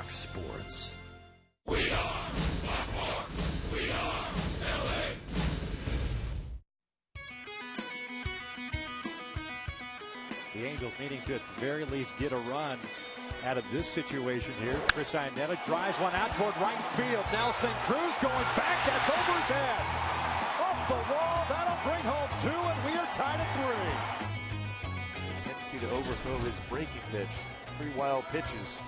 Fox Sports. We are Fox. We are LA. The Angels needing to at the very least get a run out of this situation here. Chris Iannetta drives one out toward right field. Nelson Cruz going back. That's over his head. Off the wall. That'll bring home 2, and we are tied at 3. Tendency to overthrow his breaking pitch. 3 wild pitches.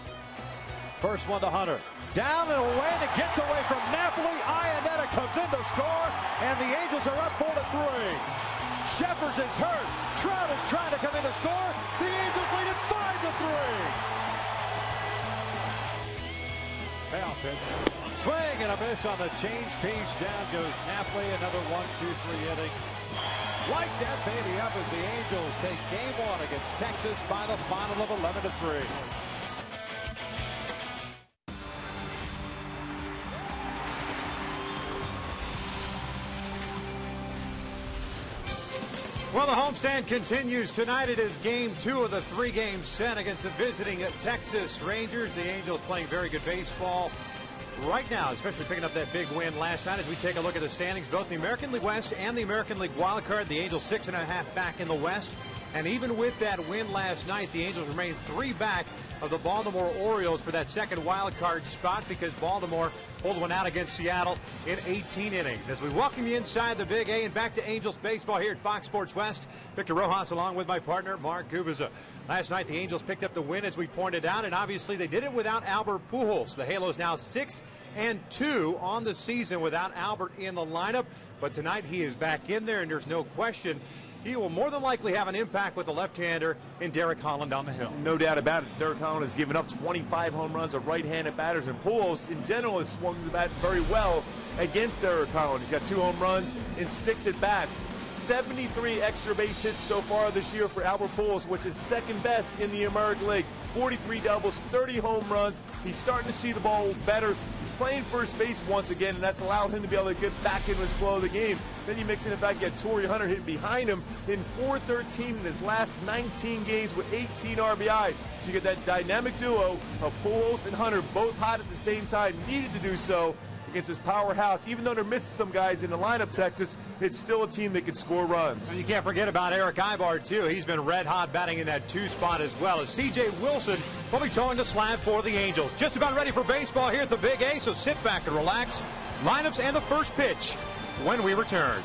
First one to Hunter. Down and away, and it gets away from Napoli. Iannetta comes in to score, and the Angels are up 4-3. Shepard is hurt. Trout is trying to come in to score. The Angels lead it 5-3. Payoff pitch. Swing and a miss on the change piece. Down goes Napoli. Another 1-2-3 inning. Light that baby up as the Angels take game 1 against Texas by the final of 11-3. Well, the homestand continues tonight. It is game 2 of the 3-game set against the visiting Texas Rangers. The Angels playing very good baseball right now, especially picking up that big win last night. As we take a look at the standings, both the American League West and the American League Wild Card, the Angels 6.5 back in the West. And even with that win last night, the Angels remain 3 back of the Baltimore Orioles for that second wild card spot, because Baltimore pulled one out against Seattle in 18 innings. As we welcome you inside the Big A and back to Angels baseball here at Fox Sports West, Victor Rojas along with my partner Mark Gubiza. Last night the Angels picked up the win, as we pointed out, and obviously they did it without Albert Pujols. The Halos now 6-2 on the season without Albert in the lineup, but tonight he is back in there, and there's no question he will more than likely have an impact with the left-hander in Derek Holland on the hill. No doubt about it. Derek Holland has given up 25 home runs of right-handed batters, and Pujols in general has swung the bat very well against Derek Holland. He's got 2 home runs in 6 at-bats. 73 extra base hits so far this year for Albert Pujols, which is second best in the American League. 43 doubles, 30 home runs. He's starting to see the ball better. He's playing first base once again, and that's allowed him to be able to get back into his flow of the game. Then you mix in the fact you got Torrey Hunter hitting behind him in .413 in his last 19 games with 18 RBI. So you get that dynamic duo of Pujols and Hunter, both hot at the same time, needed to do so against this powerhouse. Even though they're missing some guys in the lineup, Texas, it's still a team that can score runs. And you can't forget about Eric Ibar, too. He's been red-hot batting in that 2 spot as well, as C.J. Wilson will be towing the slab for the Angels. Just about ready for baseball here at the Big A, so sit back and relax. Lineups and the first pitch when we return.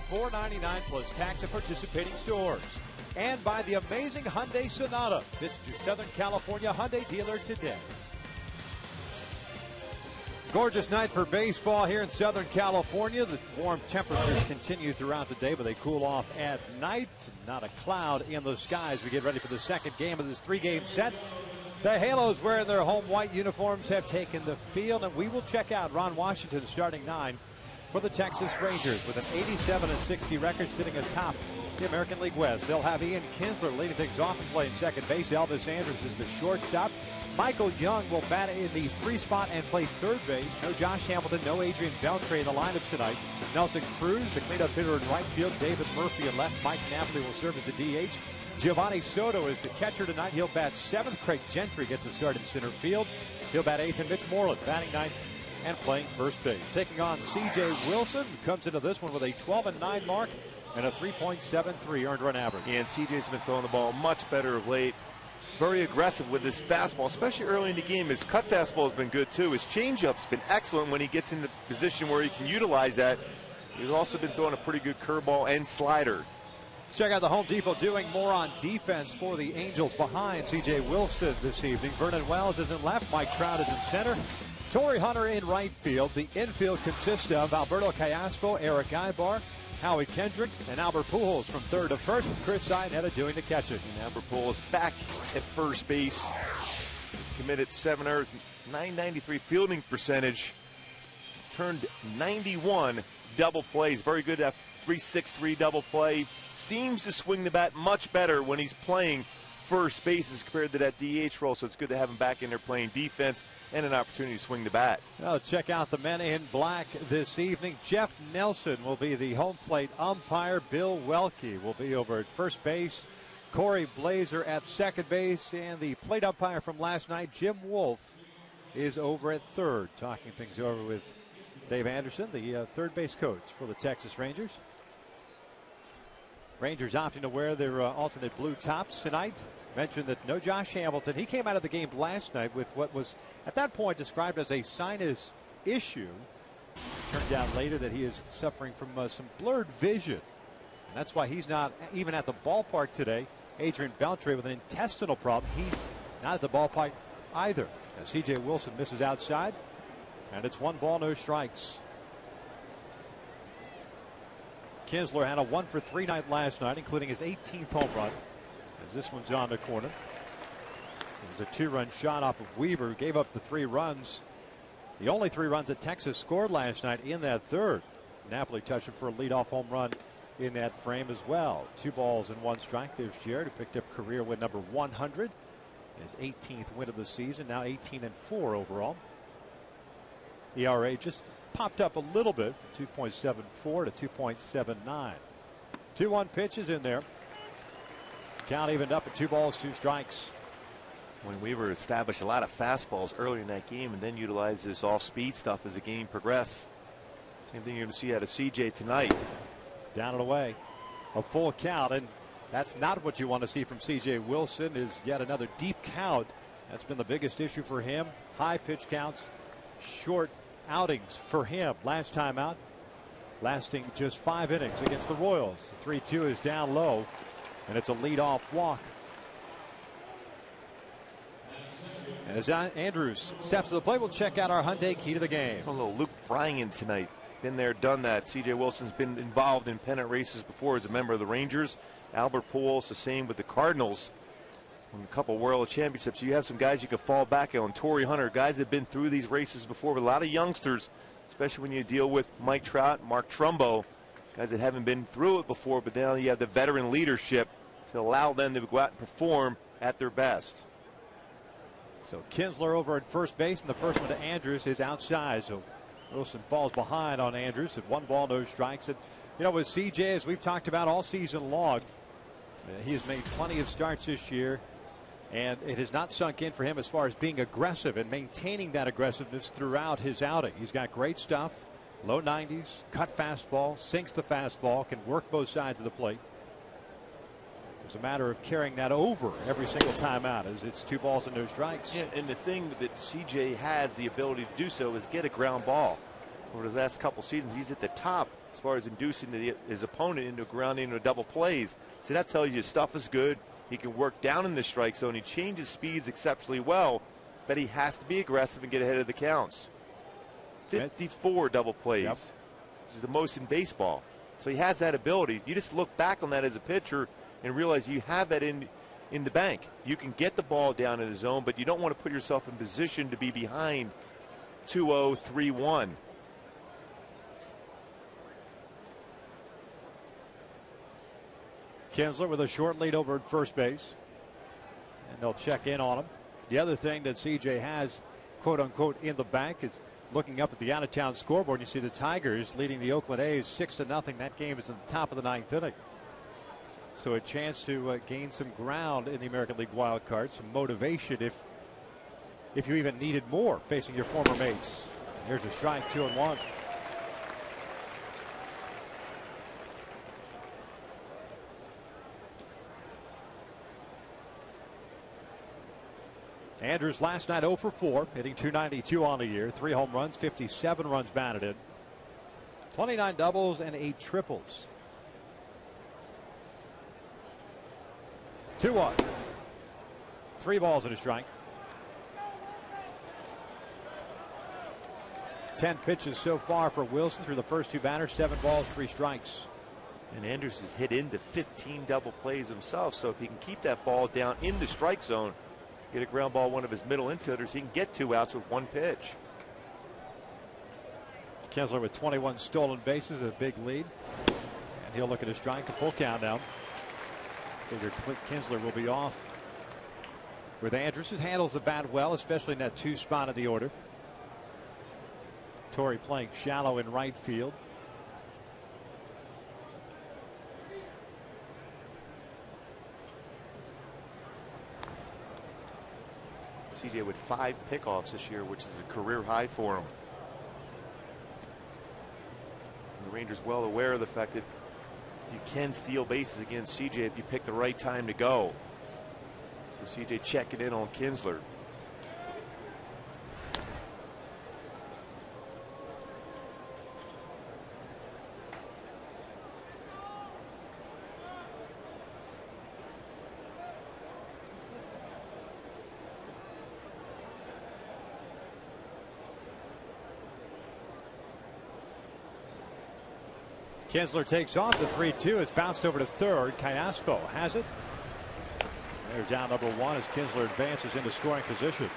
$499 plus tax at participating stores. And by the amazing Hyundai Sonata. Visit your Southern California Hyundai dealer today. Gorgeous night for baseball here in Southern California. The warm temperatures continue throughout the day, but they cool off at night. Not a cloud in the sky as we get ready for the second game of this three-game set. The Halos wearing their home white uniforms have taken the field, and we will check out Ron Washington starting 9 for the Texas Rangers with an 87-60 record sitting atop the American League West. They'll have Ian Kinsler leading things off and playing second base. Elvis Andrus is the shortstop. Michael Young will bat in the 3 spot and play third base. No Josh Hamilton, no Adrian Beltre in the lineup tonight. Nelson Cruz, the cleanup hitter in right field. David Murphy at left. Mike Napoli will serve as the DH. Giovanni Soto is the catcher tonight. He'll bat 7th. Craig Gentry gets a start in center field. He'll bat 8th. And Mitch Moreland batting 9th and playing first base. Taking on C.J. Wilson, who comes into this one with a 12-9 mark and a 3.73 earned run average. And C.J.'s been throwing the ball much better of late. Very aggressive with his fastball, especially early in the game. His cut fastball has been good too. His changeup's been excellent when he gets into position where he can utilize that. He's also been throwing a pretty good curveball and slider. Check out the Home Depot doing more on defense for the Angels behind C.J. Wilson this evening. Vernon Wells is in left. Mike Trout is in center. Torrey Hunter in right field. The infield consists of Alberto Callaspo, Eric Ibar, Howie Kendrick, and Albert Pujols from third to first, with Chris Sinetta doing the catching. And Albert Pujols back at first base. He's committed 7 errors, 993 fielding percentage. Turned 91 double plays. Very good at 3-6-3 double play. Seems to swing the bat much better when he's playing first base as compared to that DH role. So it's good to have him back in there playing defense and an opportunity to swing the bat. Well, check out the men in black this evening. Jeff Nelson will be the home plate umpire. Bill Welke will be over at first base. Corey Blazer at second base. And the plate umpire from last night, Jim Wolf, is over at third. Talking things over with Dave Anderson, the third base coach for the Texas Rangers. Rangers opting to wear their alternate blue tops tonight. Mentioned that no Josh Hamilton. He came out of the game last night with what was at that point described as a sinus issue. Turned out later that he is suffering from some blurred vision. And that's why he's not even at the ballpark today. Adrian Beltre with an intestinal problem. He's not at the ballpark either. C.J. Wilson misses outside. And it's 1 ball, no strikes. Kinsler had a 1-for-3 night last night, including his 18th home run. As this one's on the corner. It was a 2-run shot off of Weaver, who gave up the 3 runs. The only 3 runs that Texas scored last night in that third. Napoli touching for a leadoff home run in that frame as well. 2 balls and 1 strike. There's Jared, who picked up career win number 100. His 18th win of the season, now 18-4 overall. ERA just popped up a little bit from 2.74 to 2.79. 2-1 pitches in there. Count evened up at 2 balls, 2 strikes. When Weaver established a lot of fastballs early in that game and then utilized this off-speed stuff as the game progressed. Same thing you're going to see out of CJ tonight. Down and away. A full count, and that's not what you want to see from C.J. Wilson. Is yet another deep count. That's been the biggest issue for him. High pitch counts, short outings for him. Last time out, lasting just 5 innings against the Royals. The 3-2 is down low, and it's a leadoff walk. And as Andrews steps to the plate, we'll check out our Hyundai key to the game. A little Luke Bryan tonight. Been there, done that. C.J. Wilson's been involved in pennant races before as a member of the Rangers. Albert Pujols the same with the Cardinals. Won a couple World Championships. You have some guys you can fall back on. Torrey Hunter, guys that have been through these races before, but a lot of youngsters, especially when you deal with Mike Trout, Mark Trumbo, guys that haven't been through it before, but now you have the veteran leadership to allow them to go out and perform at their best. So Kinsler over at first base, and the first one to Andrews is outside. So Wilson falls behind on Andrews at 1 ball, no strikes. And you know, with CJ, as we've talked about all season long, he has made plenty of starts this year, and it has not sunk in for him as far as being aggressive and maintaining that aggressiveness throughout his outing. He's got great stuff, low 90s, cut fastball, sinks the fastball, can work both sides of the plate. It's a matter of carrying that over every single time out, as it's 2 balls and no strikes. Yeah, and the thing that CJ has the ability to do so is get a ground ball. over the last couple seasons, he's at the top as far as inducing his opponent into grounding into double plays. So that tells you his stuff is good. He can work down in the strike zone. He changes speeds exceptionally well, but he has to be aggressive and get ahead of the counts. 54 double plays. Yep. This is the most in baseball. So he has that ability. You just look back on that as a pitcher and realize you have that in the bank. You can get the ball down in the zone, but you don't want to put yourself in position to be behind 2-0, 3-1. Kinsler with a short lead over at first base. And they'll check in on him. The other thing that CJ has, quote unquote, in the bank is looking up at the out-of-town scoreboard. You see the Tigers leading the Oakland A's 6-0. That game is at the top of the ninth inning. So a chance to gain some ground in the American League wild card, some motivation if you even needed more facing your former mates. Here's a strike, 2-1. Andrews last night 0 for 4, hitting .292 on the year, 3 home runs, 57 runs batted in, 29 doubles and 8 triples. 2-1. 3 balls and a strike. 10 pitches so far for Wilson through the first 2 batters, 7 balls, 3 strikes. And Andrews has hit into 15 double plays himself, so if he can keep that ball down in the strike zone, get a ground ball one of his middle infielders, he can get 2 outs with 1 pitch. Kinsler with 21 stolen bases, a big lead. And he'll look at a strike, a full count now. Figure Kinsler will be off with Andrews, who handles the bat well, especially in that 2 spot of the order. Torrey playing shallow in right field. CJ with 5 pickoffs this year, which is a career high for him. And the Rangers well aware of the fact that you can steal bases against CJ if you pick the right time to go. So CJ checking in on Kinsler. Kinsler takes off the 3-2. It's bounced over to third. Callaspo has it. There's out number 1 as Kinsler advances into scoring position.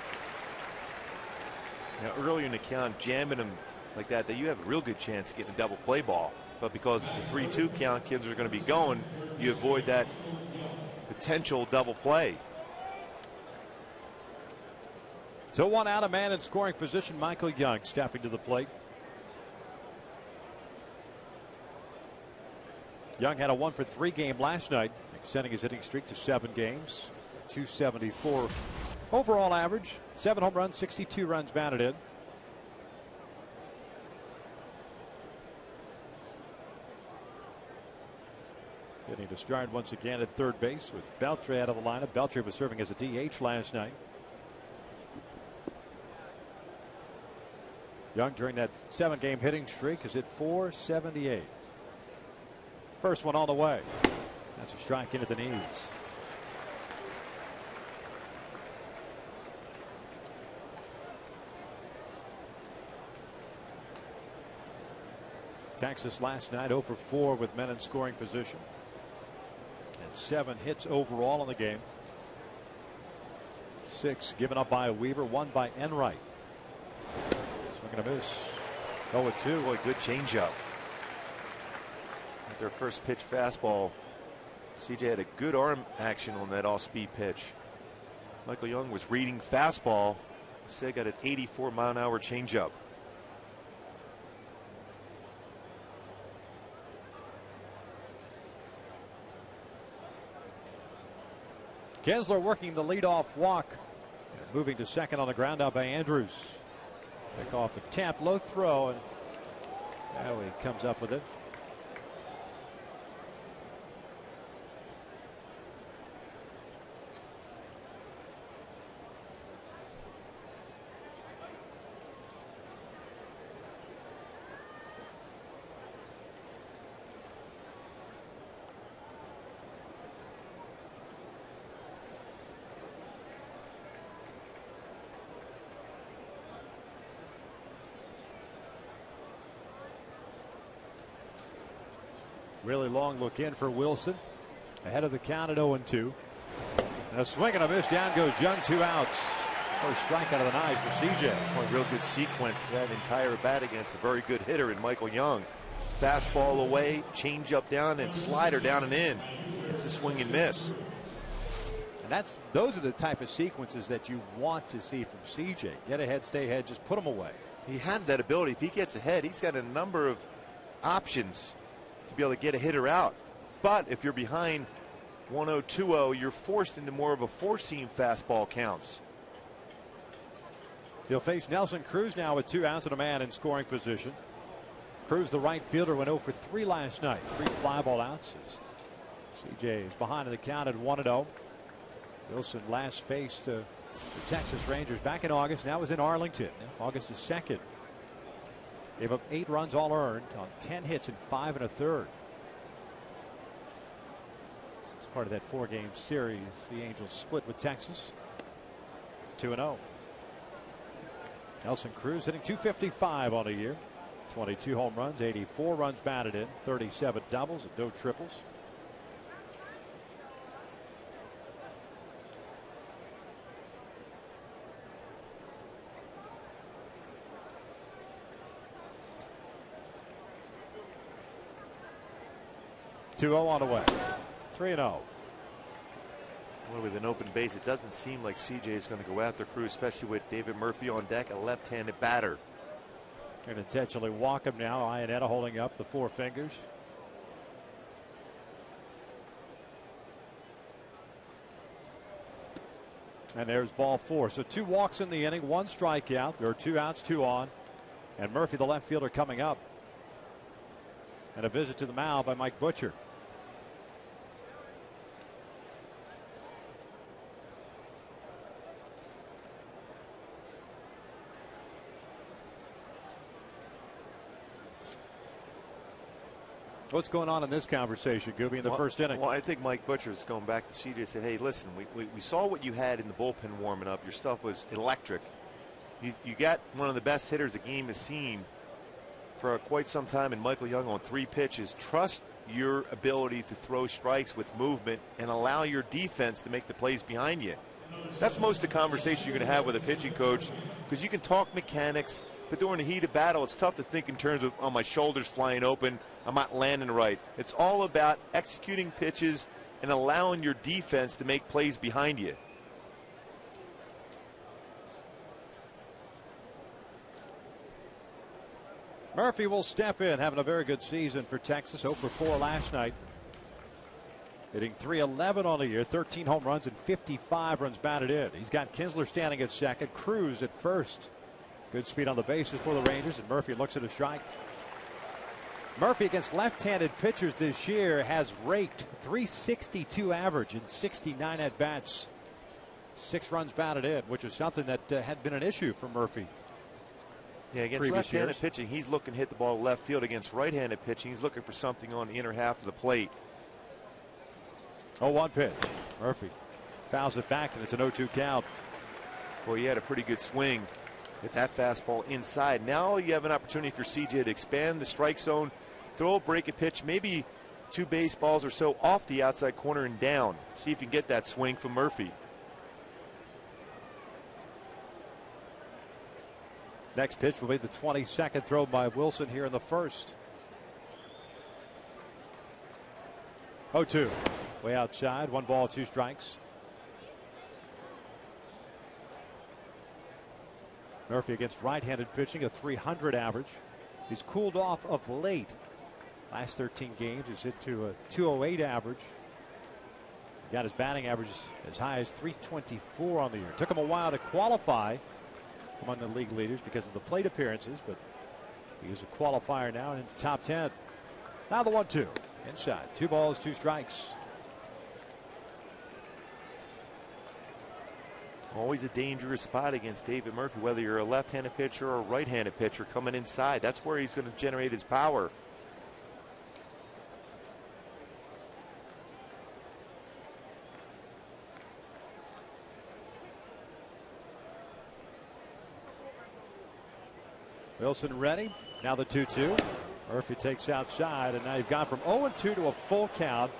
Now, earlier in the count, jamming him like that you have a real good chance of getting a double play ball. But because it's a 3-2 count, Kinsler are going to be going, you avoid that potential double play. So 1 out, a man in scoring position. Michael Young stepping to the plate. Young had a 1 for 3 game last night, extending his hitting streak to 7 games. .274 overall average, 7 home runs, 62 runs batted in. Getting to start once again at third base with Beltre out of the lineup. Beltre was serving as a DH last night. Young during that 7-game hitting streak is at .478. First one on the way. That's a strike in at the knees. Texas last night 0 for 4 with men in scoring position. And 7 hits overall in the game. 6 given up by Weaver, 1 by Enright. Swing and a miss. 0-2. Boy, good changeup. Their first pitch fastball. CJ had a good arm action on that off-speed pitch. Michael Young was reading fastball. Instead got an 84-mile-an-hour changeup. Kinsler working the leadoff walk. Moving to second on the ground out by Andrews. Pick off the tap, low throw, and now he comes up with it. Really long look in for Wilson. Ahead of the count at 0-2. And a swing and a miss. Down goes Young. 2 outs. First strikeout of the night for CJ. One real good sequence to that entire bat against a very good hitter in Michael Young. Fastball away, change up down, and slider down and in. It's a swing and miss. And those are the type of sequences that you want to see from CJ. Get ahead, stay ahead, just put them away. He has that ability. If he gets ahead, he's got a number of options to be able to get a hitter out. But if you're behind 1-0, 2-0, you're forced into more of a four-seam fastball counts. He'll face Nelson Cruz now with 2 outs and a man in scoring position. Cruz, the right fielder, went 0 for 3 last night. 3 fly ball outs. CJ is behind in the count at 1-0. Wilson last faced the Texas Rangers back in August. Now is in Arlington. August the 2nd. Gave up 8 runs all earned on 10 hits in 5 1/3. As part of that 4-game series, the Angels split with Texas. 2-0. Nelson Cruz hitting .255 on a year. 22 home runs, 84 runs batted in, 37 doubles and no triples. .2-0 on the way. 3-0. With an open base, it doesn't seem like CJ is going to go after Cruz, especially with David Murphy on deck, a left-handed batter. Going to intentionally walk him now. Iannetta holding up the 4 fingers. And there's ball 4. So 2 walks in the inning, 1 strikeout. There are 2 outs, 2 on. And Murphy, the left fielder, coming up. And a visit to the mound by Mike Butcher. What's going on in this conversation, Gooby, in the first inning? Well, I think Mike Butcher's going back to CJ and said, hey, listen, we saw what you had in the bullpen warming up. Your stuff was electric. You got one of the best hitters the game has seen for quite some time in Michael Young on 3 pitches. Trust your ability to throw strikes with movement and allow your defense to make the plays behind you. That's most of the conversation you're going to have with a pitching coach, because you can talk mechanics, but during the heat of battle, it's tough to think in terms of, oh, my shoulder's flying open, I'm not landing right. It's all about executing pitches and allowing your defense to make plays behind you. Murphy will step in, having a very good season for Texas. 0 for 4 last night. Hitting .311 on the year, 13 home runs and 55 runs batted in. He's got Kinsler standing at second, Cruz at first. Good speed on the bases for the Rangers, and Murphy looks at a strike. Murphy against left-handed pitchers this year has raked .362 average in 69 at-bats. 6 runs batted in, which is something that had been an issue for Murphy. Yeah, against left-handed pitching, he's looking to hit the ball left field. Against right-handed pitching, he's looking for something on the inner half of the plate. 0-1 pitch. Murphy fouls it back, and it's an 0-2 count. Well, he had a pretty good swing at that fastball inside. Now you have an opportunity for CJ to expand the strike zone, throw a breaking pitch, maybe 2 baseballs or so off the outside corner and down. See if you can get that swing from Murphy. Next pitch will be the 22nd throw by Wilson here in the first. 0-2. Way outside. 1 ball, 2 strikes. Murphy against right-handed pitching, a .300 average. He's cooled off of late. Last 13 games, he's hit to a .208 average. He got his batting average as high as .324 on the year. Took him a while to qualify among the league leaders because of the plate appearances, but he is a qualifier now and into top 10. Now the 1-2 inside. 2 balls, 2 strikes. Always a dangerous spot against David Murphy, whether you're a left-handed pitcher or a right-handed pitcher coming inside. That's where he's going to generate his power. Wilson ready. Now the 2-2. Murphy takes outside, and now you've gone from 0-2 to a full count.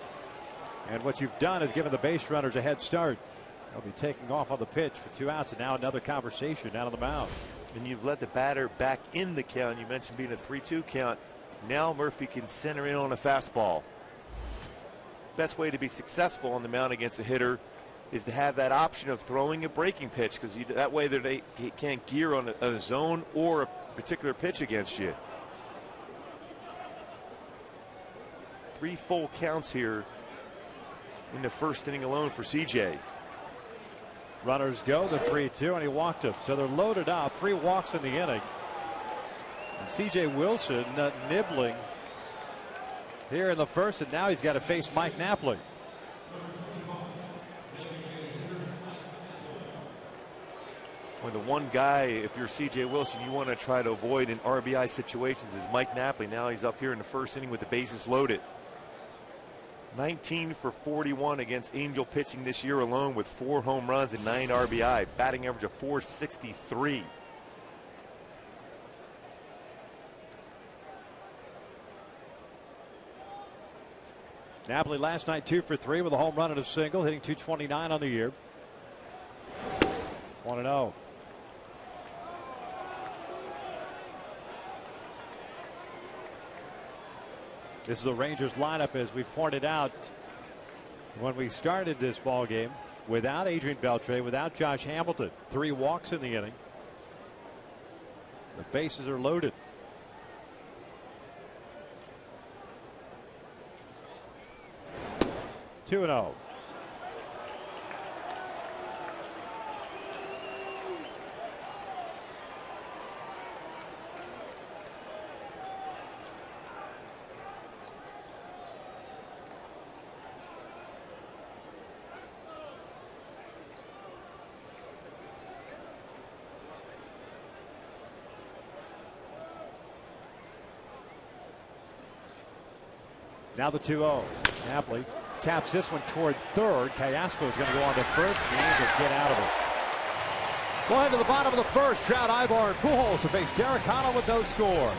And what you've done is given the base runners a head start. They'll be taking off on the pitch for 2 outs, and now another conversation down on the mound. And you've let the batter back in the count. You mentioned being a 3-2 count. Now Murphy can center in on a fastball. Best way to be successful on the mound against a hitter is to have that option of throwing a breaking pitch, because that way they can't gear on a zone or a particular pitch against you. 3 full counts here in the first inning alone for CJ. Runners go, the 3-2, and he walked him. So they're loaded up. 3 walks in the inning. And CJ Wilson nibbling here in the first, and now he's got to face Mike Napoli. Well, the one guy, if you're CJ Wilson, you want to try to avoid in RBI situations is Mike Napoli. Now he's up here in the first inning with the bases loaded. 19 for 41 against Angel pitching this year alone, with 4 home runs and 9 RBI. Batting average of 463. Napoli last night 2 for 3 with a home run and a single, hitting .229 on the year. 1-0. This is the Rangers lineup, as we've pointed out when we started this ball game, without Adrian Beltre, without Josh Hamilton. 3 walks in the inning. The bases are loaded. Two and 0. Now the 2-0. Napoli taps this one toward third. Callaspo is going to go on to first. The Angels get out of it. Going to the bottom of the first. Trout, Ibar, and Pujols to face Derek Connell with no score.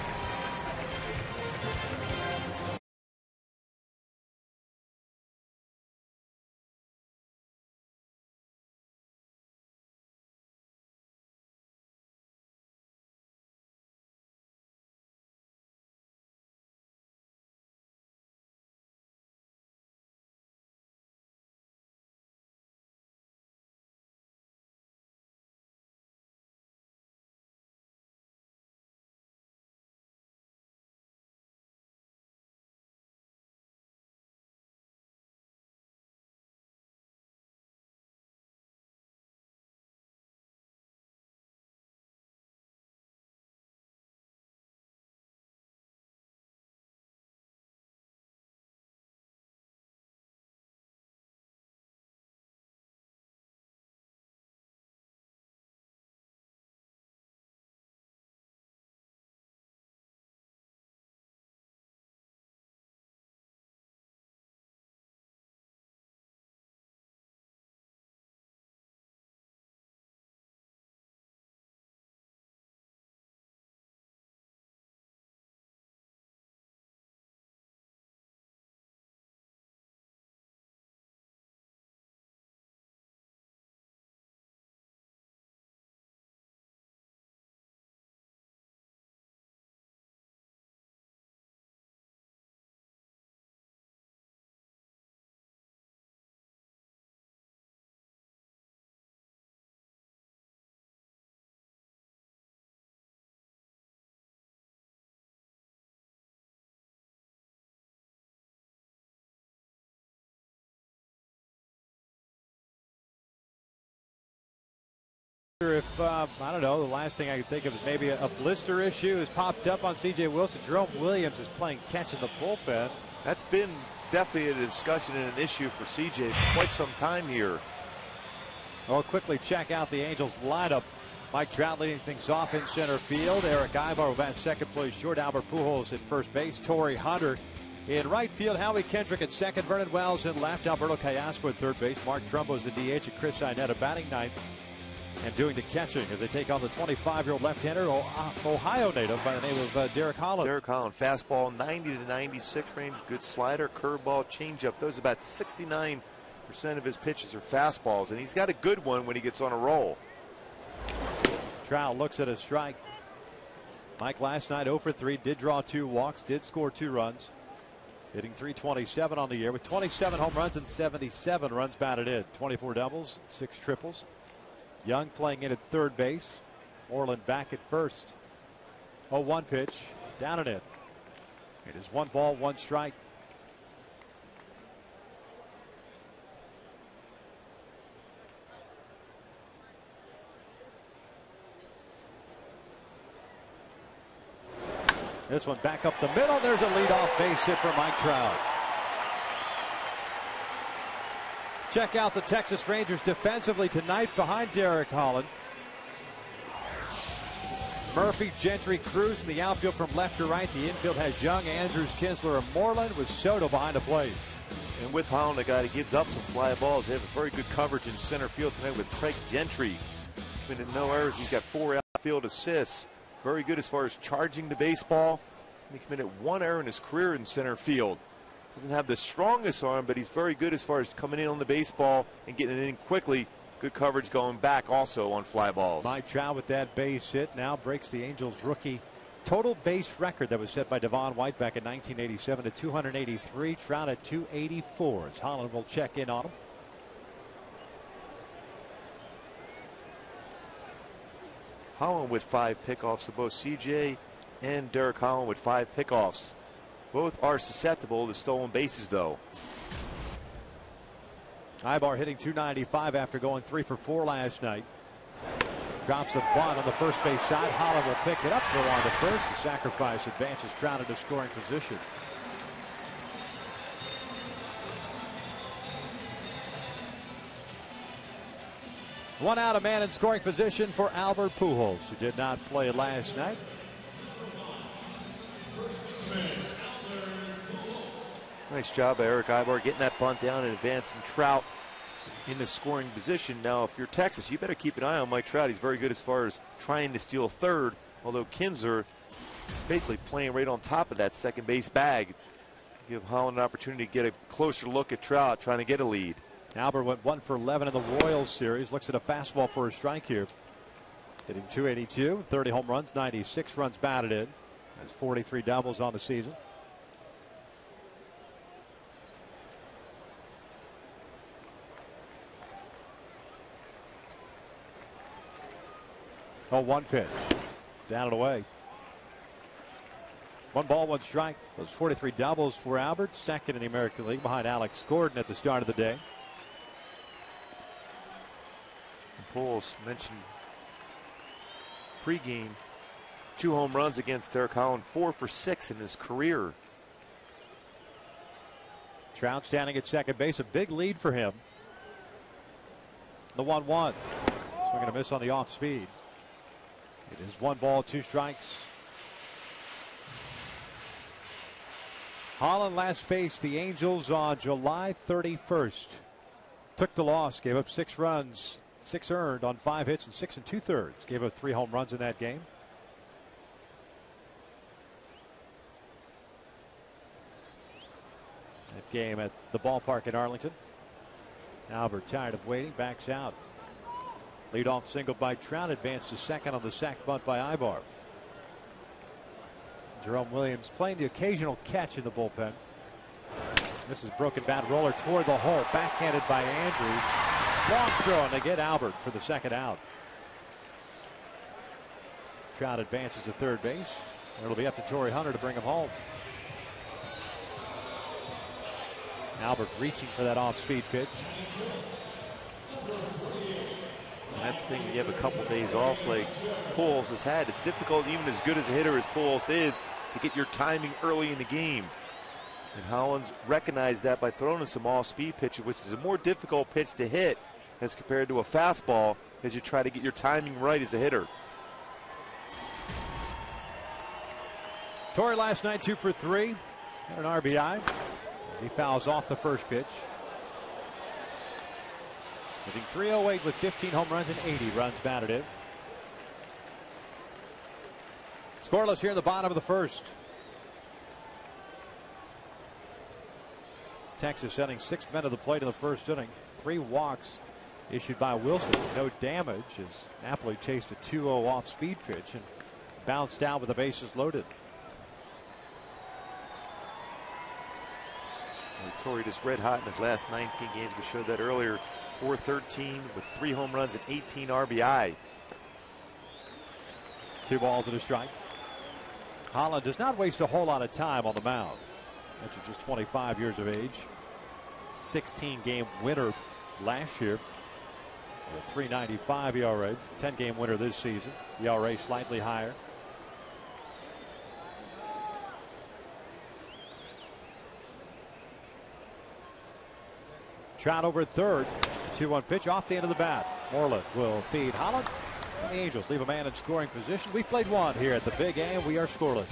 If I don't know, the last thing I could think of is maybe a blister issue has popped up on CJ Wilson. Jerome Williams is playing catch in the bullpen. That's been definitely a discussion and an issue for CJ for quite some time here. We'll quickly check out the Angels lineup. Mike Trout leading things off in center field. Eric Ibar will bat second place short. Albert Pujols at first base. Torrey Hunter in right field. Howie Kendrick at second. Vernon Wells in left. Alberto Callaspo at third base. Mark Trumbo is the DH. And Chris Inetta batting ninth. And doing the catching as they take on the 25-year-old left-hander, Ohio native by the name of Derek Holland. Derek Holland, fastball 90 to 96 range, good slider, curveball, changeup. Those about 69% of his pitches are fastballs, and he's got a good one when he gets on a roll. Trout looks at a strike. Mike last night 0 for 3, did draw 2 walks, did score 2 runs. Hitting .327 on the year with 27 home runs and 77 runs batted in. 24 doubles, 6 triples. Young playing in at third base. Moreland back at first. 0-1 pitch, down and in. It is 1 ball, 1 strike. This one back up the middle. There's a leadoff base hit for Mike Trout. Check out the Texas Rangers defensively tonight behind Derek Holland. Murphy, Gentry, Cruz in the outfield from left to right. The infield has Young, Andrews, Kinsler, and Moreland with Soto behind the plate. And with Holland, a guy that gives up some fly balls. They have a very good coverage in center field tonight with Craig Gentry. He's been in no errors. He's got 4 outfield assists. Very good as far as charging the baseball. He committed 1 error in his career in center field. Doesn't have the strongest arm, but he's very good as far as coming in on the baseball and getting it in quickly. Good coverage going back also on fly balls. Mike Trout with that base hit now breaks the Angels rookie total base record that was set by Devon White back in 1987 to 283. Trout at 284 as Holland will check in on him. Holland with 5 pickoffs, so both CJ and Derek Holland with 5 pickoffs. Both are susceptible to stolen bases, though. Ibar hitting .295 after going 3 for 4 last night. Drops a bunt on the first base side. Holland will pick it up, go on to first. The sacrifice advances Trout into scoring position. One out, a man in scoring position for Albert Pujols, who did not play last night. Nice job by Eric Ibar getting that bunt down and advancing Trout into scoring position. Now, if you're Texas, you better keep an eye on Mike Trout. He's very good as far as trying to steal third, although Kinsler is basically playing right on top of that second base bag. Give Holland an opportunity to get a closer look at Trout trying to get a lead. Albert went 1 for 11 in the Royals series. Looks at a fastball for a strike here. Hitting .282, 30 home runs, 96 runs batted in. Has 43 doubles on the season. Oh, 1 pitch. Down and away. 1 ball, 1 strike. Those 43 doubles for Albert. Second in the American League behind Alex Gordon at the start of the day. Pujols mentioned pregame. 2 home runs against Derek Holland. 4 for 6 in his career. Trout standing at second base. A big lead for him. The 1-1. Swing and a miss on the off speed. It is 1 ball, 2 strikes. Holland last faced the Angels on July 31st. Took the loss, gave up 6 runs, 6 earned on 5 hits and 6 2/3. Gave up 3 home runs in that game. That game at the ballpark in Arlington. Albert, tired of waiting, backs out. Leadoff single by Trout, advanced to second on the sac bunt by Ibar. Jerome Williams playing the occasional catch in the bullpen. This is broken bat roller toward the hole, backhanded by Andrews. Long throw, and they get Albert for the second out. Trout advances to third base. It'll be up to Torrey Hunter to bring him home. Albert reaching for that off-speed pitch. That's the thing, when you have a couple days off like Pujols has had. It's difficult, even as good as a hitter as Pujols is, to get your timing early in the game. And Holland's recognized that by throwing in some off-speed pitches, which is a more difficult pitch to hit as compared to a fastball, as you try to get your timing right as a hitter. Torrey last night 2 for 3. Got an RBI as he fouls off the first pitch. Hitting .308 with 15 home runs and 80 runs batted in. Scoreless here in the bottom of the first. Texas sending 6 men to the plate in the first inning. 3 walks issued by Wilson. No damage as Napoli chased a 2-0 off speed pitch and bounced out with the bases loaded. Torrey just red hot in his last 19 games. We showed that earlier. 413 with 3 home runs and 18 RBI. 2 balls and a strike. Holland does not waste a whole lot of time on the mound. That's just 25 years of age. 16-game winner last year. A 3.95 ERA. 10-game winner this season. ERA slightly higher. Trout over at third. 2-1 pitch off the end of the bat. Moreland will feed Holland. And the Angels leave a man in scoring position. We've played one here at the Big A, and we are scoreless.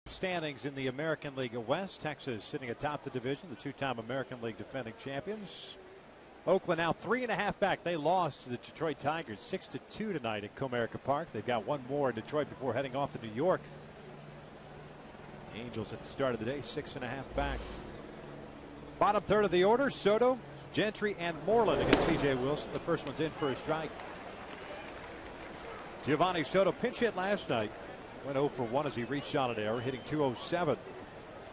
Standings in the American League West. Texas sitting atop the division, the 2-time American League defending champions. Oakland now 3.5 back. They lost to the Detroit Tigers 6-2 tonight at Comerica Park. They've got one more in Detroit before heading off to New York. Angels at the start of the day 6.5 back. Bottom third of the order, Soto, Gentry, and Moreland against C.J. Wilson. The first one's in for a strike. Giovanni Soto pinch hit last night. Went 0 for 1 as he reached on an error, hitting .207.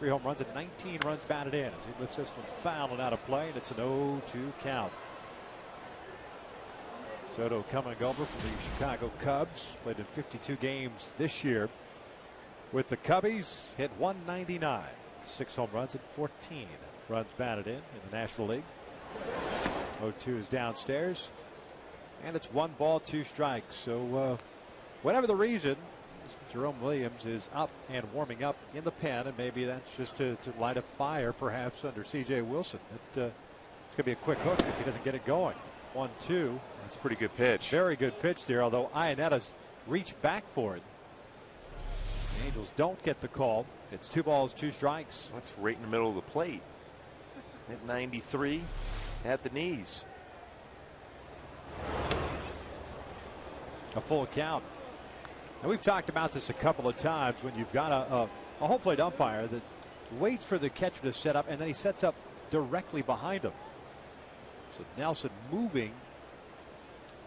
3 home runs and 19 runs batted in as he lifts this one foul and out of play, and it's an 0-2 count. Soto coming over from the Chicago Cubs. Played in 52 games this year with the Cubbies. Hit .199. 6 home runs and 14 runs batted in the National League. 0-2 is downstairs. And it's 1 ball, 2 strikes. So whatever the reason, Jerome Williams is up and warming up in the pen, and maybe that's just to light a fire perhaps under C.J. Wilson. It's going to be a quick hook if he doesn't get it going. 1-2. That's a pretty good pitch. Very good pitch there, although Ionetta's reached back for it. The Angels don't get the call. It's 2 balls, 2 strikes. That's right in the middle of the plate. At 93 at the knees. A full count. And we've talked about this a couple of times when you've got a home plate umpire that waits for the catcher to set up and then he sets up directly behind him. So Nelson moving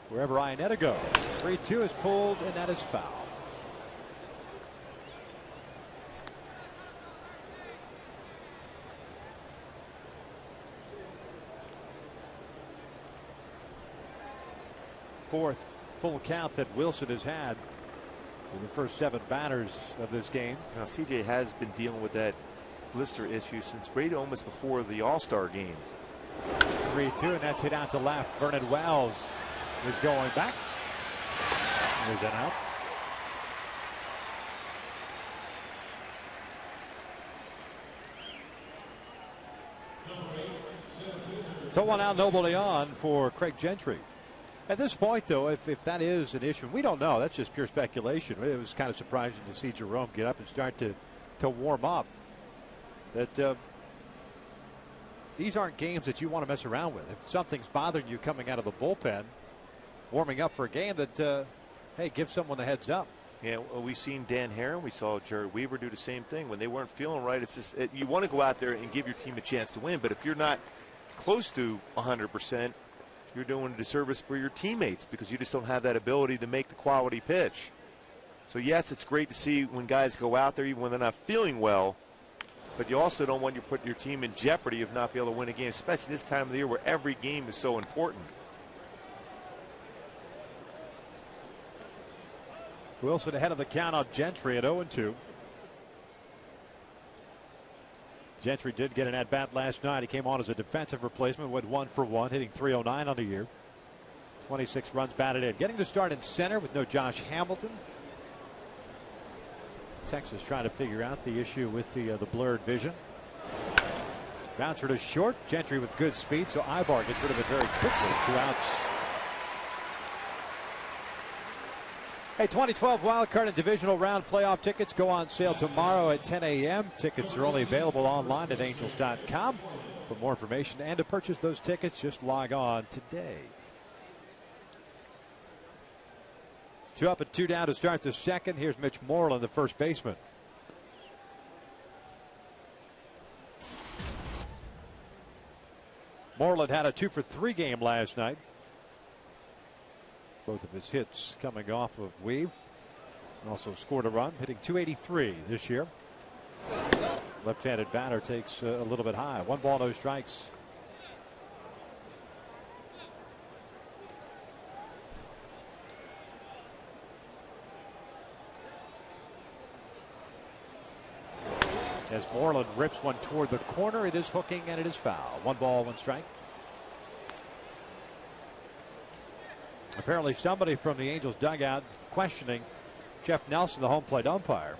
wherever Ionetta goes. 3-2 is pulled, and that is foul. fourth full count that Wilson has had in the first 7 batters of this game. Now, CJ has been dealing with that blister issue since right almost before the All-Star game. 3-2, and that's hit out to left. Vernon Wells is going back. There's an out. So 1 out, nobody on for Craig Gentry. At this point, though, if that is an issue, we don't know. That's just pure speculation. It was kind of surprising to see Jerome get up and start to warm up. That these aren't games that you want to mess around with. If something's bothering you coming out of the bullpen, warming up for a game, that hey, give someone the heads up. Yeah, well, we've seen Dan Herron, we saw Jared Weaver do the same thing when they weren't feeling right. It's just you want to go out there and give your team a chance to win, but if you're not close to 100%, you're doing a disservice for your teammates because you just don't have that ability to make the quality pitch. So yes, it's great to see when guys go out there even when they're not feeling well, but you also don't want to put your team in jeopardy of not being able to win a game, especially this time of the year where every game is so important. Wilson ahead of the count on Gentry at 0-2. Gentry did get an at-bat last night. He came on as a defensive replacement, went 1 for 1, hitting .309 on the year. 26 runs batted in. Getting to start in center with no Josh Hamilton. Texas trying to figure out the issue with the blurred vision. Bouncer to short. Gentry with good speed, so Ibar gets rid of it very quickly. 2 outs. Hey, 2012 wildcard and divisional round playoff tickets go on sale tomorrow at 10 a.m. Tickets are only available online at angels.com. For more information and to purchase those tickets, just log on today. 2 up and 2 down to start the second. Here's Mitch Moreland, the first baseman. Moreland had a 2 for 3 game last night. Both of his hits coming off of Weave. Also scored a run, hitting .283 this year. Left-handed batter takes a little bit high. 1 ball, no strikes. As Moreland rips one toward the corner, it is hooking and it is foul. 1 ball, 1 strike. Apparently somebody from the Angels dugout questioning Jeff Nelson, the home plate umpire,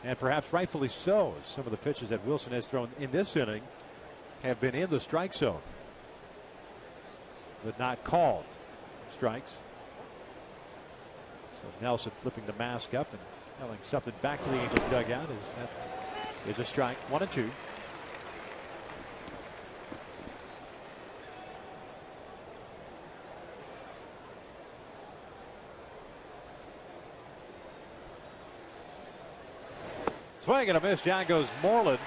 and perhaps rightfully so, as some of the pitches that Wilson has thrown in this inning have been in the strike zone but not called strikes. So Nelson flipping the mask up and telling something back to the Angels dugout is that is a strike. 1-2. Swing and a miss. Down goes Moreland.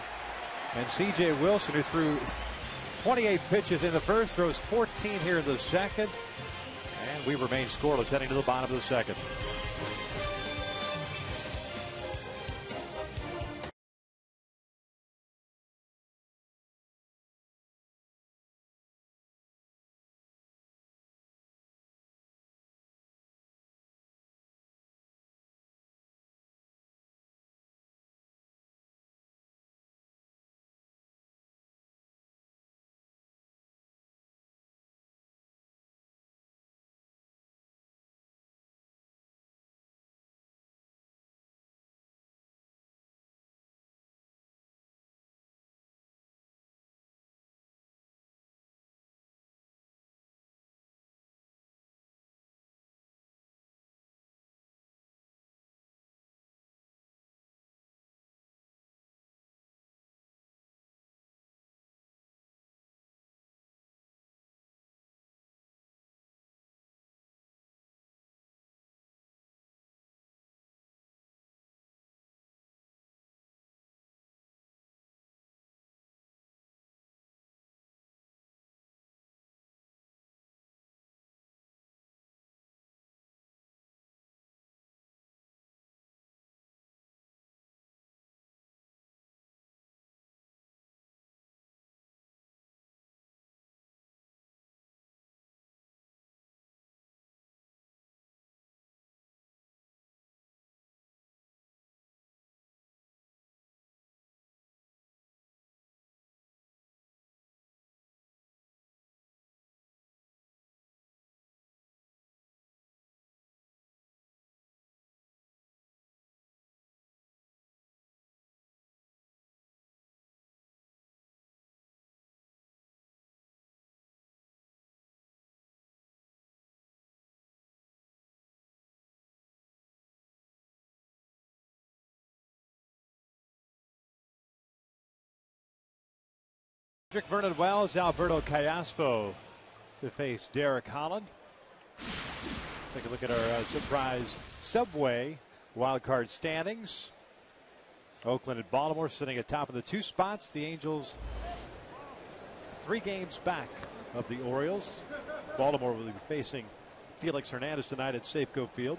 And C.J. Wilson, who threw 28 pitches in the first, throws 14 here in the second. And we remain scoreless heading to the bottom of the second. Vernon Wells, Alberto Callaspo to face Derek Holland. Take a look at our surprise Subway wildcard standings. Oakland and Baltimore sitting atop of the 2 spots. The Angels 3 games back of the Orioles. Baltimore will be facing Felix Hernandez tonight at Safeco Field.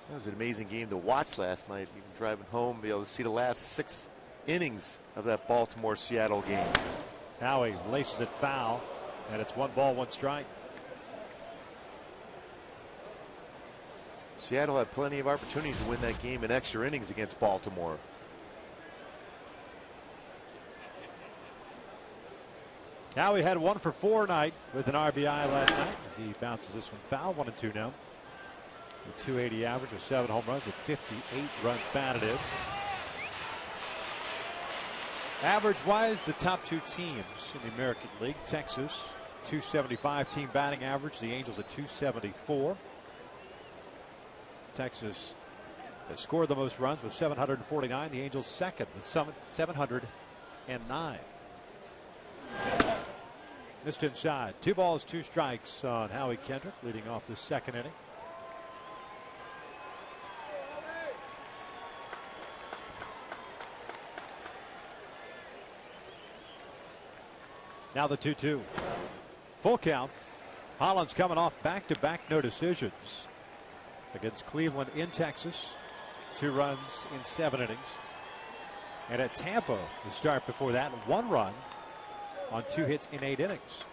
That was an amazing game to watch last night. Even driving home, be able to see the last 6 innings of that Baltimore-Seattle game. Howie laces it foul, and it's 1 ball, 1 strike. Seattle had plenty of opportunities to win that game in extra innings against Baltimore. Howie had 1 for 4 night with an RBI last night. He bounces this one foul, 1-2 now. A 280 average with 7 home runs at 58 runs batted in. Average-wise, the top 2 teams in the American League. Texas, 275 team batting average. The Angels at 274. Texas has scored the most runs with 749. The Angels second with 709. Missed inside. 2 balls, 2 strikes on Howie Kendrick, leading off the 2nd inning. Now the 2-2. Full count. Holland's coming off back-to-back no decisions against Cleveland in Texas. 2 runs in 7 innings. And at Tampa, the start before that, 1 run on 2 hits in 8 innings.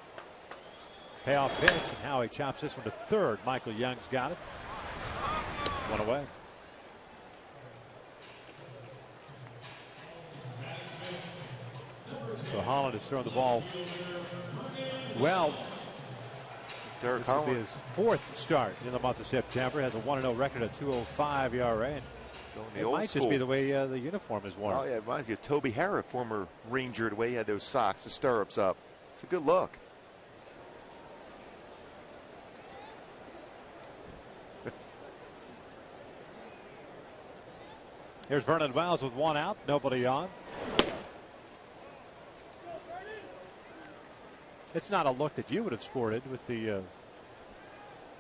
Payoff pitch, and Howie chops this one to third. Michael Young's got it. 1 away. So Holland has thrown the ball well. Derek This will be Holland, his 4th start in the month of September. Has a 1-0 record at 2.05 ERA. And going the it old might school. just be the way the uniform is worn. Oh yeah, it reminds you of Toby Harrah, former Ranger, the way he had those socks, the stirrups up. It's a good look. Here's Vernon Wells with 1 out, nobody on. It's not a look that you would have sported with the.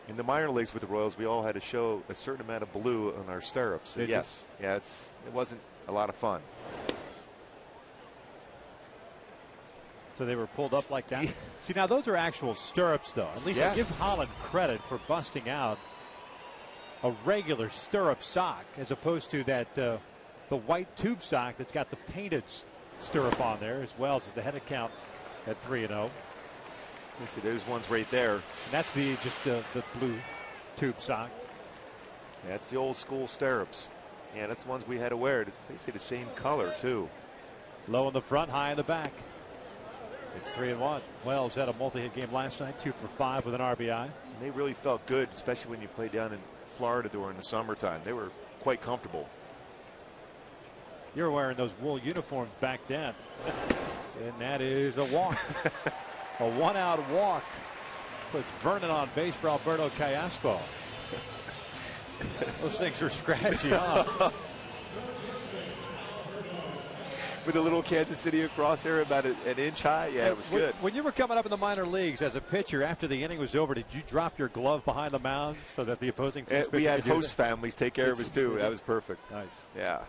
In the minor leagues with the Royals, we all had to show a certain amount of blue on our stirrups. Did yes, yeah, it wasn't a lot of fun. So they were pulled up like that. See, now those are actual stirrups, though. At least I give Holland credit for busting out a regular stirrup sock as opposed to that the white tube sock that's got the painted stirrup on there, as well as the headed count at 3-0. You see those ones right there. And that's the blue tube sock. Yeah, that's the old school stirrups. Yeah, that's the ones we had to wear. It's basically the same color too. Low in the front, high in the back. It's 3-1. Wells had a multi-hit game last night, 2 for 5 with an RBI. And they really felt good, especially when you played down in Florida during the summertime. They were quite comfortable. You were wearing those wool uniforms back then. And that is a walk. A 1-out walk puts Vernon on base for Alberto Callaspo. Those things are scratchy, huh? With a little Kansas City across there about an inch high. Yeah, it was good. When you were coming up in the minor leagues as a pitcher, after the inning was over, did you drop your glove behind the mound so that the opposing team's pitcher we had could use host families take care of us too. That was perfect. Nice. Yeah.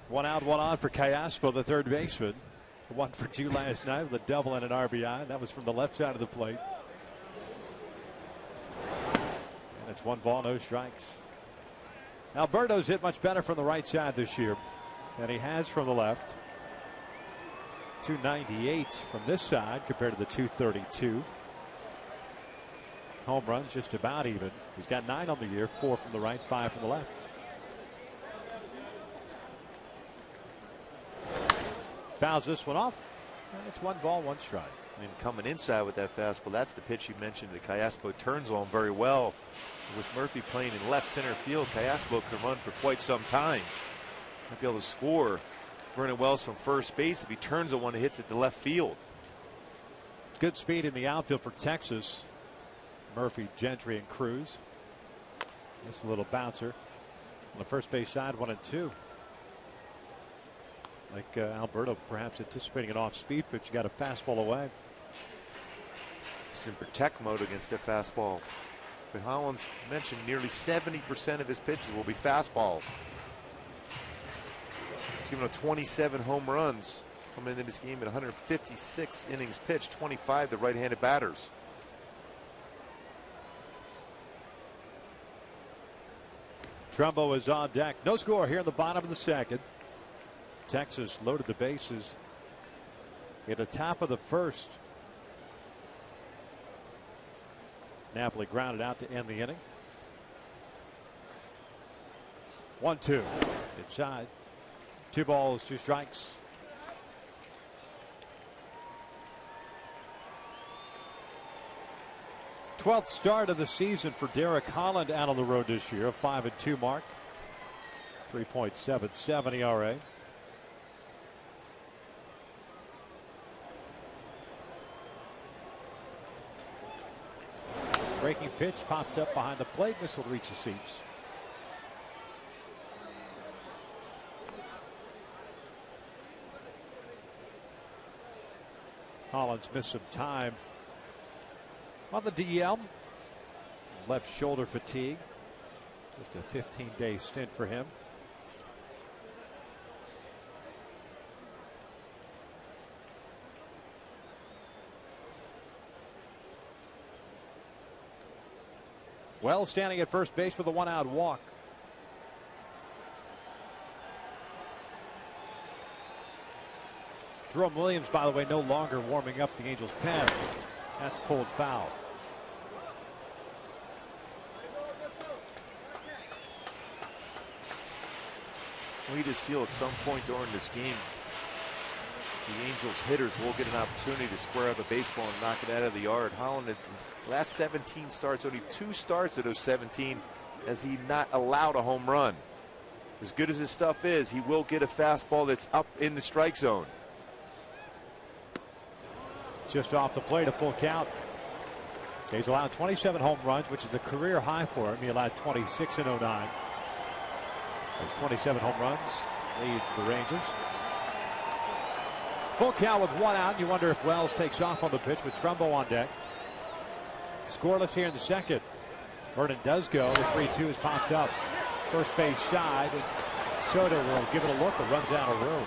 1 out, 1 on for Callaspo, the third baseman. 1 for 2 last night with a double and an RBI. That was from the left side of the plate. And it's 1 ball, no strikes. Alberto's hit much better from the right side this year than he has from the left. 298 from this side compared to the 232. Home runs just about even. He's got 9 on the year, 4 from the right, 5 from the left. Fouls this one off, and it's 1 ball, 1 strike. And coming inside with that fastball, that's the pitch you mentioned that Callaspo turns on very well. With Murphy playing in left center field, Callaspo can run for quite some time. Might be able to score Vernon Wells from first base if he turns on one and hits it to left field. Good speed in the outfield for Texas. Murphy, Gentry, and Cruz. Just a little bouncer on the first base side, 1-2. Like Alberto perhaps anticipating an off-speed pitch. You got a fastball away. He's in protect mode against that fastball. But Holland's mentioned nearly 70% of his pitches will be fastballs. He's given up 27 home runs coming into this game at 156 innings pitched, 25 to right-handed batters. Trumbo is on deck. No score here in the bottom of the second. Texas loaded the bases in the top of the first. Napoli grounded out to end the inning. 1-2. Inside. 2 balls, 2 strikes. Twelfth start of the season for Derek Holland out on the road this year. A 5-2 mark. 3.77 ERA. Breaking pitch popped up behind the plate. This will reach the seats. Holland's missed some time on the DL. Left shoulder fatigue. Just a 15-day stint for him. Wells standing at first base with a 1-out walk. Jerome Williams, by the way, no longer warming up the Angels' pen. That's pulled foul. We just feel at some point during this game, the Angels hitters will get an opportunity to square up a baseball and knock it out of the yard. Holland, in his last 17 starts, only 2 starts of those 17 has he not allowed a home run. As good as his stuff is, he will get a fastball that's up in the strike zone. Just off the plate, a full count. He's allowed 27 home runs, which is a career high for him. He allowed 26 in 09. There's 27 home runs, leads the Rangers. Full count with 1 out. You wonder if Wells takes off on the pitch with Trumbo on deck. Scoreless here in the second. Vernon does go. The 3-2 is popped up. First base side. And Soto will give it a look, but runs out of room.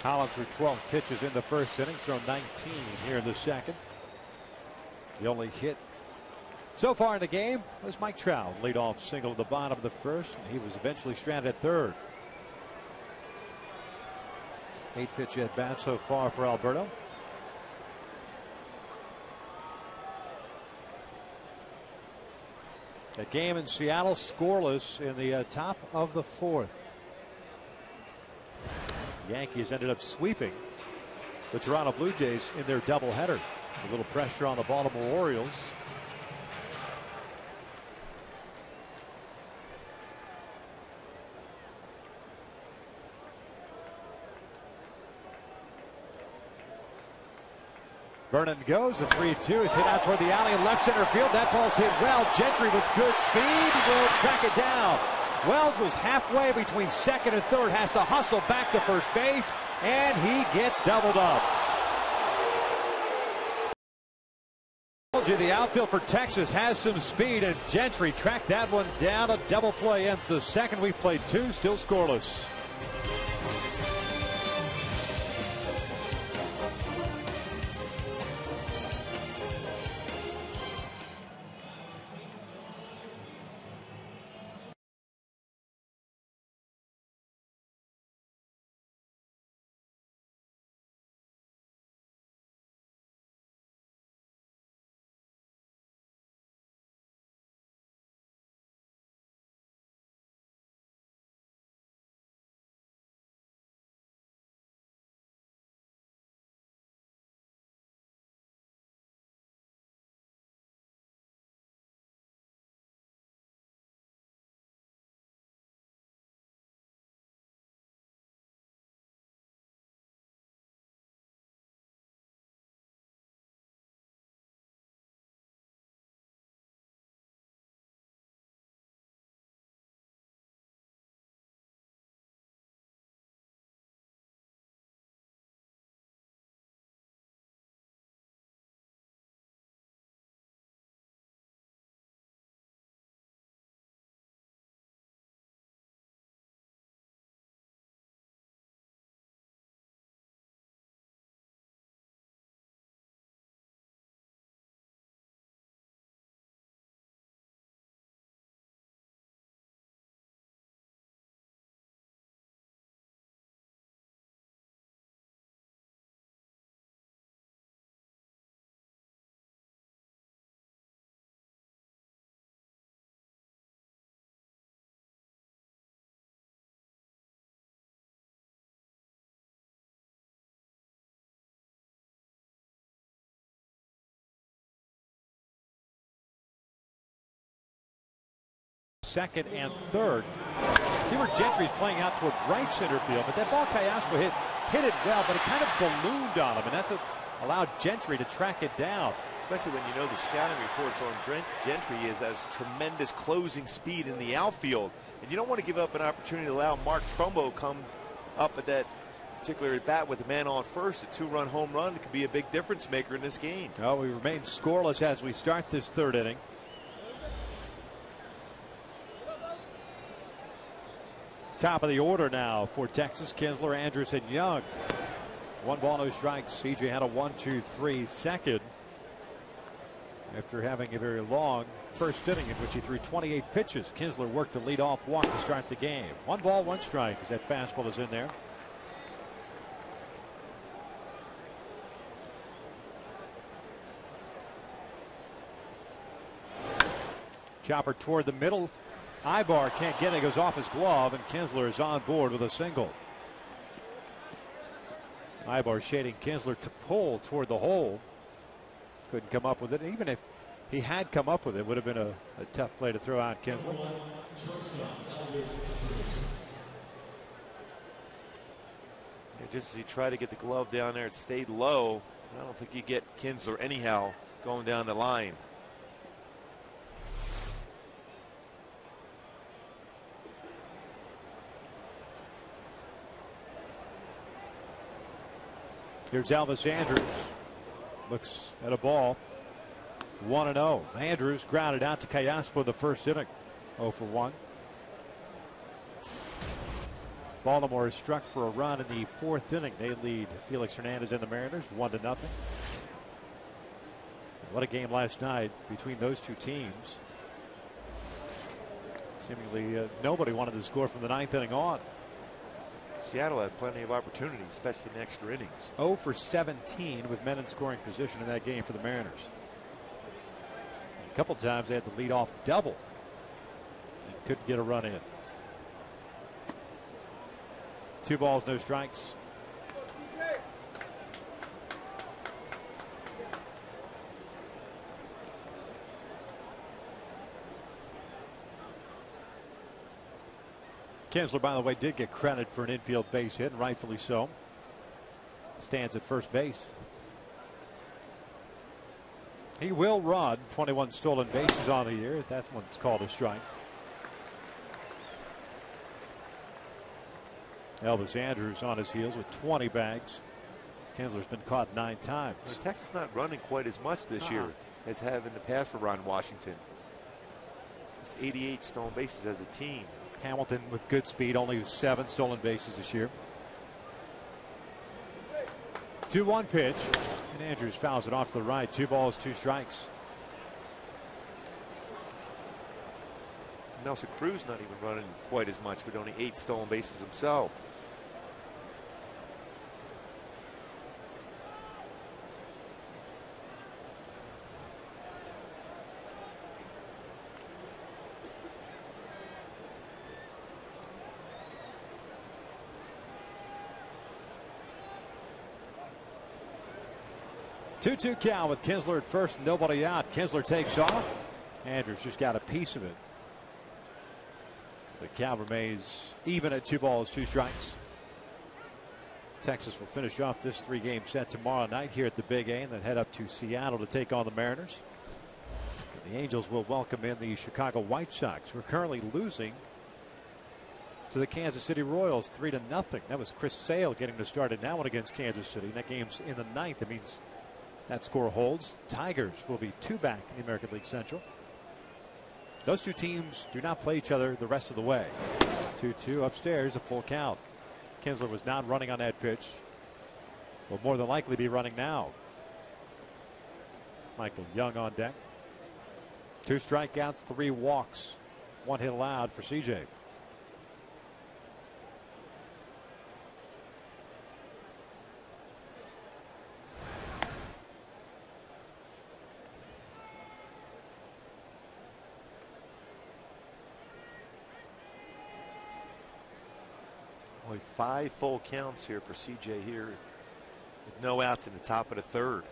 Holland threw 12 pitches in the first inning, thrown 19 here in the second. The only hit so far in the game was Mike Trout. Leadoff single at the bottom of the first, and he was eventually stranded at third. 8-pitch at bat so far for Alberto. A game in Seattle scoreless in the top of the fourth. Yankees ended up sweeping the Toronto Blue Jays in their doubleheader. A little pressure on the Baltimore Orioles. Vernon goes. The 3-2 is hit out toward the alley in left center field. That ball's hit well. Gentry with good speed will track it down. Wells was halfway between second and third, has to hustle back to first base, and he gets doubled up. Told you the outfield for Texas has some speed, and Gentry tracked that one down. A double play ends the second. We've played 2, still scoreless. second and third. See where Gentry's playing out toward right center field, but that ball Cayaspo hit it well, but it kind of ballooned on him, and that's allowed Gentry to track it down. Especially when you know the scouting reports on Gentry has tremendous closing speed in the outfield. And you don't want to give up an opportunity to allow Mark Trumbo come up at that particular at bat with a man on first. A 2-run home run could be a big difference maker in this game. Oh, we remain scoreless as we start this third inning. Top of the order now for Texas. Kinsler, Andrus, and Young. 1 ball, no strikes. CJ had a 1-2-3 second after having a very long first inning in which he threw 28 pitches. Kinsler worked the leadoff walk to start the game. 1 ball, 1 strike as that fastball is in there. Chopper toward the middle. Ibar can't get it. Goes off his glove, and Kinsler is on board with a single. Ibar shading Kinsler to pull toward the hole. Couldn't come up with it. Even if he had come up with it, would have been a tough play to throw out Kinsler. Yeah, just as he tried to get the glove down there, it stayed low. I don't think you get Kinsler anyhow going down the line. Here's Elvis Andrus. Looks at a ball. 1-0. Andrus grounded out to Cayaspo the first inning. 0 for 1. Baltimore is struck for a run in the 4th inning. They lead Felix Hernandez and the Mariners 1-0. What a game last night between those two teams. Seemingly nobody wanted to score from the 9th inning on. Seattle had plenty of opportunities, especially in extra innings. 0 for 17 with men in scoring position in that game for the Mariners. A couple times they had to lead off double and couldn't get a run in. 2 balls, no strikes. Kinsler, by the way, did get credit for an infield base hit, and rightfully so. Stands at first base. He will run. 21 stolen bases on the year. That one's called a strike. Elvis Andrus on his heels with 20 bags. Kinsler's been caught 9 times. Well, Texas not running quite as much this year as have in the past for Ron Washington. It's 88 stolen bases as a team. Hamilton with good speed, only 7 stolen bases this year. 2-1 pitch, and Andrus fouls it off to the right. 2 balls, 2 strikes. Nelson Cruz not even running quite as much, with only 8 stolen bases himself. Two count with Kinsler at first, nobody out. Kinsler takes off. Andrus just got a piece of it. The count remains even at 2 balls, 2 strikes. Texas will finish off this 3-game set tomorrow night here at the Big A, and then head up to Seattle to take on the Mariners. The Angels will welcome in the Chicago White Sox. We're currently losing to the Kansas City Royals 3-0. That was Chris Sale getting the start in that one against Kansas City. And that game's in the 9th. That means that score holds. Tigers will be 2 back in the American League Central. Those 2 teams do not play each other the rest of the way. 2-2 upstairs, a full count. Kinsler was not running on that pitch. Will more than likely be running now. Michael Young on deck. 2 strikeouts, 3 walks. 1 hit allowed for CJ. Only 5 full counts here for CJ here, with no outs in the top of the 3rd.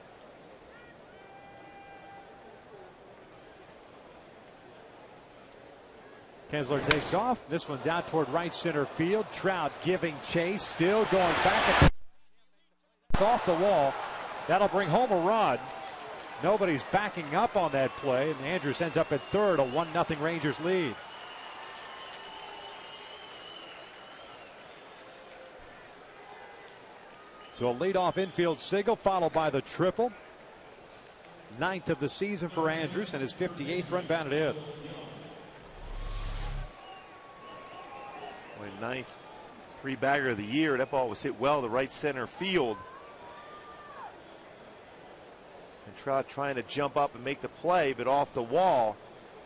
Kessler takes off. This one's out toward right center field. Trout giving chase. Still going back. It's off the wall. That'll bring home a run. Nobody's backing up on that play. And Andrus ends up at third. A 1-0 Rangers lead. So a leadoff infield single followed by the triple. 9th of the season for Andrus and his 58th run batted in. My 9th three-bagger of the year. That ball was hit well to right center field. And Trout trying to jump up and make the play, but off the wall.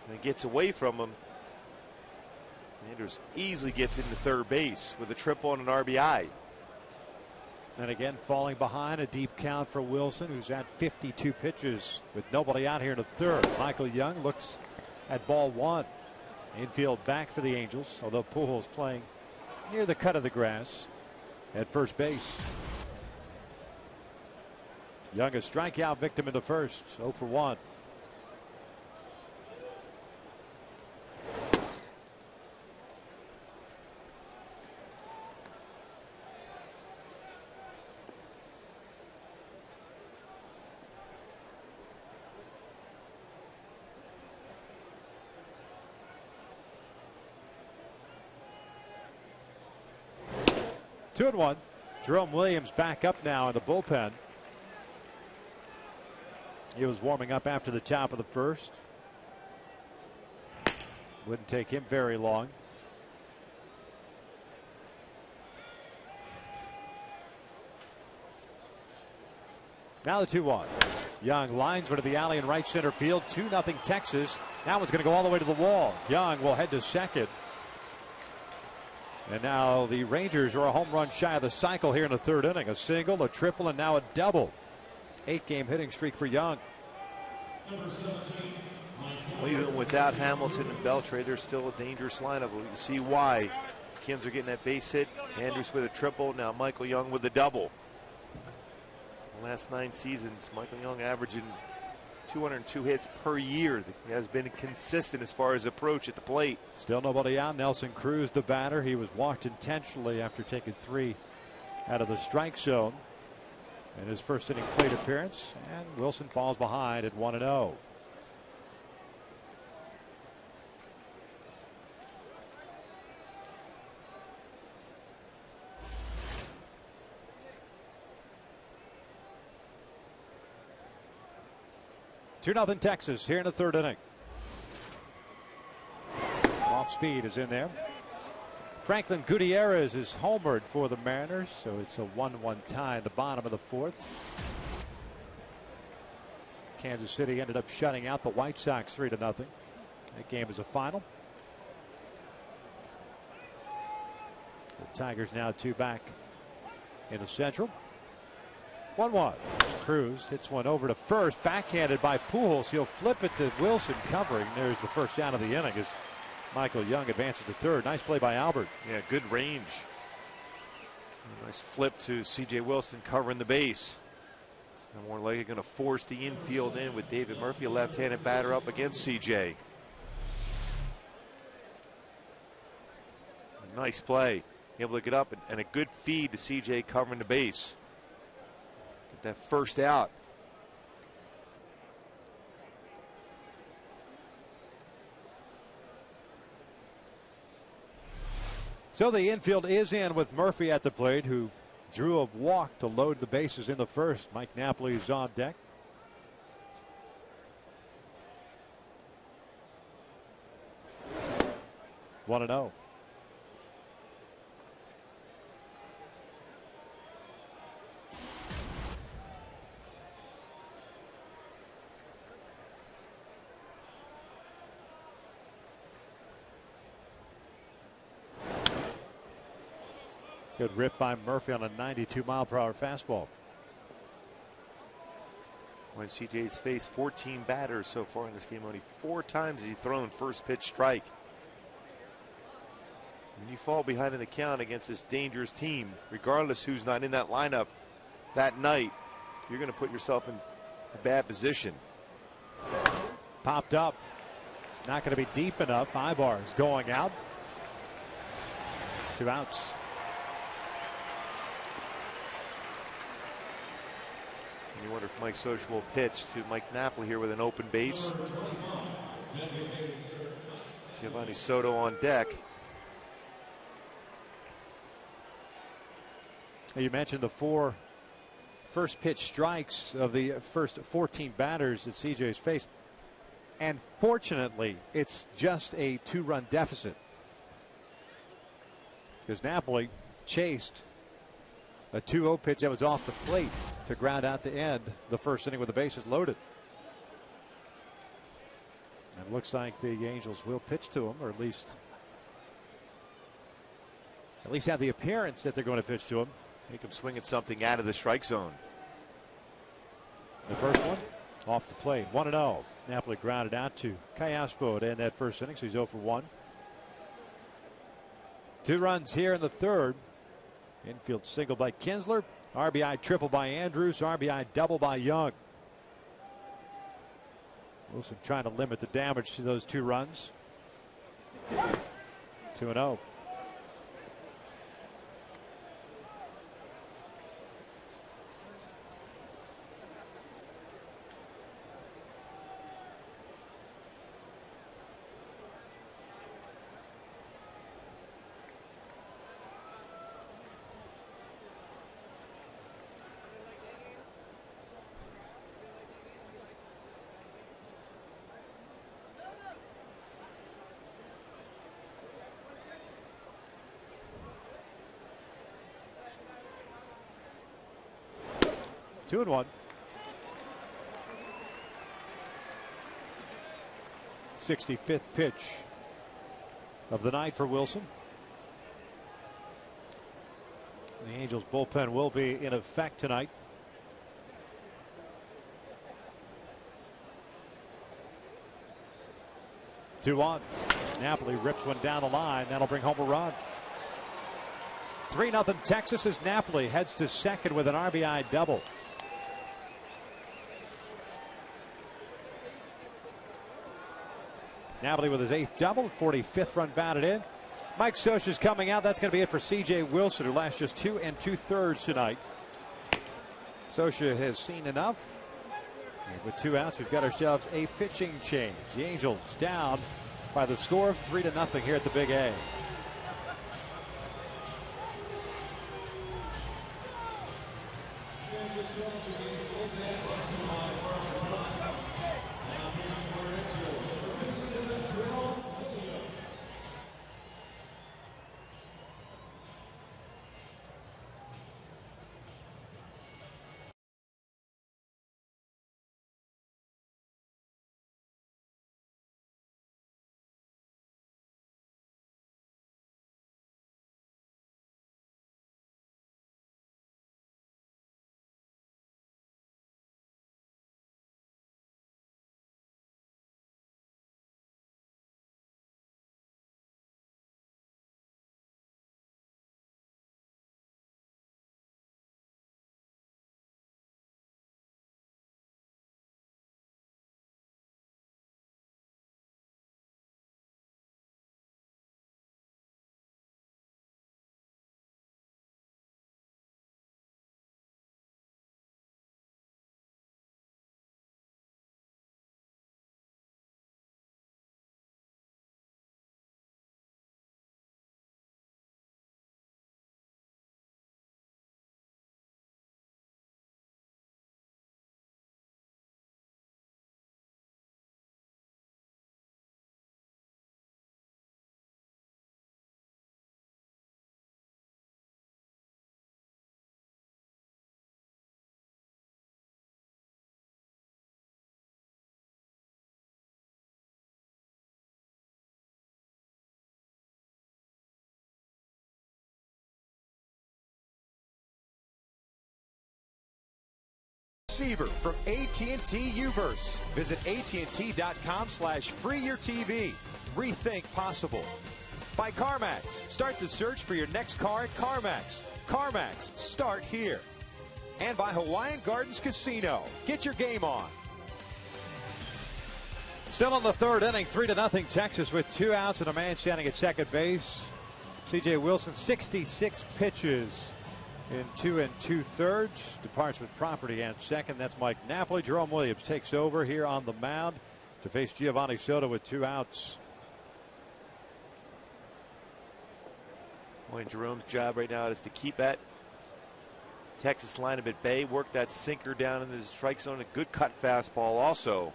And it gets away from him. Andrus easily gets into third base with a triple and an RBI. And again, falling behind, a deep count for Wilson, who's at 52 pitches with nobody out here in the third. Michael Young looks at ball one. Infield back for the Angels, although Pujols playing near the cut of the grass at first base. Young a strikeout victim in the first, 0 for 1. Two and one. Jerome Williams back up now in the bullpen. He was warming up after the top of the first. Wouldn't take him very long. Now the 2-1. Young lines one to the alley in right center field. 2-0 Texas. That one's going to go all the way to the wall. Young will head to second. And now the Rangers are a home run shy of the cycle here in the third inning. A single, a triple, and now a double. 8-game hitting streak for Young. Well, even without Hamilton and Beltre, they're still a dangerous lineup. You can see why. Kims are getting that base hit. Andrus with a triple. Now Michael Young with a double. The last 9 seasons, Michael Young averaging 202 hits per year. He has been consistent as far as approach at the plate. Still nobody out. Nelson Cruz, the batter. He was walked intentionally after taking 3 out of the strike zone in his first inning plate appearance. And Wilson falls behind at 1-0. Two 2-0 Texas here in the third inning. Off speed is in there. Franklin Gutierrez is homered for the Mariners, so it's a 1-1 tie at the bottom of the fourth. Kansas City ended up shutting out the White Sox 3-0. That game is a final. The Tigers now 2 back in the Central. 1-1. Cruz hits one over to first, backhanded by Pujols. He'll flip it to Wilson covering. There's the first down of the inning as Michael Young advances to third. Nice play by Albert. Yeah, good range. Nice flip to C.J. Wilson covering the base. And more likely going to force the infield in with David Murphy, a left-handed batter up against C.J. A nice play. Able to get up and a good feed to C.J. covering the base. Get that first out. So the infield is in with Murphy at the plate, who drew a walk to load the bases in the first. Mike Napoli is on deck. One and 0. Good rip by Murphy on a 92-mile-per-hour fastball. When CJ's faced 14 batters so far in this game, only 4 times he's thrown first pitch strike. When you fall behind in the count against this dangerous team, regardless who's not in that lineup that night, you're going to put yourself in a bad position. Popped up. Not going to be deep enough. Ibar's going out. 2 outs. And you wonder if Mike Scioscia will pitch to Mike Napoli here with an open base. Giovanni Soto on deck. You mentioned the 4 first pitch strikes of the first 14 batters that CJ's faced. And fortunately, it's just a 2-run deficit. Because Napoli chased a 2-0 pitch that was off the plate to ground out the end the first inning with the bases loaded. And it looks like the Angels will pitch to him, or at least have the appearance that they're going to pitch to him. Make him swing at something out of the strike zone. The first one off the plate, 1-0. Napoli grounded out to Callaspo to end that first inning, so he's 0 for 1. 2 runs here in the third. Infield single by Kinsler, RBI triple by Andrews, RBI double by Young. Wilson trying to limit the damage to those 2 runs. 2-0. Two and 1. 65th pitch of the night for Wilson. The Angels bullpen will be in effect tonight. Two on. Napoli rips one down the line. That'll bring home a run. 3-0 Texas as Napoli heads to second with an RBI double. Napoli with his 8th double, 45th run batted in. Mike Scioscia's coming out. That's going to be it for C.J. Wilson, who lasts just 2 2/3 tonight. Scioscia has seen enough. And with 2 outs, we've got ourselves a pitching change. The Angels down by the score of 3-0 here at the Big A. Receiver from AT&T Uverse. Visit AT&T.com/freeyourtv. Rethink possible. By CarMax. Start the search for your next car at CarMax. CarMax. Start here. And by Hawaiian Gardens Casino. Get your game on. Still in the third inning, 3-0 Texas with 2 outs and a man standing at second base. C.J. Wilson, 66 pitches in 2 2/3. Departs with property and second. That's Mike Napoli. Jerome Williams takes over here on the mound to face Giovanni Soto with 2 outs. Boy, Jerome's job right now is to keep that Texas lineup at bay, work that sinker down in the strike zone. A good cut fastball also.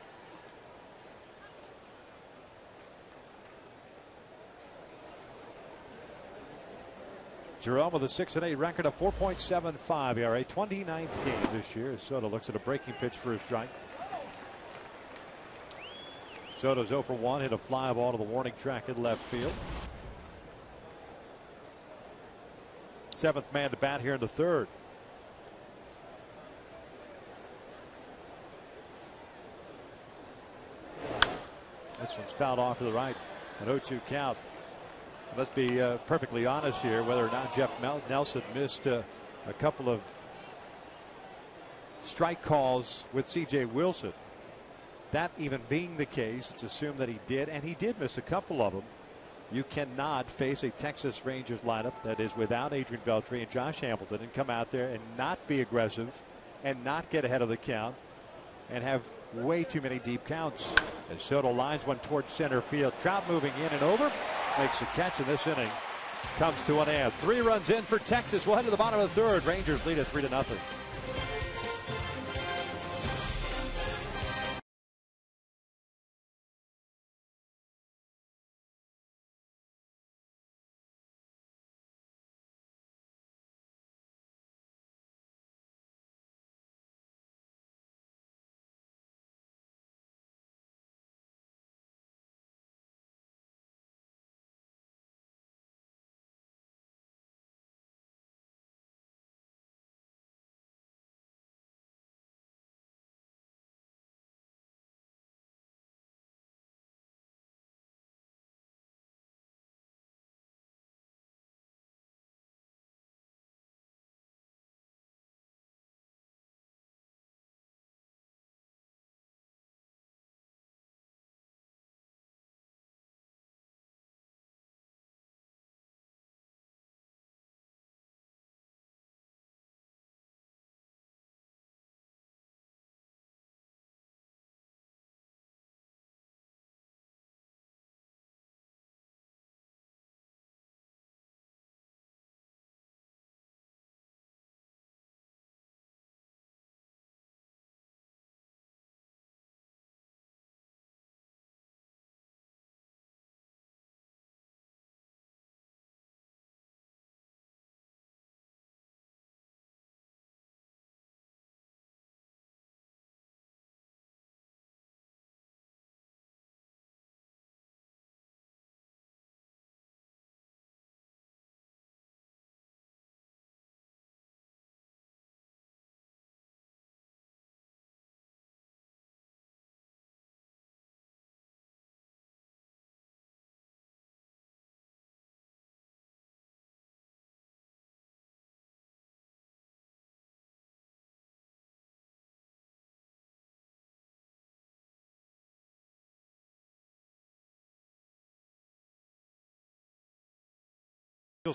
Jerome with a 6-8 record, a 4.75 ERA, 29th game this year. Soto looks at a breaking pitch for a strike. Soto's 0 for 1, hit a fly ball to the warning track in left field. 7th man to bat here in the third. This one's fouled off to the right. An 0-2 count. Let's be perfectly honest here, whether or not Jeff Nelson missed a couple of strike calls with C.J. Wilson. That even being the case, it's assumed that he did, and he did miss a couple of them. You cannot face a Texas Rangers lineup that is without Adrian Beltre and Josh Hamilton and come out there and not be aggressive and not get ahead of the count and have way too many deep counts. As Soto lines one towards center field. Trout moving in and over. Makes a catch in this inning. Comes to an end. 3 runs in for Texas. We'll head to the bottom of the third. Rangers lead at 3-0.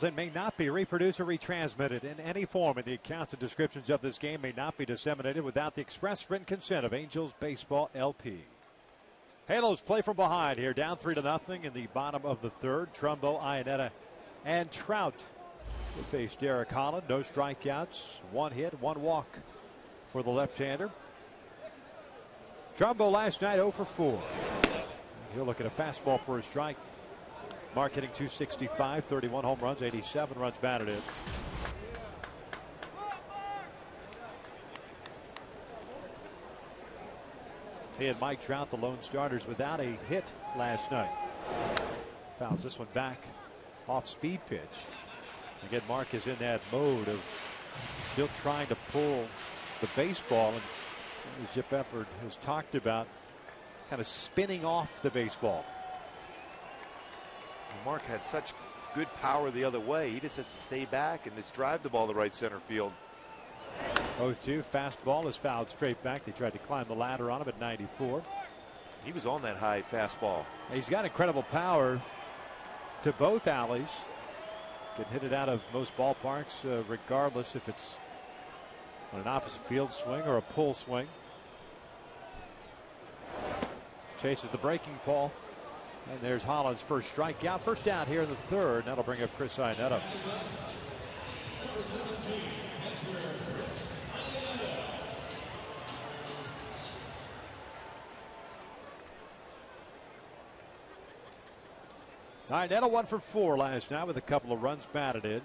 And may not be reproduced or retransmitted in any form, and the accounts and descriptions of this game may not be disseminated without the express written consent of Angels Baseball LP. Halos play from behind here, down 3-0 in the bottom of the third. Trumbo, Iannetta, and Trout will face Derek Holland. No strikeouts, 1 hit, 1 walk for the left-hander. Trumbo last night 0 for 4. He'll look at a fastball for a strike. Mark hitting .265, 31 home runs, 87 runs batted in. He and Mike Trout, the lone starters, without a hit last night. Fouls this one back off speed pitch. Again, Mark is in that mode of still trying to pull the baseball, and as Zip Efford has talked about, kind of spinning off the baseball. Mark has such good power the other way. He just has to stay back and just drive the ball to right center field. 0-2 fastball is fouled straight back. They tried to climb the ladder on him at 94. He was on that high fastball. He's got incredible power to both alleys. Can hit it out of most ballparks, regardless if it's on an opposite field swing or a pull swing. Chases the breaking ball. And there's Holland's first strikeout. First out here in the third. That'll bring up Chris Iannetta. Iannetta 1 for 4 last night with a couple of runs batted in.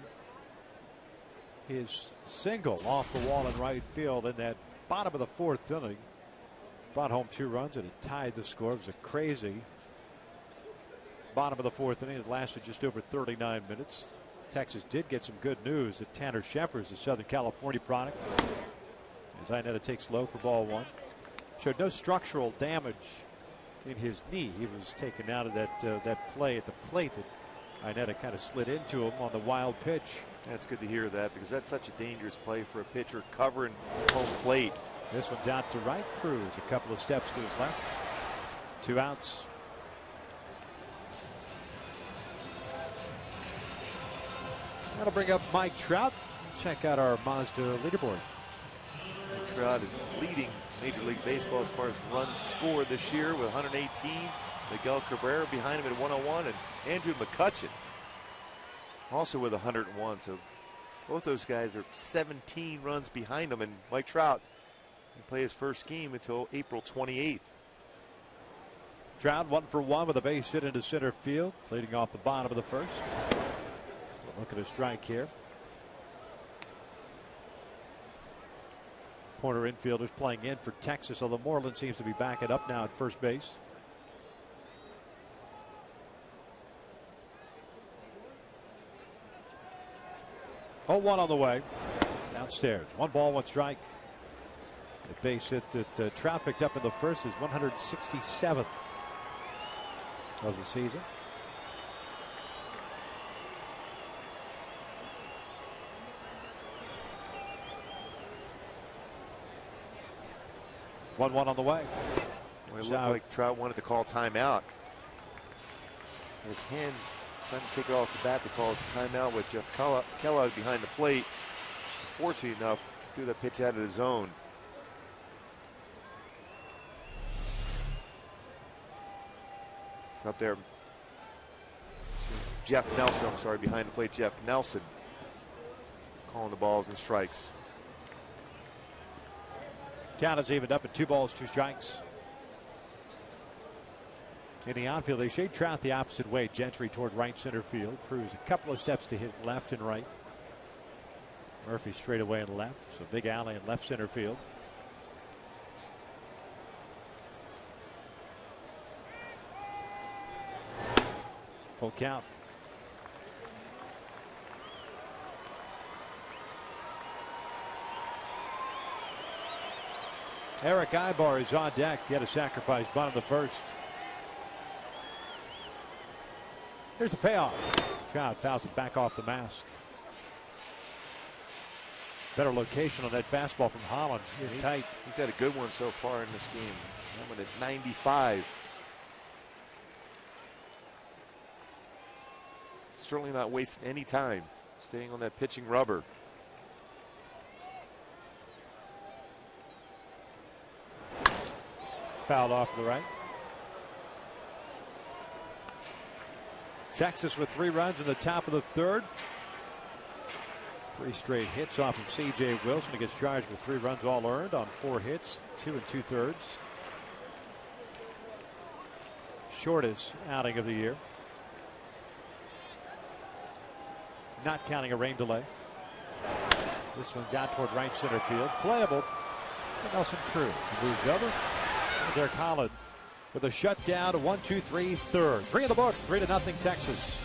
His single off the wall in right field in that bottom of the fourth inning brought home 2 runs and it tied the score. It was a crazy bottom of the fourth inning. It lasted just over 39 minutes. Texas did get some good news that Tanner Shepard is a Southern California product. As Iannetta takes low for ball 1. Showed no structural damage in his knee. He was taken out of that play at the plate that Iannetta kind of slid into him on the wild pitch. That's good to hear that, because that's such a dangerous play for a pitcher covering home plate. This one's out to right. Cruz a couple of steps to his left. 2 outs. That'll bring up Mike Trout. Check out our Mazda leaderboard. Mike Trout is leading Major League Baseball as far as runs scored this year with 118. Miguel Cabrera behind him at 101, and Andrew McCutchen also with 101. So both those guys are 17 runs behind him, and Mike Trout will play his first game until April 28th. Trout 1 for 1 with a base hit into center field, leading off the bottom of the first. Look at a strike here. Corner infielders playing in for Texas, although Moreland seems to be backing up now at first base. Oh, 1 on the way. Downstairs. 1 ball, 1 strike. The base hit that Trout picked up in the first is 167th of the season. 1-1 on the way. Well, it looked like Trout wanted to call timeout. His hand trying to take it off the bat to call timeout with Jeff Kellogg behind the plate. Fortunately enough, threw the pitch out of the zone. It's up there. Jeff Nelson, I'm sorry, behind the plate, Jeff Nelson calling the balls and strikes. Count is evened up at 2 balls, 2 strikes. In the outfield, they shade Trout the opposite way. Gentry toward right center field. Cruz a couple of steps to his left and right. Murphy straight away and left. So big alley in left center field. Full count. Eric Ibar is on deck. He had a sacrifice bunt in the first. Here's the payoff. Trout fouls it back off the mask. Better location on that fastball from Holland. Tight. He's had a good one so far in this game. That one at 95. Certainly not wasting any time. Staying on that pitching rubber. Fouled off to the right. Texas with 3 runs in the top of the third. 3 straight hits off of C.J. Wilson. He gets charged with 3 runs all earned on 4 hits, 2 2/3. Shortest outing of the year. Not counting a rain delay. This one's out toward right center field. Playable. Nelson Cruz moves over. Derek Holland with a shutdown. 1-2-3 third. 3 in the books. 3-0 Texas.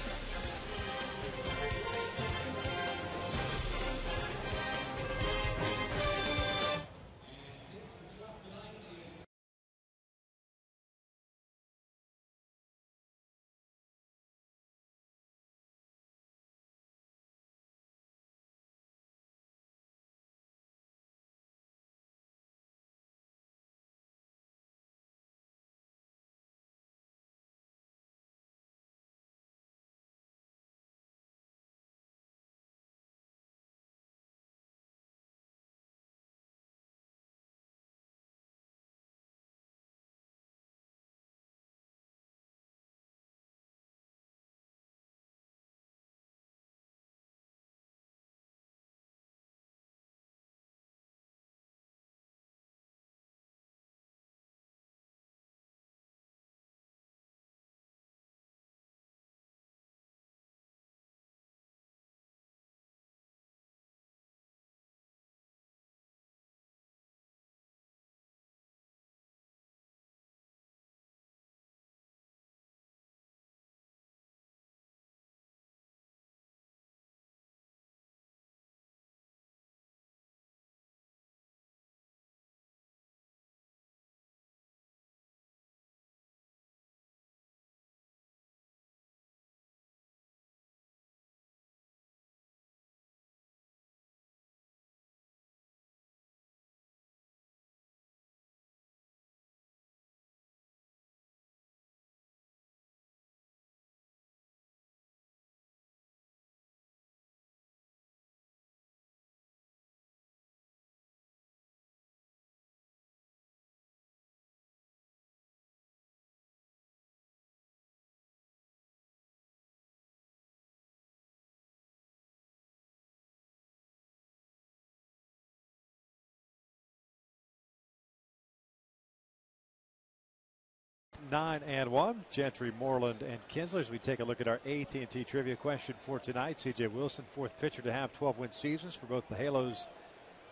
9-1. Gentry, Moreland, and Kinsler. As we take a look at our AT&T trivia question for tonight. C.J. Wilson, fourth pitcher to have 12-win seasons for both the Halos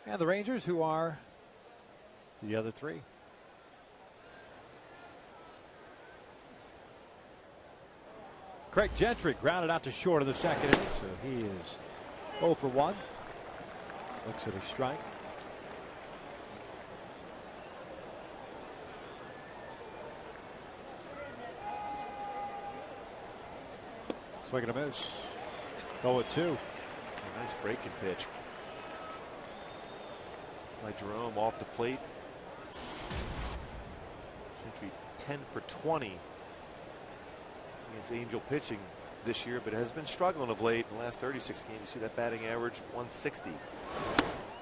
and the Rangers, who are the other three. Craig Gentry grounded out to short in the second inning, so he is 0 for 1. Looks at a strike. Swing and a miss. 0-2. A nice breaking pitch by Jerome off the plate. Gentry 10 for 20 against Angel pitching this year, but has been struggling of late. In the last 36 games, you see that batting average 160.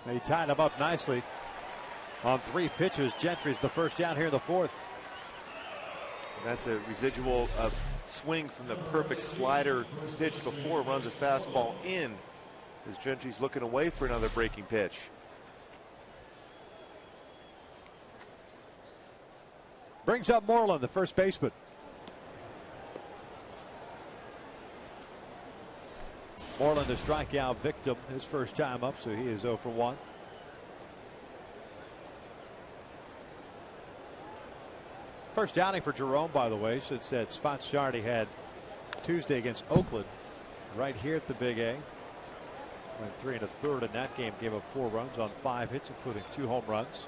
He tied him up nicely on 3 pitches. Gentry's the first down here in the fourth. And that's a residual of swing from the perfect slider pitch before it runs a fastball in, as Gentry's looking away for another breaking pitch. Brings up Moreland, the first baseman. Moreland a strikeout victim his first time up, so he is 0 for 1. First outing for Jerome, by the way, since that spot start he had Tuesday against Oakland, right here at the Big A. Went 3 1/3 in that game, gave up 4 runs on 5 hits, including 2 home runs.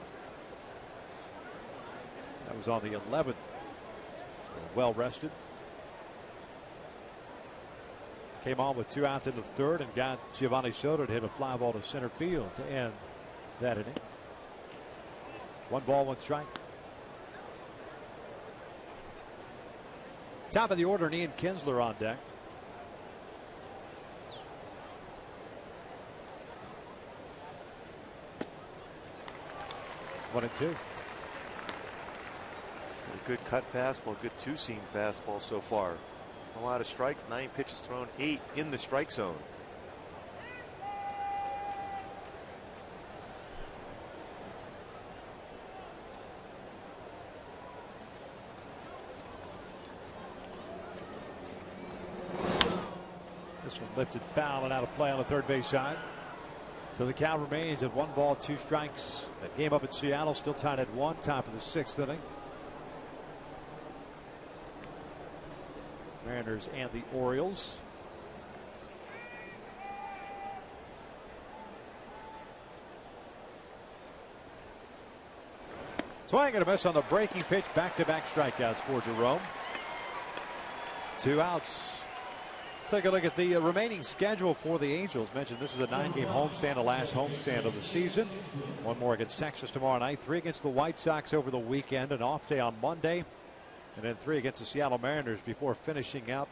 That was on the 11th. So well rested. Came on with 2 outs in the third and got Giovanni Soto to hit a fly ball to center field to end that inning. 1 ball, 1 strike. Top of the order, and Ian Kinsler on deck. One and two. So a good cut fastball, good two-seam fastball so far. A lot of strikes, 9 pitches thrown, 8 in the strike zone. This one lifted foul and out of play on the third base side. So the count remains at 1 ball, 2 strikes. That game up in Seattle still tied at 1, top of the 6th inning. Mariners and the Orioles. Swing and a miss on the breaking pitch. Back-to-back strikeouts for Jerome. 2 outs. Take a look at the remaining schedule for the Angels. Mentioned this is a 9-game homestand, the last homestand of the season. 1 more against Texas tomorrow night, 3 against the White Sox over the weekend, an off day on Monday, and then 3 against the Seattle Mariners before finishing out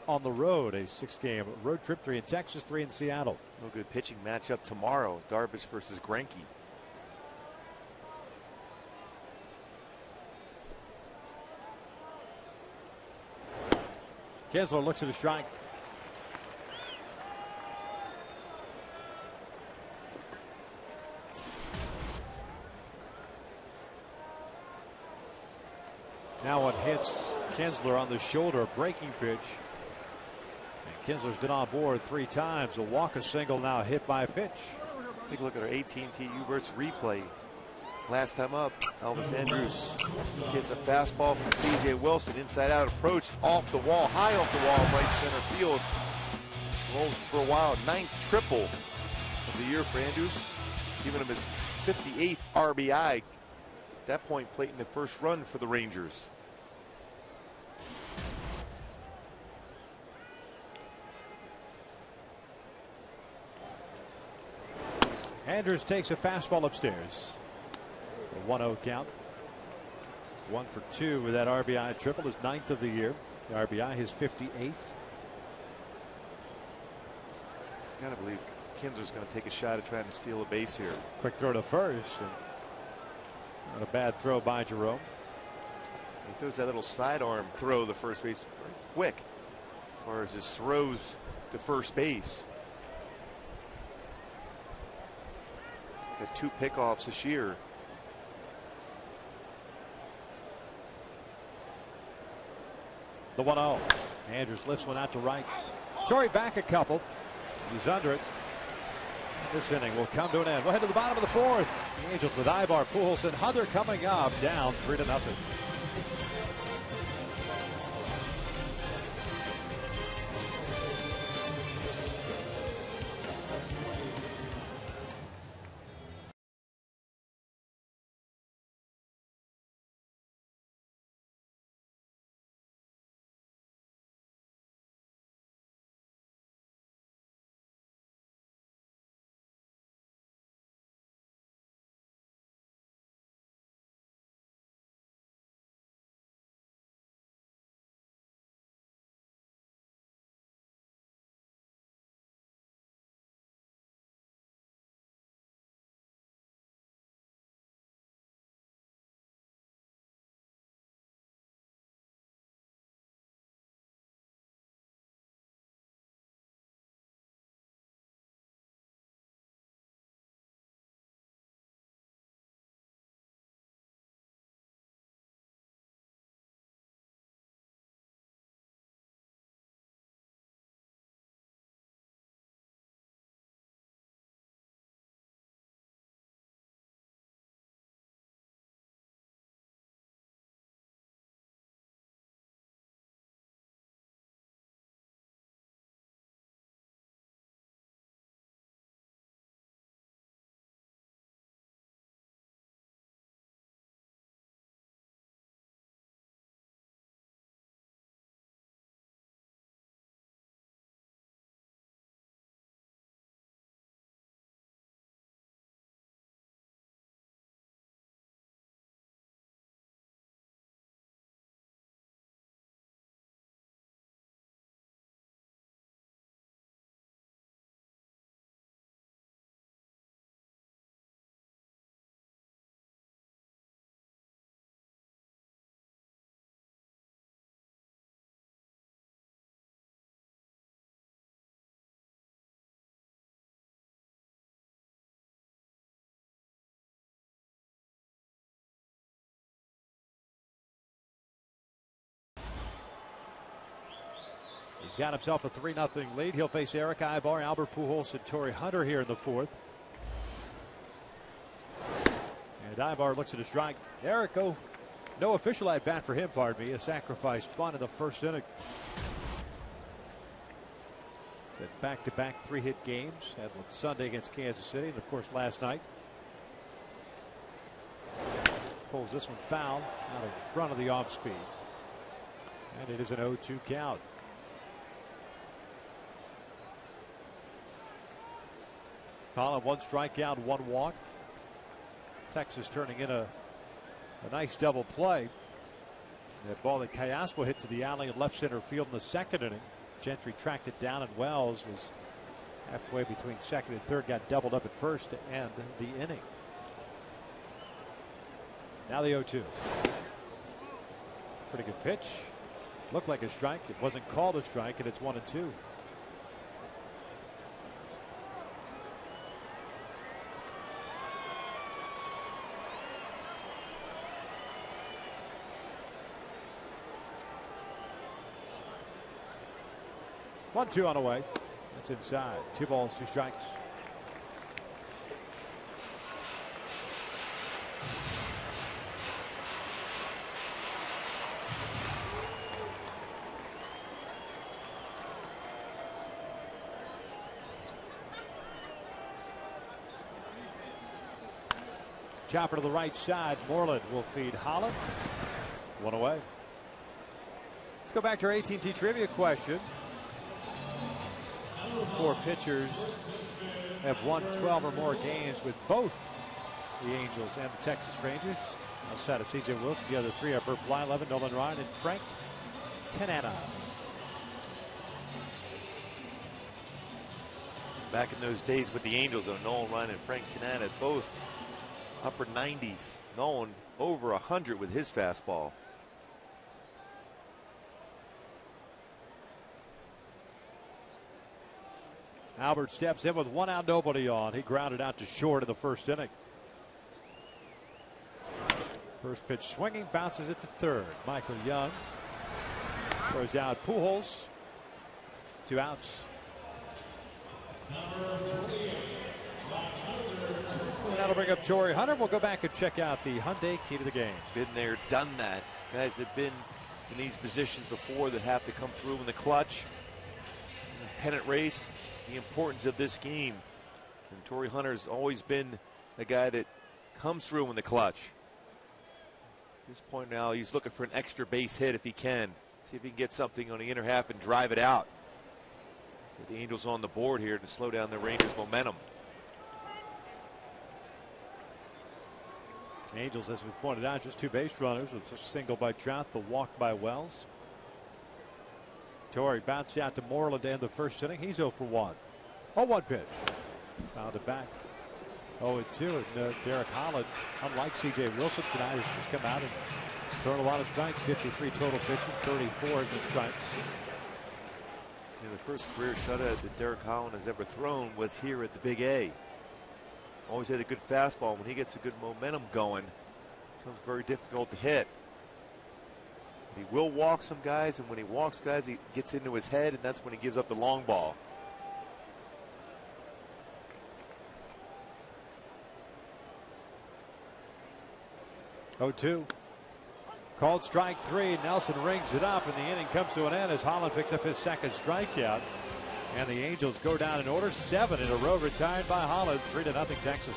on the road. A 6-game road trip, 3 in Texas, 3 in Seattle. No good pitching matchup tomorrow. Darvish versus Greinke. Kinsler looks at a strike. Now one hits Kinsler on the shoulder, a breaking pitch. And Kinsler's been on board 3 times. A walk, a single, now hit by a pitch. Take a look at our AT&T U-verse replay. Last time up, Elvis Andrus gets a fastball from C.J. Wilson, inside out approach, off the wall, high off the wall, right center field. Rolls for a while, 9th triple of the year for Andrus, giving him his 58th RBI. At that point, plating the first run for the Rangers. Andrus takes a fastball upstairs. A 1-0 count. 1 for 2 with that RBI triple, his 9th of the year. The RBI, his 58th. Gotta believe Kinsler's going to take a shot at trying to steal a base here. Quick throw to first. And not a bad throw by Jerome. He throws that little sidearm throw to first base very quick as far as his throws to first base. Got 2 pickoffs this year. The 1-0. Andrews lifts one out to right. Torrey back a couple. He's under it. This inning will come to an end. We'll head to the bottom of the fourth. The Angels with Ibar, Pujols, and Hunter coming up, down 3-0. He's got himself a 3-0 lead. He'll face Eric Ibar, Albert Pujols, and Torrey Hunter here in the fourth. And Ibar looks at a strike. Eric, no official at bat for him, pardon me. A sacrifice bunt in the first inning. Back-to-back 3-hit games. Had one Sunday against Kansas City, and of course last night. Pulls this one foul out in front of the off speed. And it is an 0-2 count. Colin, one strikeout, one walk. Texas turning in a nice double play. That ball that Callaspo hit to the alley in left center field in the second inning. Gentry tracked it down, and Wells was halfway between second and third, got doubled up at first to end the inning. Now the 0-2. Pretty good pitch. Looked like a strike. It wasn't called a strike, and it's 1-2. One-two on the way. That's inside. 2 balls, 2 strikes. Chopper to the right side. Moreland will feed Holland. 1 away. Let's go back to our AT&T trivia question. 4 pitchers have won 12 or more games with both the Angels and the Texas Rangers. Outside of C.J. Wilson, the other 3 are Bert Blyleven, Nolan Ryan, and Frank Tanana. Back in those days with the Angels, Nolan Ryan and Frank Tanana, both upper 90s. Nolan over 100 with his fastball. Albert steps in with 1 out, nobody on. He grounded out to short in the first inning. First pitch swinging, bounces it to third. Michael Young Throws out Pujols. 2 outs. And that'll bring up Torrey Hunter. We'll go back and check out the Hyundai key to the game. Been there, done that. Guys have been in these positions before that have to come through in the clutch. In the pennant race, the importance of this game. And Torrey Hunter's always been a guy that comes through in the clutch. At this point now, he's looking for an extra base hit if he can. See if he can get something on the inner half and drive it out. Get the Angels on the board here to slow down the Rangers' momentum. Angels, as we pointed out, just 2 base runners with a single by Trout, the walk by Wells. Torrey bounced out to Moreland to end the first inning. He's 0 for 1. 0-1 pitch. Fouled it back. 0-2. And Derek Holland, unlike C.J. Wilson tonight, has just come out and thrown a lot of strikes. 53 total pitches, 34 in strikes. Yeah, the first career shutout that Derek Holland has ever thrown was here at the Big A. Always had a good fastball. When he gets a good momentum going, it becomes very difficult to hit. He will walk some guys, and when he walks guys, he gets into his head, and that's when he gives up the long ball. Oh, 2. Called strike 3. Nelson rings it up, and the inning comes to an end as Holland picks up his second strikeout. And the Angels go down in order. 7 in a row retired by Holland. 3-0 Texas.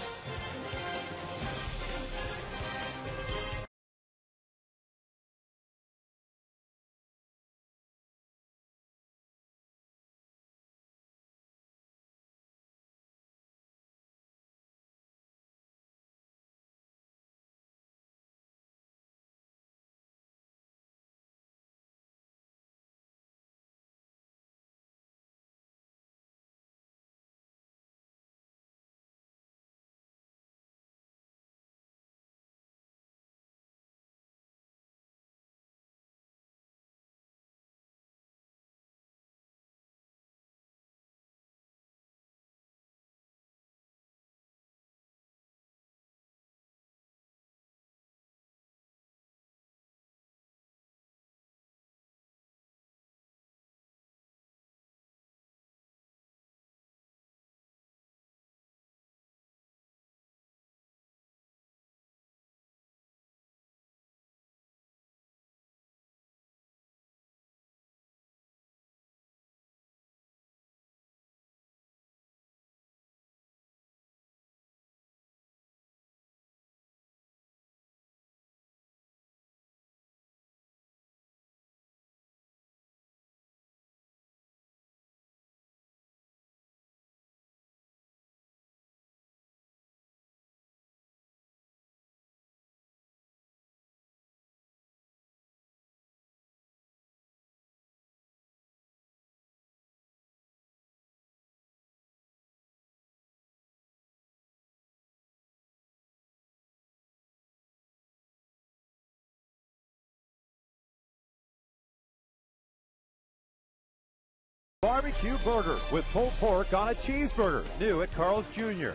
Barbecue burger with pulled pork on a cheeseburger. New at Carl's Jr.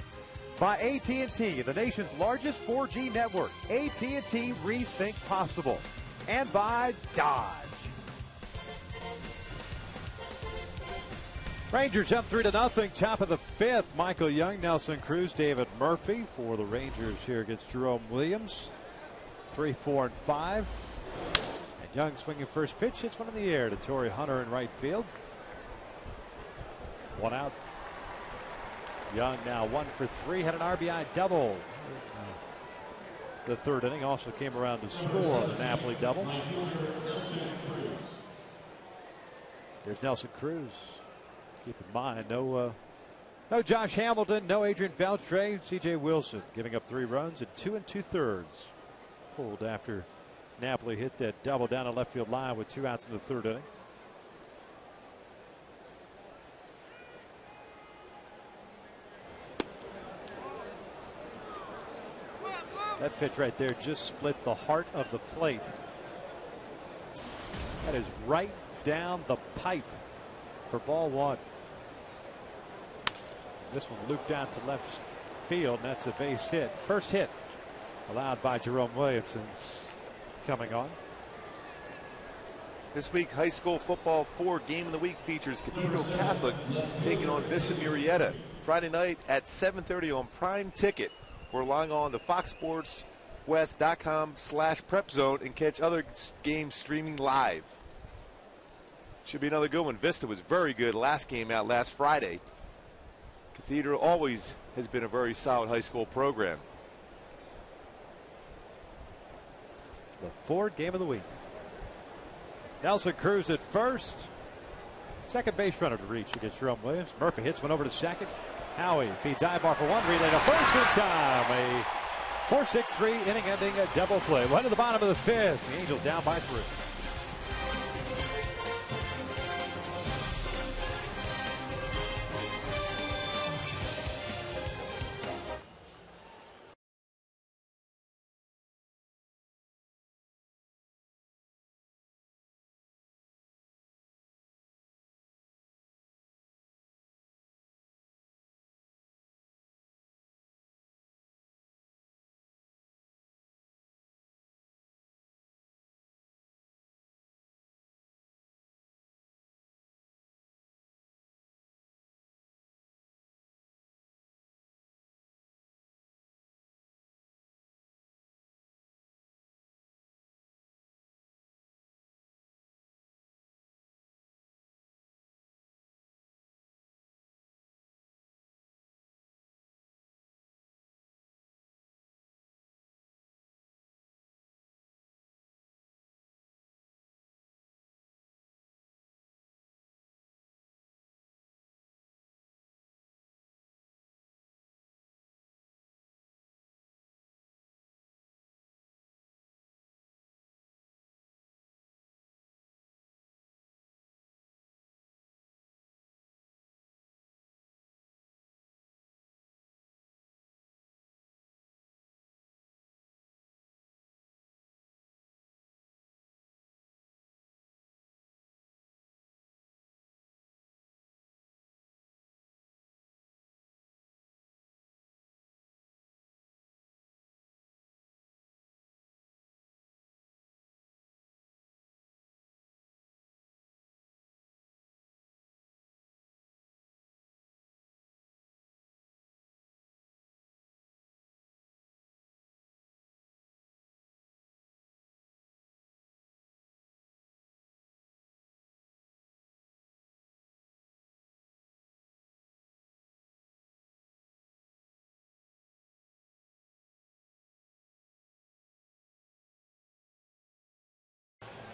By AT&T, the nation's largest 4G network. AT&T Rethink Possible. And by Dodge. Rangers up 3-0. Top of the 5th. Michael Young, Nelson Cruz, David Murphy for the Rangers here against Jerome Williams. 3, 4, and 5. And Young swinging first pitch. Hits one in the air to Torrey Hunter in right field. 1 out. Young now 1 for 3. Had an RBI double. The 3rd inning also came around to score on the Napoli double. There's Nelson Cruz. Keep in mind, no Josh Hamilton, no Adrian Beltre. C.J. Wilson giving up 3 runs in 2 2/3. Pulled after Napoli hit that double down the left field line with 2 outs in the 3rd inning. That pitch right there just split the heart of the plate. That is right down the pipe for ball 1. This one looped out to left field, and that's a base hit. First hit allowed by Jerome Williams coming on. This week, high school football 4 game of the week features Cathedral Catholic taking on Vista Murrieta. Friday night at 7:30 on Prime Ticket. We're relying on the foxsportswest.com/prepzone and catch other games streaming live. Should be another good one. Vista was very good last game out last Friday. Cathedral always has been a very solid high school program. The Ford game of the week. Nelson Cruz at first. Second base runner to reach against Jerome Williams. Murphy hits one over to second. Howie feeds Ibar for one. Relay to first in time. A 4-6-3 inning-ending double play. One to the bottom of the fifth. The Angels down by 3.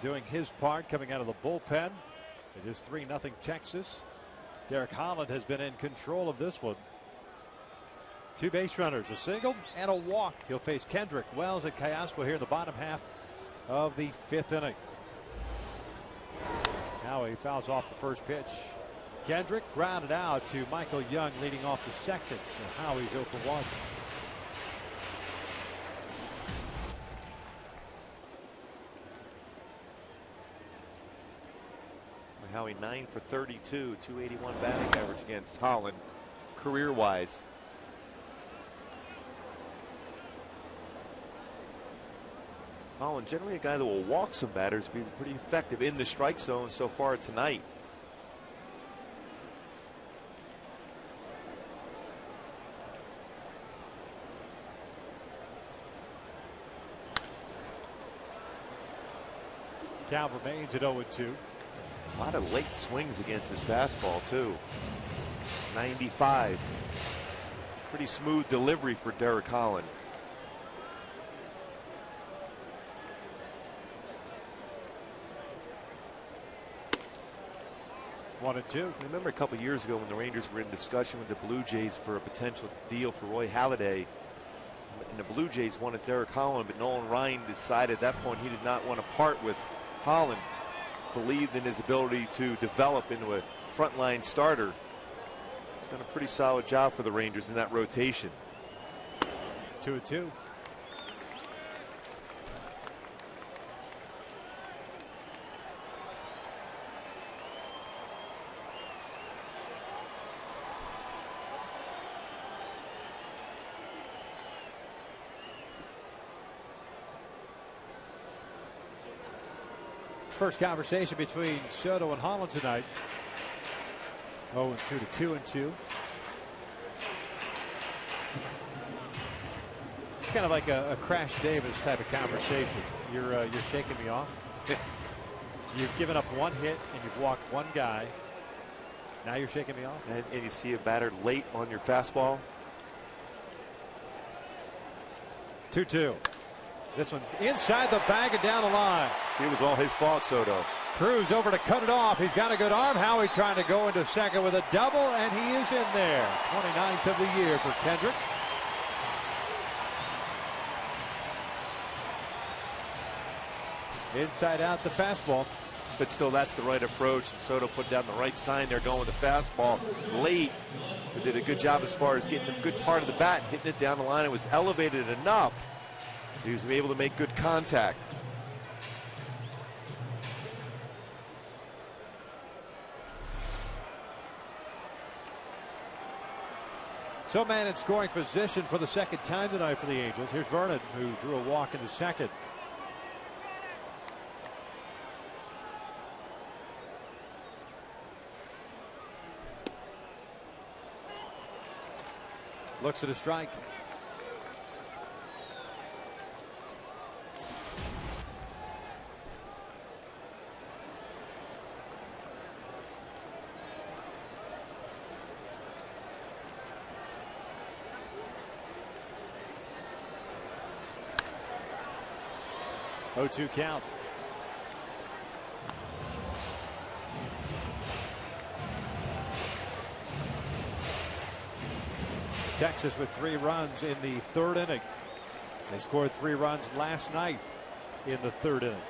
Doing his part coming out of the bullpen. It is 3-0 Texas. Derek Holland has been in control of this one. 2 base runners, a single and a walk. He'll face Kendrick, Wells, and Cayasco here in the bottom half of the 5th inning. Now he fouls off the first pitch. Kendrick grounded out to Michael Young leading off the second. So Howie's 0 for 1. Howie 9 for 32, 281 batting average against Holland, career-wise. Holland generally a guy that will walk some batters, be pretty effective in the strike zone so far tonight. Count remains at 0-2. A lot of late swings against his fastball, too. 95. Pretty smooth delivery for Derek Holland. One and two. Remember a couple years ago when the Rangers were in discussion with the Blue Jays for a potential deal for Roy Halladay, and the Blue Jays wanted Derek Holland, but Nolan Ryan decided at that point he did not want to part with Holland. Believed in his ability to develop into a frontline starter. He's done a pretty solid job for the Rangers in that rotation. 2-2. First conversation between Soto and Holland tonight. 0-2 to 2-2. It's kind of like a Crash Davis type of conversation. You're shaking me off. You've given up one hit and you've walked one guy. Now you're shaking me off. And you see a batter late on your fastball. 2-2. This one inside the bag and down the line. It was all his fault, Soto. Cruz over to cut it off. He's got a good arm. Howie trying to go into second with a double, and he is in there. 29th of the year for Kendrick. Inside out the fastball. But still, that's the right approach. And Soto put down the right sign there, going with the fastball late. But did a good job as far as getting a good part of the bat and hitting it down the line. It was elevated enough. He was able to make good contact. So man in scoring position for the second time tonight for the Angels. Here's Vernon, who drew a walk in the second. Looks at a strike. Oh, 2 count. Texas with 3 runs in the 3rd inning. They scored 3 runs last night in the 3rd inning.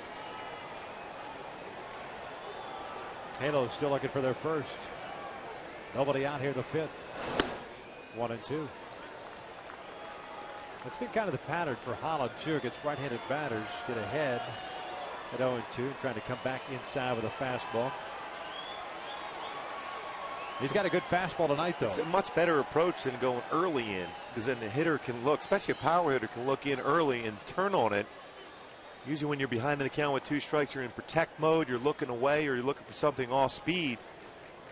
Halo's still looking for their first. Nobody out here the 5th. 1-2. It's been kind of the pattern for Holland too against right-handed batters. Get ahead at 0-2, trying to come back inside with a fastball. He's got a good fastball tonight, though. It's a much better approach than going early in, because then the hitter can look, especially a power hitter, can look in early and turn on it. Usually when you're behind in the count with 2 strikes, you're in protect mode, you're looking away, or you're looking for something off speed.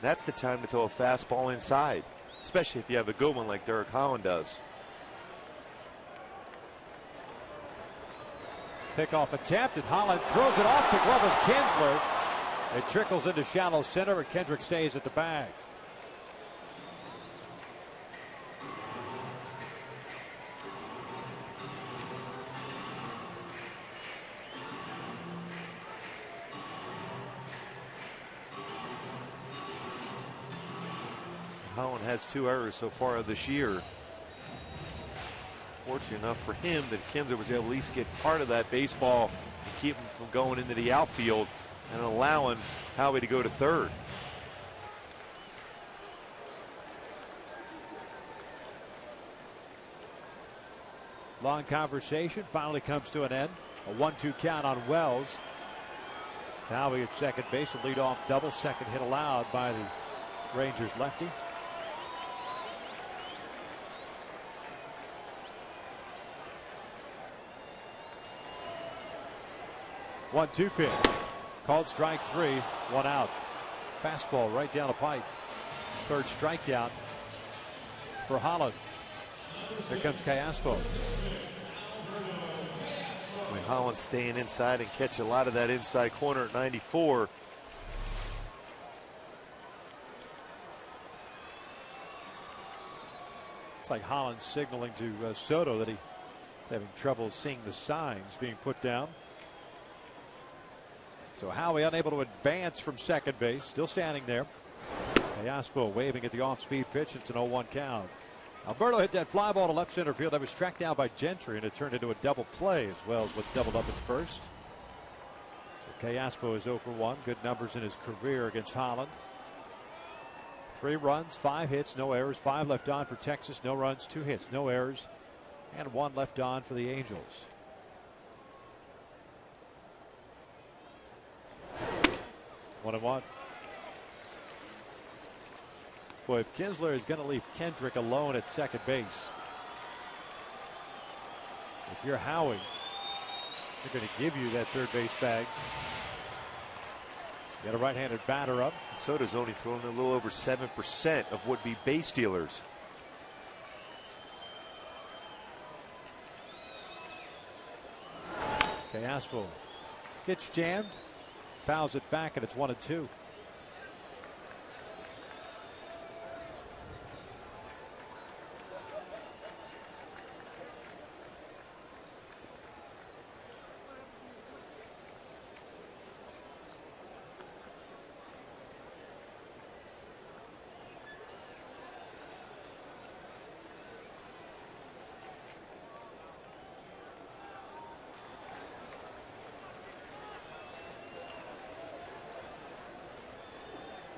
That's the time to throw a fastball inside, especially if you have a good one like Derek Holland does. Pickoff attempt, and Holland throws it off the glove of Kinsler. It trickles into shallow center, and Kendrick stays at the bag. Holland has 2 errors so far this year. Fortunate enough for him that Kinsler was able to at least get part of that baseball and keep him from going into the outfield and allowing Howie to go to 3rd. Long conversation finally comes to an end. A 1-2 count on Wells. Howie at second base, a leadoff double, second hit allowed by the Rangers lefty. One-two pitch. Called strike 3, 1 out. Fastball right down the pipe. 3rd strikeout for Holland. Here comes Callaspo. When Holland's staying inside and catch a lot of that inside corner at 94. It's like Holland signaling to Soto that he's having trouble seeing the signs being put down. So Howie unable to advance from second base, still standing there. Callaspo waving at the off-speed pitch. It's an 0-1 count. Alberto hit that fly ball to left center field. That was tracked down by Gentry, and it turned into a double play as well as what doubled up at first. So Callaspo is 0 for 1. Good numbers in his career against Holland. 3 runs, 5 hits, no errors. 5 left on for Texas. No runs, 2 hits, no errors, and 1 left on for the Angels. 1-1. Boy, if Kinsler is going to leave Kendrick alone at second base, if you're Howie, they're going to give you that third base bag. Got a right-handed batter up. Soto's only thrown a little over 7% of would-be base stealers. Caspo gets jammed, fouls it back, and it's 1-2.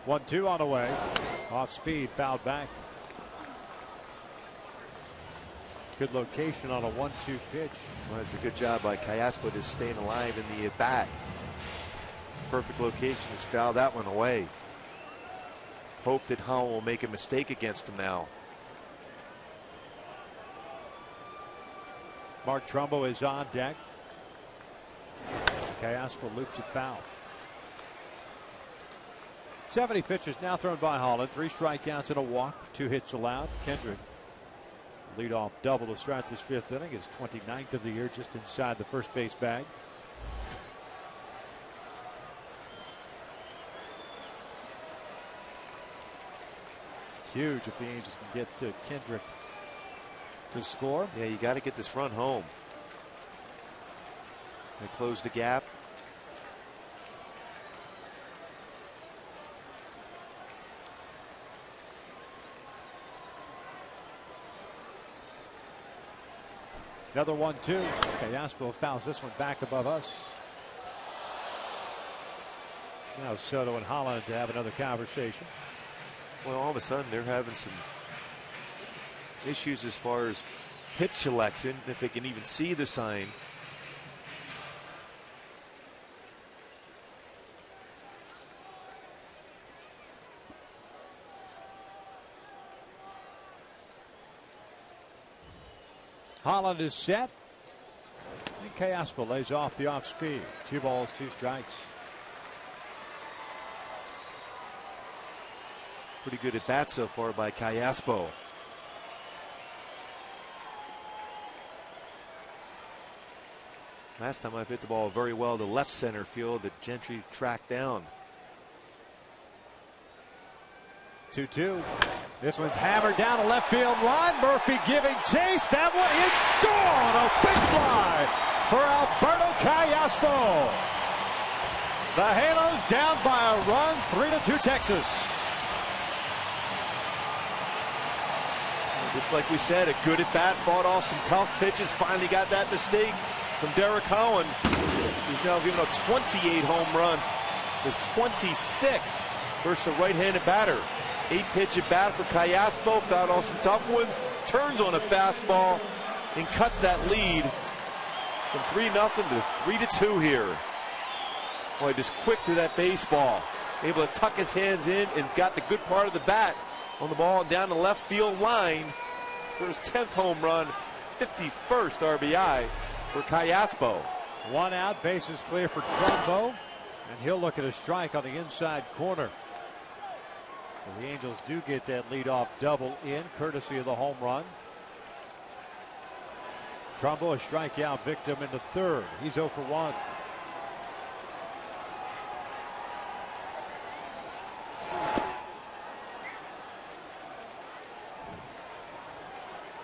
One-two on the way. Off speed, fouled back. Good location on a 1-2 pitch. Well, it's a good job by Caspo just staying alive in the at-bat. Perfect location, just fouled that one away. Hope that Holland will make a mistake against him now. Mark Trumbo is on deck. Caspo loops it foul. 70 pitches now thrown by Holland. 3 strikeouts and a walk. 2 hits allowed. Kendrick leadoff double to start this 5th inning. His 29th of the year, just inside the first base bag. Huge if the Angels can get Kendrick to score. Yeah, you got to get this run home. They close the gap. Another 1-2. Caspo fouls this one back above us. Now Soto and Holland to have another conversation. Well, all of a sudden they're having some issues as far as pitch selection, if they can even see the sign. Holland is set. And Caspo lays off the off speed. 2 balls, 2 strikes. Pretty good at bat so far by Caspo. Last time I hit the ball very well to left center field that Gentry tracked down. 2-2. This one's hammered down the left field line. Murphy giving chase. That one is gone. A big fly for Alberto Caspo. The Halos down by a run. 3-2 Texas. Just like we said, a good at bat, fought off some tough pitches. Finally got that mistake from Derek Cohen, who's now given up 28 home runs. His 26th versus a right-handed batter. 8-pitch at bat for Caspo, fouled on some tough ones, turns on a fastball, and cuts that lead from 3-0 to 3-2 here. Boy, just quick through that baseball, able to tuck his hands in and got the good part of the bat on the ball down the left field line for his 10th home run, 51st RBI for Caspo. 1 out, bases clear for Trumbo, and he'll look at a strike on the inside corner. The Angels do get that leadoff double in, courtesy of the home run. Trumbo, a strikeout victim in the 3rd. He's 0 for 1.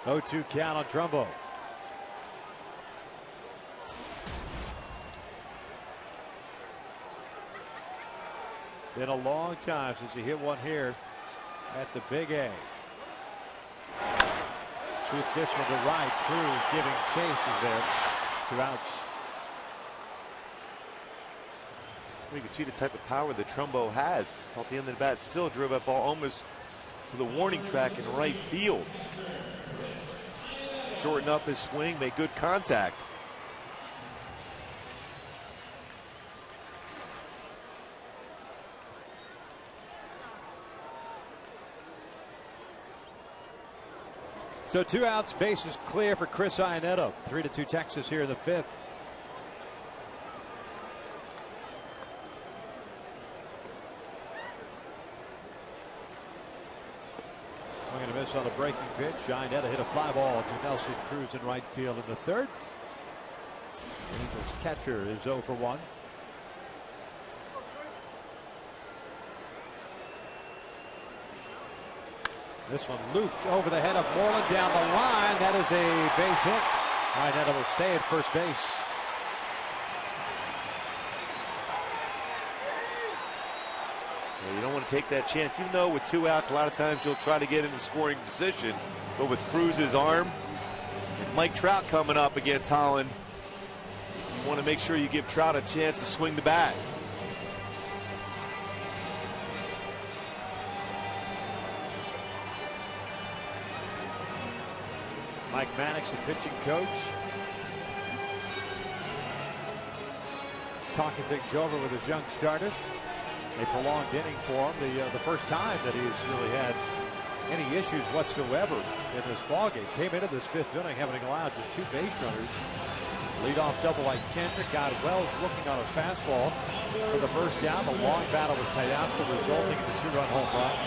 Oh, 2 count on Trumbo. Been a long time since he hit one here at the Big A. Shoots this one to right. Cruz giving chase is there. 2 outs. You can see the type of power that Trumbo has. Off the end of the bat, still drove that ball almost to the warning track in right field. Shorten up his swing, made good contact. So 2 outs, bases clear for Chris Iannetto. 3-2 Texas here in the 5th. miss on a breaking pitch. Iannetta hit a fly ball to Nelson Cruz in right field in the third. Angels catcher is 0 for 1. This one looped over the head of Moreland down the line. That is a base hit. Iannetta will stay at first base. You don't want to take that chance, even though with 2 outs, a lot of times you'll try to get in the scoring position. But with Cruz's arm and Mike Trout coming up against Holland, you want to make sure you give Trout a chance to swing the bat. Mike Mannix, the pitching coach, talking things over with his young starter. A prolonged inning for him, the first time that he's really had any issues whatsoever in this ballgame. Came into this 5th inning having allowed just 2 base runners. Leadoff double by Kendrick. Got Wells looking on a fastball for the first down. The long battle with Teoscar resulting in the 2-run home run.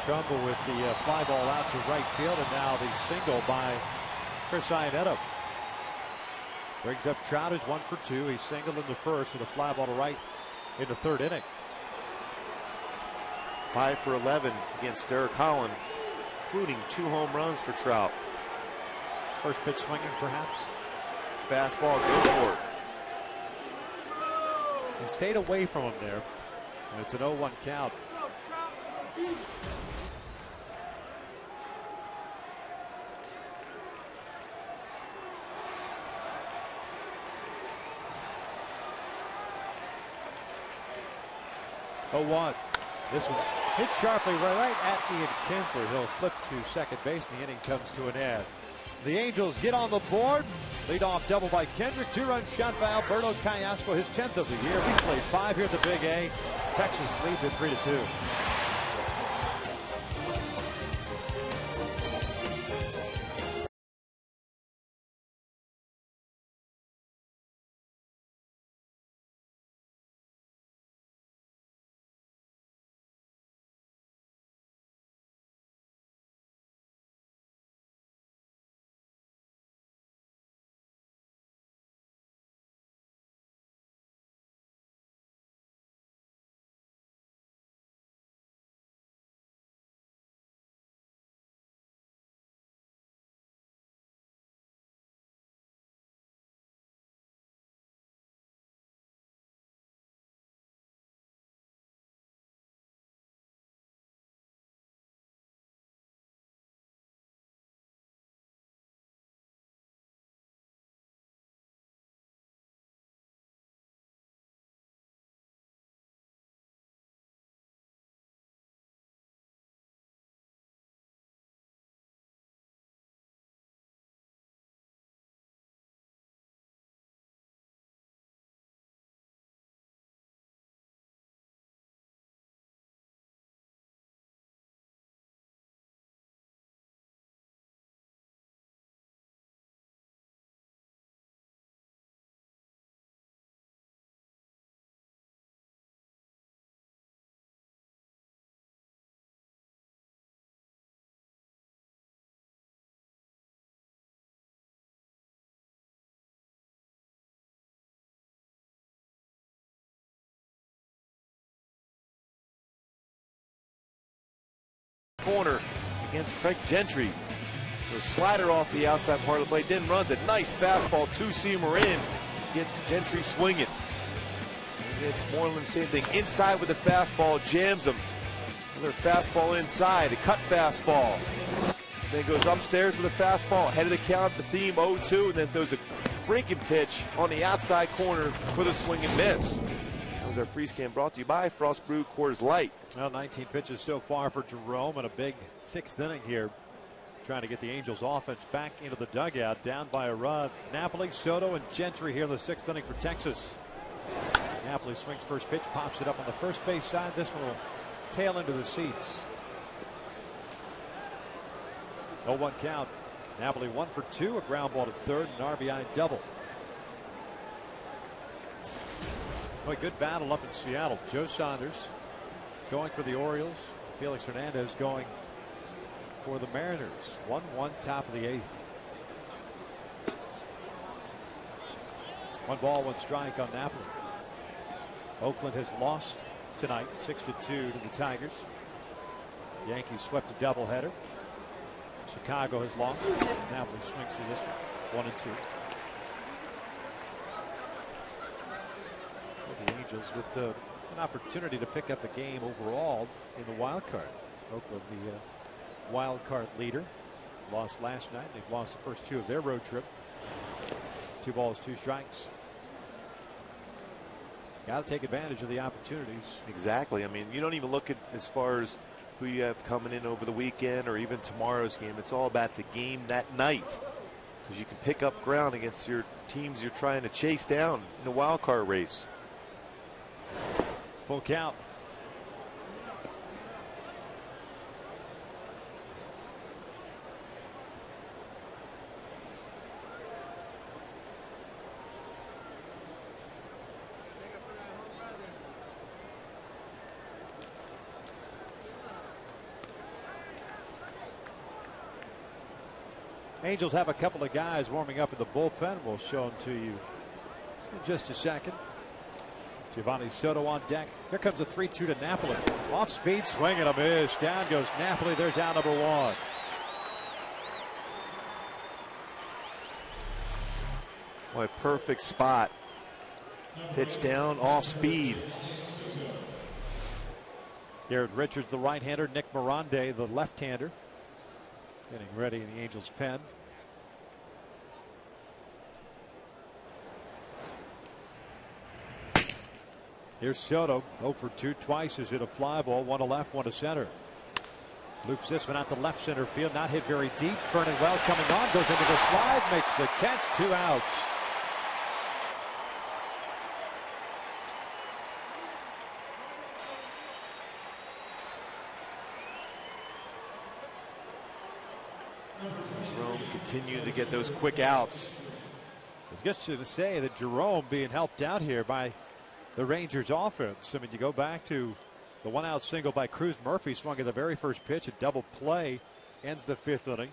Trumbull with the fly ball out to right field, and now the single by Chris Iannetta. Brings up Trout, who's 1 for 2. He singled in the first with a fly ball to right in the 3rd inning. 5 for 11 against Derek Holland, including 2 home runs for Trout. First pitch swinging, perhaps. Fastball, go for it. He stayed away from him there, and it's an 0-1 count. This one hit sharply right at Ian Kinsler. He'll flip to second base, and the inning comes to an end. The Angels get on the board. Leadoff double by Kendrick. 2-run shot by Alberto Callasco, his 10th of the year. He played 5 here at the Big A. Texas leads at 3-2. Corner against Craig Gentry. The slider off the outside part of the plate, then runs a nice fastball, 2-seamer in, gets Gentry swinging. And it's Moreland, same thing, inside with the fastball, jams him. Another fastball inside, a cut fastball. Then goes upstairs with a fastball, ahead of the count, the theme 0-2, and then throws a breaking pitch on the outside corner for the swing and miss. That was our freeze cam brought to you by Frost Brew Coors Light. Well, 19 pitches so far for Jerome, and a big 6th inning here, trying to get the Angels offense back into the dugout, down by a run. Napoli, Soto, and Gentry here in the 6th inning for Texas. Napoli swings first pitch, pops it up on the first base side. This one will tail into the seats. 0-1 count. Napoli 1 for 2, a ground ball to third, and an RBI double. Boy, good battle up in Seattle. Joe Saunders going for the Orioles. Felix Hernandez going for the Mariners. 1-1 top of the 8th. 1-1 on Napoli. Oakland has lost tonight 6-2 to the Tigers. Yankees swept a doubleheader. Chicago has lost. Napoli swings through this one 1-2. The Angels with an opportunity to pick up a game overall in the wild card. Oakland, the wild card leader, lost last night. They've lost the first 2 of their road trip. 2 balls, 2 strikes. Got to take advantage of the opportunities. Exactly. I mean, you don't even look at as far as who you have coming in over the weekend or even tomorrow's game. It's all about the game that night, because you can pick up ground against your teams you're trying to chase down in the wild card race. Full count. Angels have a couple of guys warming up in the bullpen. We'll show them to you in just a second. Giovanni Soto on deck. Here comes a 3-2 to Napoli. Off speed, swing and a miss. Down goes Napoli. There's out number 1. Boy, perfect spot. Pitch down, off speed. Garrett Richards, the right-hander. Nick Mirande, the left-hander, getting ready in the Angels' pen. Here's Soto, 0 for 2, twice has hit a fly ball, 1 to left, 1 to center. Loops this one out to left center field, not hit very deep. Vernon Wells coming on, goes into the slide, makes the catch, 2 outs. Jerome continue to get those quick outs. I was just going to say that Jerome being helped out here by the Rangers offense. I mean, you go back to the 1-out single by Cruz. Murphy swung at the very first pitch, a double play, ends the 5th inning.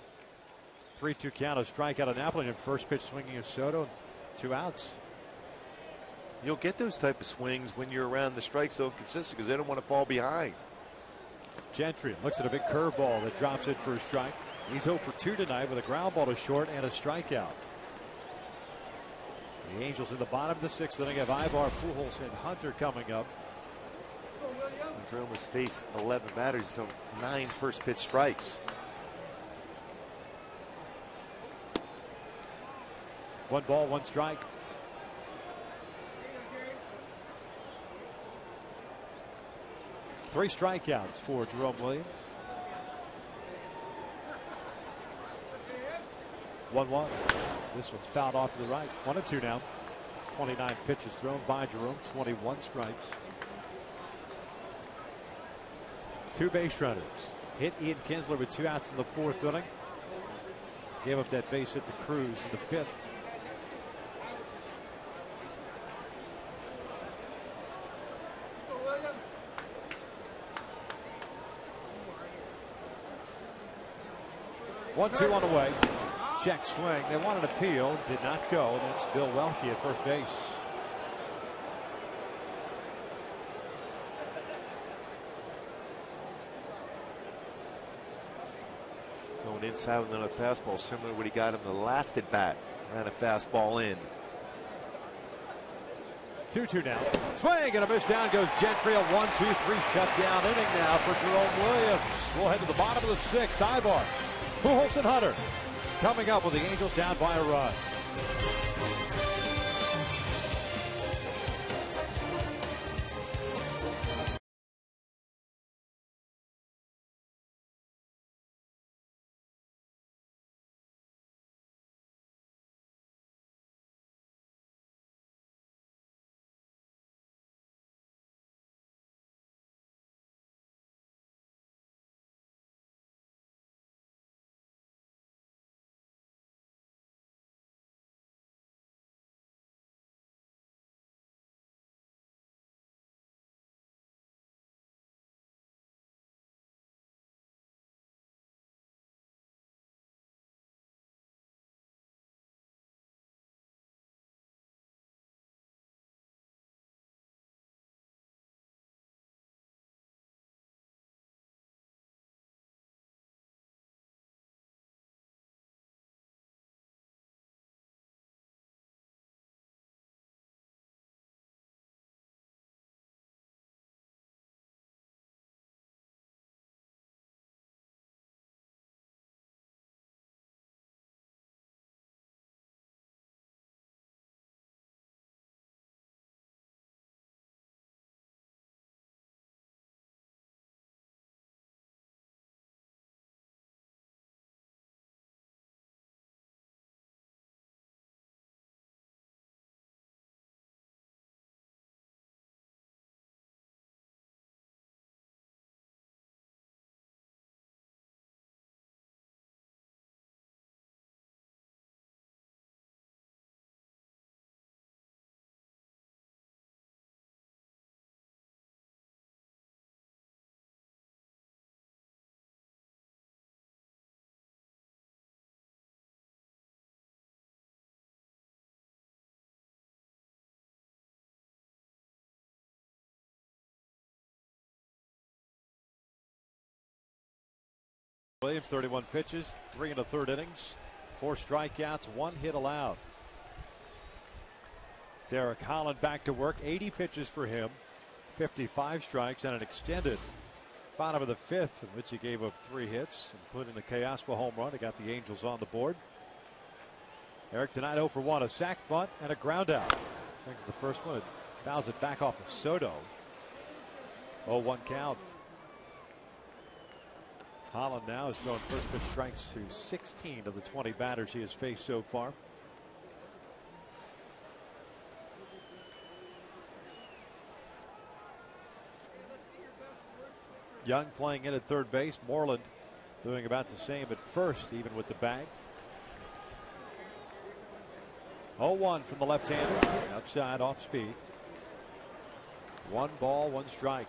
3-2 count, a strikeout of Napoli, and first pitch swinging of Soto, 2 outs. You'll get those type of swings when you're around the strike zone consistent, because they don't want to fall behind. Gentry looks at a big curveball that drops it for a strike. He's 0 for 2 tonight with a ground ball to short and a strikeout. The Angels in the bottom of the 6th inning have Ibar, Pujols, and Hunter coming up. Jerome has faced 11 batters, so 9 first pitch strikes. 1 ball, 1 strike. Three strikeouts for Jerome Williams. 1-1. This one's fouled off to the right. 1-2 now. 29 pitches thrown by Jerome. 21 strikes. 2 base runners. Hit Ian Kinsler with 2 outs in the 4th inning. Gave up that base hit to Cruz in the 5th. One-two on the way. Check swing. They wanted an appeal. Did not go. That's Bill Welke at first base. Going inside with another fastball, similar to what he got in the last at bat. Ran a fastball in. 2-2 now. Swing and a miss. Down goes Gentry. A 1-2-3 shutdown inning now for Jerome Williams. We'll head to the bottom of the 6th. Ibar, Pujols, and Hunter coming up with the Angels down by a run. Williams, 31 pitches, 3 1/3 innings, 4 strikeouts, 1 hit allowed. Derek Holland back to work, 80 pitches for him, 55 strikes, and an extended bottom of the 5th, in which he gave up 3 hits, including the Kayaspa home run. He got the Angels on the board. Eric tonight 0 for 1, a sac bunt and a ground out. Swings the first one, fouls it back off of Soto. 0-1 count. Holland now is throwing first pitch strikes to 16 of the 20 batters he has faced so far. Young playing in at third base. Moreland doing about the same at first, even with the bag. 0-1 from the left-hander. Outside, off speed. 1 ball, 1 strike.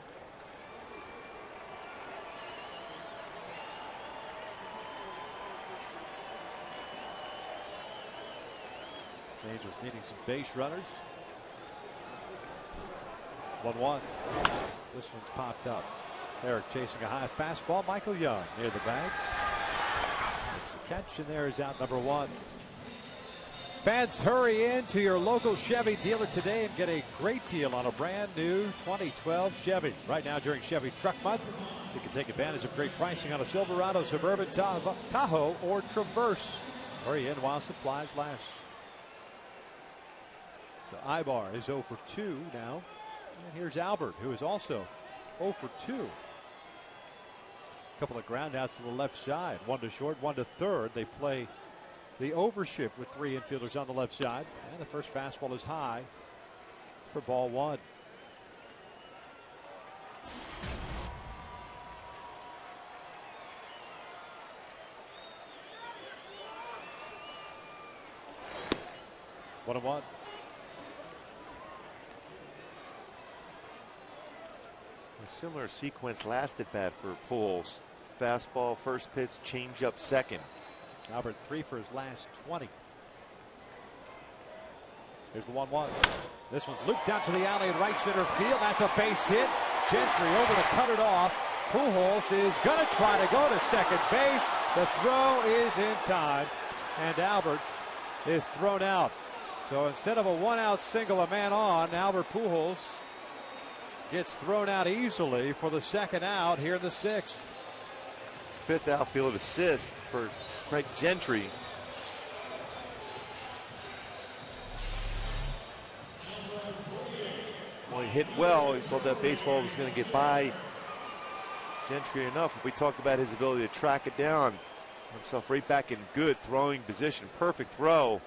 Angels needing some base runners. 1-1. This one's popped up. Eric chasing a high fastball. Michael Young near the bag. Makes the catch, and there is out number 1. Fans, hurry in to your local Chevy dealer today and get a great deal on a brand new 2012 Chevy. Right now during Chevy Truck Month, you can take advantage of great pricing on a Silverado, Suburban, Tahoe, or Traverse. Hurry in while supplies last. So Ibar is 0 for 2 now. And here's Albert, who is also 0 for 2. A couple of groundouts to the left side. 1 to short, 1 to third. They play the overshift with 3 infielders on the left side. And the first fastball is high for ball 1. One and 1. A similar sequence last at bat for Pujols. Fastball first pitch, change up second. Albert 3 for his last 20. Here's the 1-1. This one's looped down to the alley in right center field. That's a base hit. Gentry over to cut it off. Pujols is going to try to go to second base. The throw is in time, and Albert is thrown out. So instead of a 1-out single, a man on, Albert Pujols gets thrown out easily for the second out here in the 6th. 5th outfield assist for Craig Gentry. Well, he hit well. He thought that baseball was going to get by Gentry enough. We talked about his ability to track it down. Himself right back in good throwing position. Perfect throw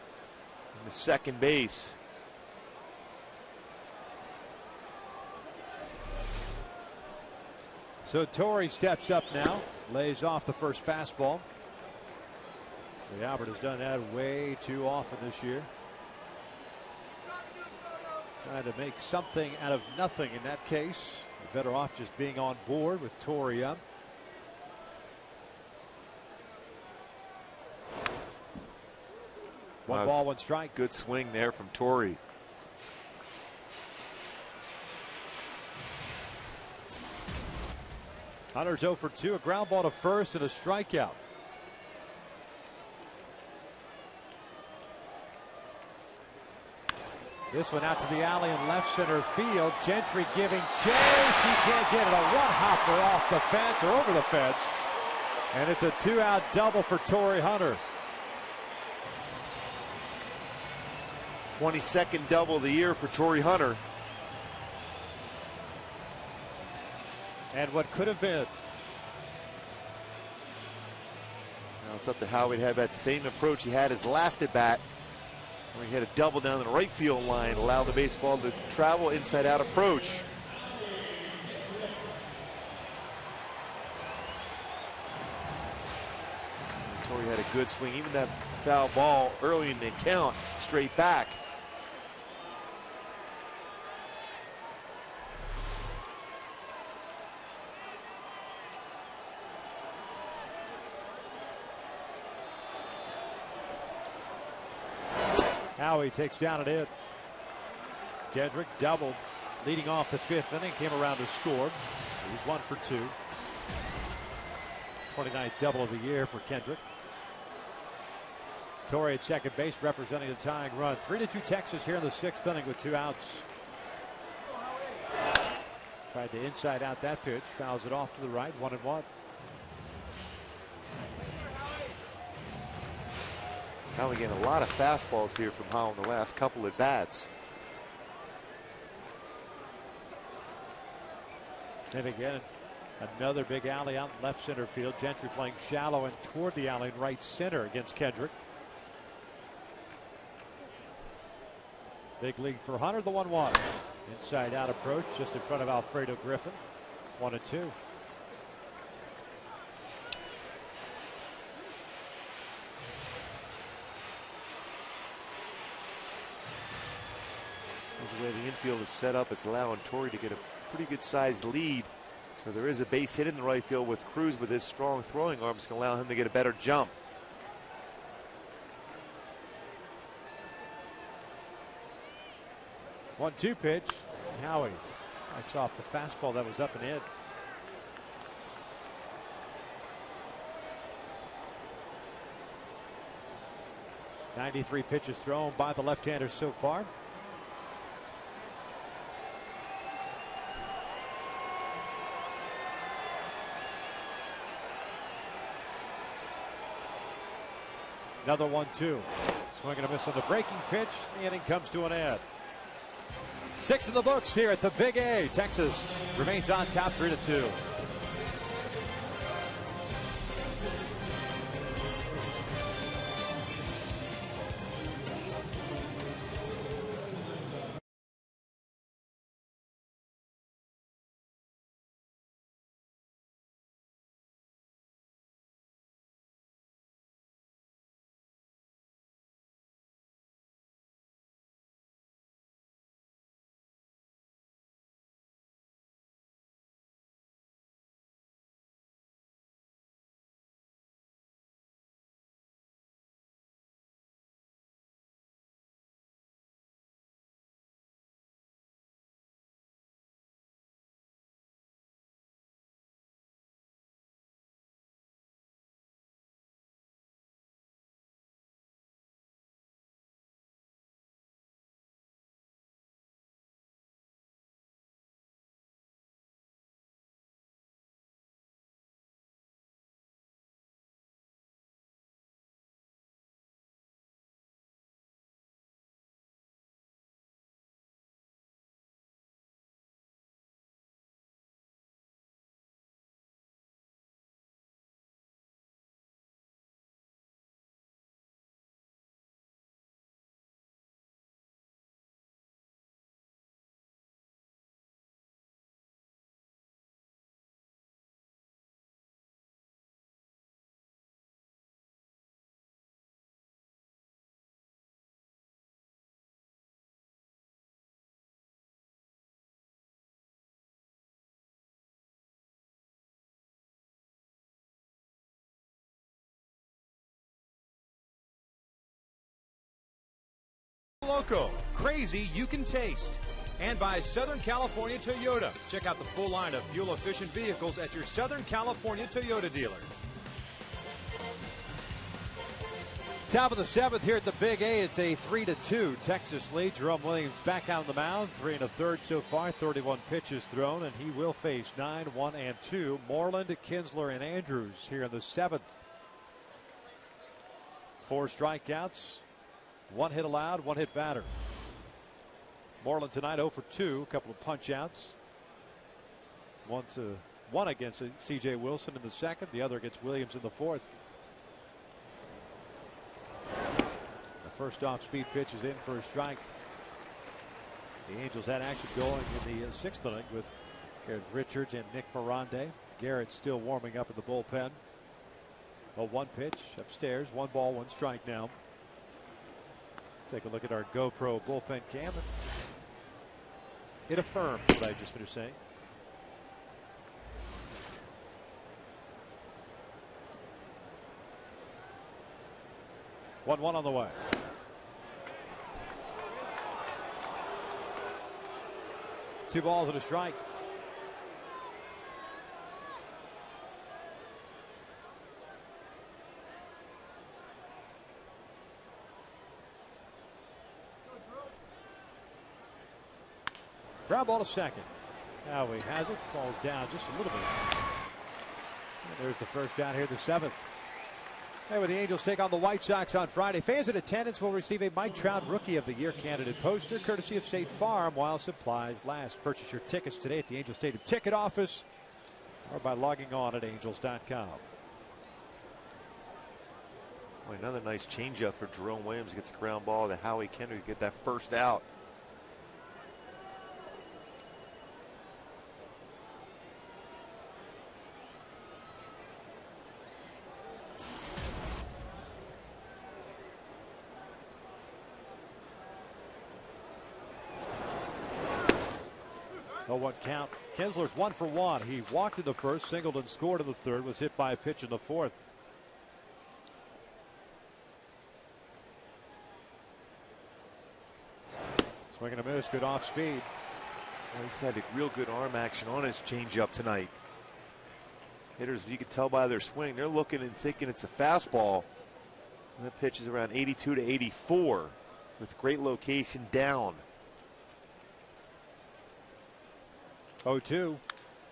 in the second base. So Torrey steps up now, lays off the first fastball. Albert has done that way too often this year. Trying to make something out of nothing in that case. You're better off just being on board with Torrey up. One ball, 1 strike. Good swing there from Torrey. Hunter's 0 for 2, a ground ball to first and a strikeout. This one out to the alley in left center field. Gentry giving chase. He can't get it. A one-hopper off the fence or over the fence. And it's a 2-out double for Torrey Hunter. 22nd double of the year for Torrey Hunter. And what could have been. Now it's up to Howie to have that same approach he had his last at bat, where he had a double down the right field line, allow the baseball to travel inside out approach. Torrey had a good swing, even that foul ball early in the count, straight back. Howie takes down and in. Jedrick doubled, leading off the 5th inning, came around to score. He's 1 for 2. 29th double of the year for Kendrick. Torrey at second base representing the tying run. 3-2 Texas here in the 6th inning with 2 outs. Tried to inside out that pitch. Fouls it off to the right. 1-1. Now we get a lot of fastballs here from Howell in the last couple at bats. And again, another big alley out in left center field. Gentry playing shallow and toward the alley in right center against Kendrick. Big league for Hunter, the 1-1. Inside out approach just in front of Alfredo Griffin. 1-2. The way the infield is set up, it's allowing Torrey to get a pretty good sized lead. So there is a base hit in the right field with Cruz with his strong throwing arms can allow him to get a better jump. One-two pitch. Howie strikes off the fastball that was up and in. .93 pitches thrown by the left-hander so far. Another 1-2. Swing and a miss on the breaking pitch. The inning comes to an end. 6 in the books here at the Big A. Texas remains on top 3-2. Loco, crazy you can taste. And by Southern California Toyota. Check out the full line of fuel-efficient vehicles at your Southern California Toyota dealer. Top of the 7th here at the Big A. It's a 3-2 Texas lead. Jerome Williams back on the mound. 3 1/3 so far. 31 pitches thrown, and he will face 9, 1, and 2. Moreland, Kinsler, and Andrews here in the 7th. 4 strikeouts. 1 hit allowed, 1 hit batter. Moreland tonight 0 for 2, a couple of punch outs. One against C.J. Wilson in the 2nd, the other against Williams in the 4th. The first off-speed pitch is in for a strike. The Angels had action going in the 6th inning with Garrett Richards and Nick Mirande. Garrett still warming up in the bullpen. A 1 pitch upstairs, 1 ball, 1 strike now. Take a look at our GoPro bullpen cam. It affirms what I just finished saying. One on the way. Two balls and a strike. Ground ball to second. Howie has it, falls down just a little bit. And there's the first down here in the 7th. And when the Angels take on the White Sox on Friday, fans in attendance will receive a Mike Trout Rookie of the Year candidate poster, courtesy of State Farm, while supplies last. Purchase your tickets today at the Angels Stadium ticket office or by logging on at angels.com. Boy, another nice changeup for Jerome Williams. Gets a ground ball to Howie Kendrick to get that first out. No one count. Kinsler's 1 for 1. He walked in the first, singled and scored in the third, was hit by a pitch in the fourth. Swing and a miss, good off speed. Well, he's had a real good arm action on his changeup tonight. Hitters, you can tell by their swing, they're looking and thinking it's a fastball. And that pitch is around 82 to 84 with great location down. 0-2.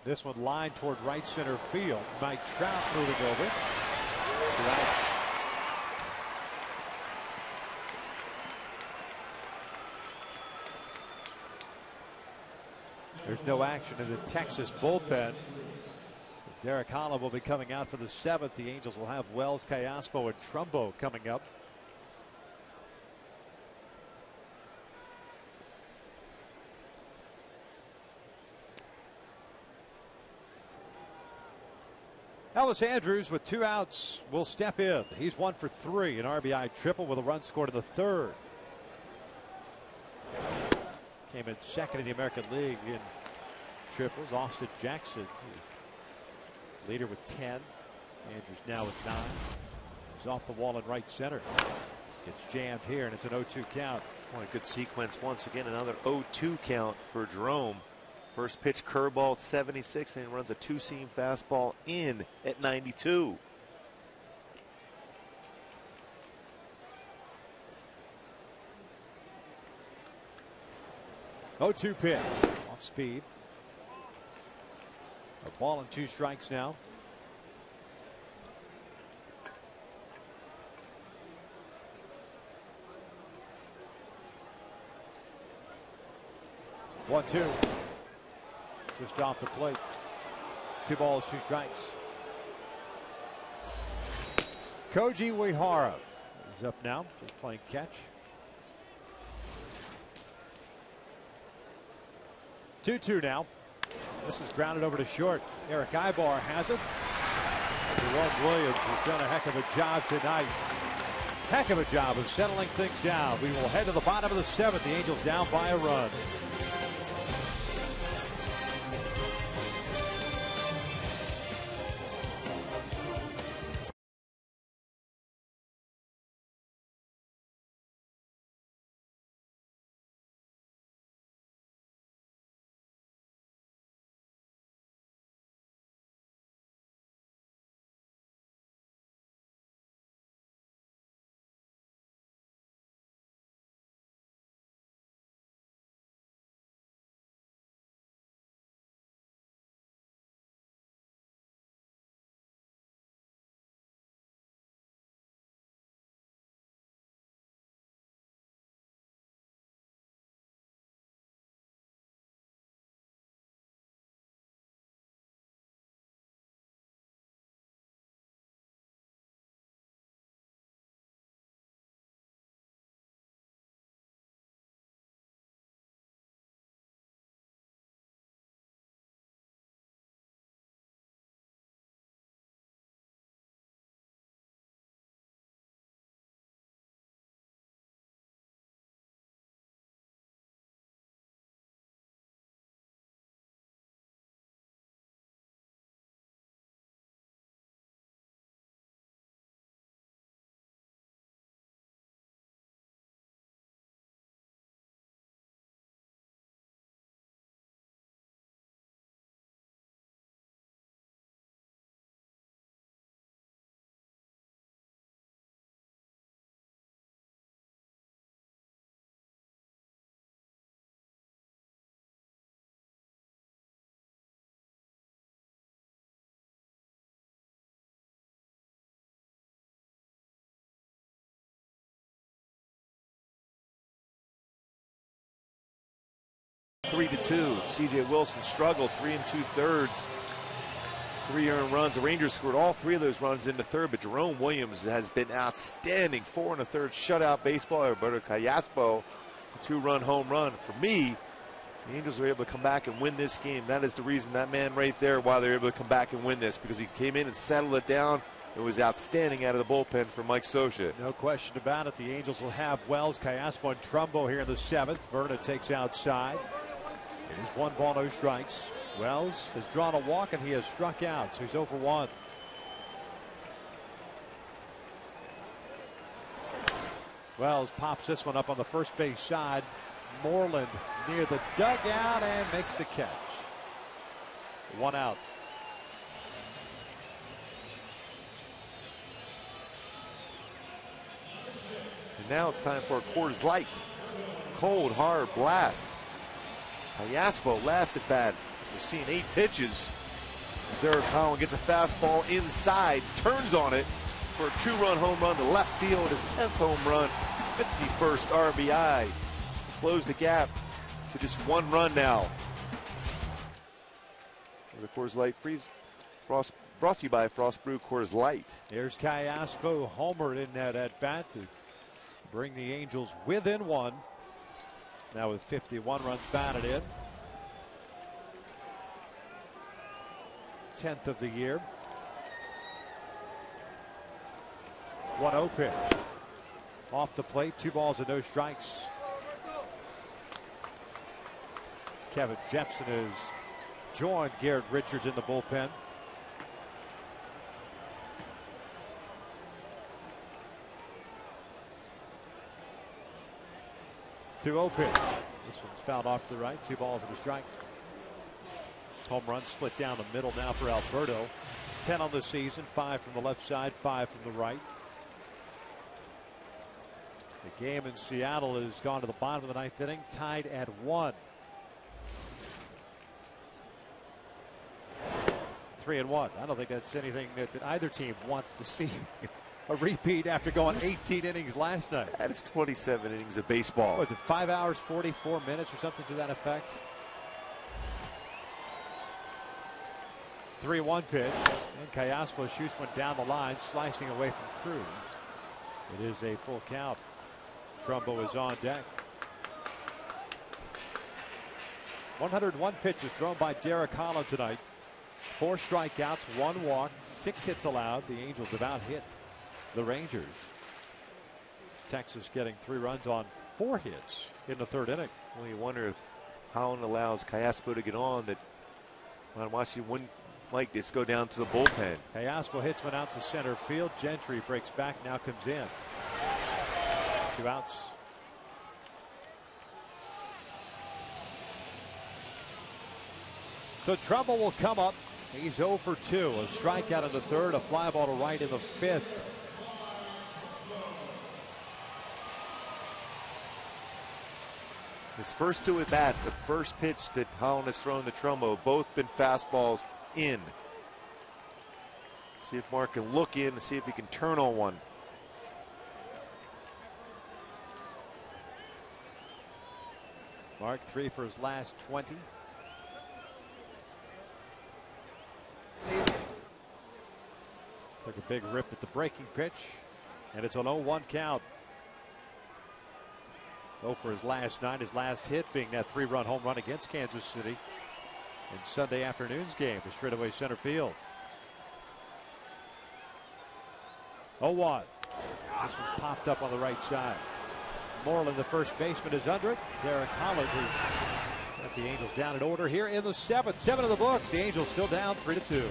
This one lined toward right center field. Mike Trout moving over. 2 outs. There's no action in the Texas bullpen. Derek Holland will be coming out for the 7th. The Angels will have Wells, Callaspo, and Trumbo coming up. Elvis Andrus with 2 outs will step in. He's 1 for 3, an RBI triple with a run scored in the third. Came in second in the American League in triples. Austin Jackson, leader with 10. Andrus now with 9. He's off the wall in right center. Gets jammed here, and it's an 0-2 count. What a good sequence once again. Another 0-2 count for Jerome. First pitch curveball at 76, and runs a 2-seam fastball in at 92. Oh, 2 pitch. Off speed. A ball and 2 strikes now. One, 2. Just off the plate. 2 balls, 2 strikes. Koji Uehara is up now, just playing catch. 2-2 now. This is grounded over to short. Eric Ibar has it. Jerome Williams has done a heck of a job tonight. Heck of a job of settling things down. We will head to the bottom of the 7th. The Angels down by a run. 3-2. C.J. Wilson struggled 3 2/3. 3 earned runs. The Rangers scored all 3 of those runs in the third, but Jerome Williams has been outstanding. 4 1/3 shutout baseball. Roberto Callaspo, a 2-run home run. For me, the Angels were able to come back and win this game. That is the reason, that man right there, why they were able to come back and win this, because he came in and settled it down. It was outstanding out of the bullpen for Mike Scioscia. No question about it. The Angels will have Wells, Callaspo, and Trumbo here in the 7th. Verna takes outside. It is 1 ball, no strikes. Wells has drawn a walk and he has struck out, so he's 0 for 1. Wells pops this one up on the first base side. Moreland near the dugout and makes the catch. 1 out. And now it's time for a Coors Light. Cold, hard blast. Callaspo last at bat. We're seeing 8 pitches. Derek Holland gets a fastball inside, turns on it for a 2-run home run to left field. His 10th home run, 51st RBI. Close the gap to just 1 run now. The Coors Light Frost brought to you by Frost Brew Coors Light. Here's Callaspo homered in that at bat to bring the Angels within 1. Now with 51 runs batted in. 10th of the year. 1-0 pitch. Off the plate, 2 balls and no strikes. Kevin Jepson has joined Garrett Richards in the bullpen. Two-0 pitch. This one's fouled off to the right. 2 balls and a strike. Home run split down the middle now for Alberto. 10 on the season, 5 from the left side, 5 from the right. The game in Seattle has gone to the bottom of the 9th inning, tied at 1. 3-1. I don't think that's anything that either team wants to see. A repeat after going 18 innings last night. That is 27 innings of baseball. What was it 5 hours, 44 minutes or something to that effect? 3-1 pitch. And Callaspo shoots one down the line, slicing away from Cruz. It is a full count. Trumbo is on deck. 101 pitches thrown by Derek Holland tonight. 4 strikeouts, 1 walk, 6 hits allowed. The Angels have out hit the Rangers. Texas getting 3 runs on 4 hits in the 3rd inning. Well, you wonder if Holland allows Callaspo to get on, that Washington wouldn't like this go down to the bullpen. Callaspo hits one out to center field. Gentry breaks back, now comes in. 2 outs. So Trumbo will come up. He's 0 for 2. A strikeout in the 3rd, a fly ball to right in the 5th. His first 2 at bats, the first pitch that Holland has thrown to Trumbo, both been fastballs in. See if Mark can look in and see if he can turn on one. Mark 3 for his last 20. Took a big rip at the breaking pitch, and it's an 0-1 count. 0 for his last 9, his last hit being that 3-run home run against Kansas City in Sunday afternoon's game to straightaway center field. 0-1. This one's popped up on the right side. Moreland, the first baseman, is under it. Derek Holland has got the Angels down in order here in the 7th. 7 of the books. The Angels still down 3-2.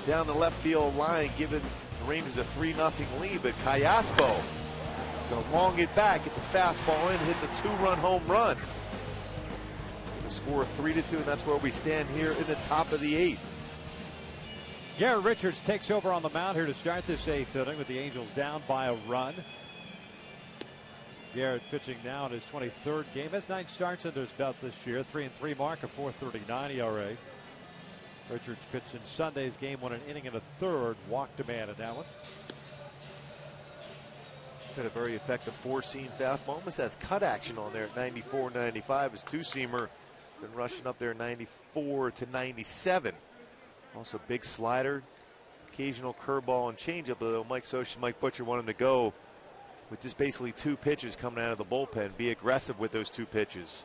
down the left field line, giving the Rangers a 3-0 lead. But Callaspo gonna long it back. It's a fastball in, hits a 2-run home run. The score 3-2, and that's where we stand here in the top of the 8th. Garrett Richards takes over on the mound here to start this 8th inning with the Angels down by a run. Garrett pitching now in his 23rd game. Has 9 starts under his belt this year. 3-3 mark, a 4.39 ERA. Richards pitched in Sunday's game, won an inning and a third. Walked a man in that one. Got a very effective 4-seam fastball. Almost has cut action on there at 94, 95. His 2-seamer been rushing up there 94 to 97. Also big slider, occasional curveball and changeup. Though Mike Socha and Mike Butcher wanted to go with just basically 2 pitches coming out of the bullpen. Be aggressive with those 2 pitches.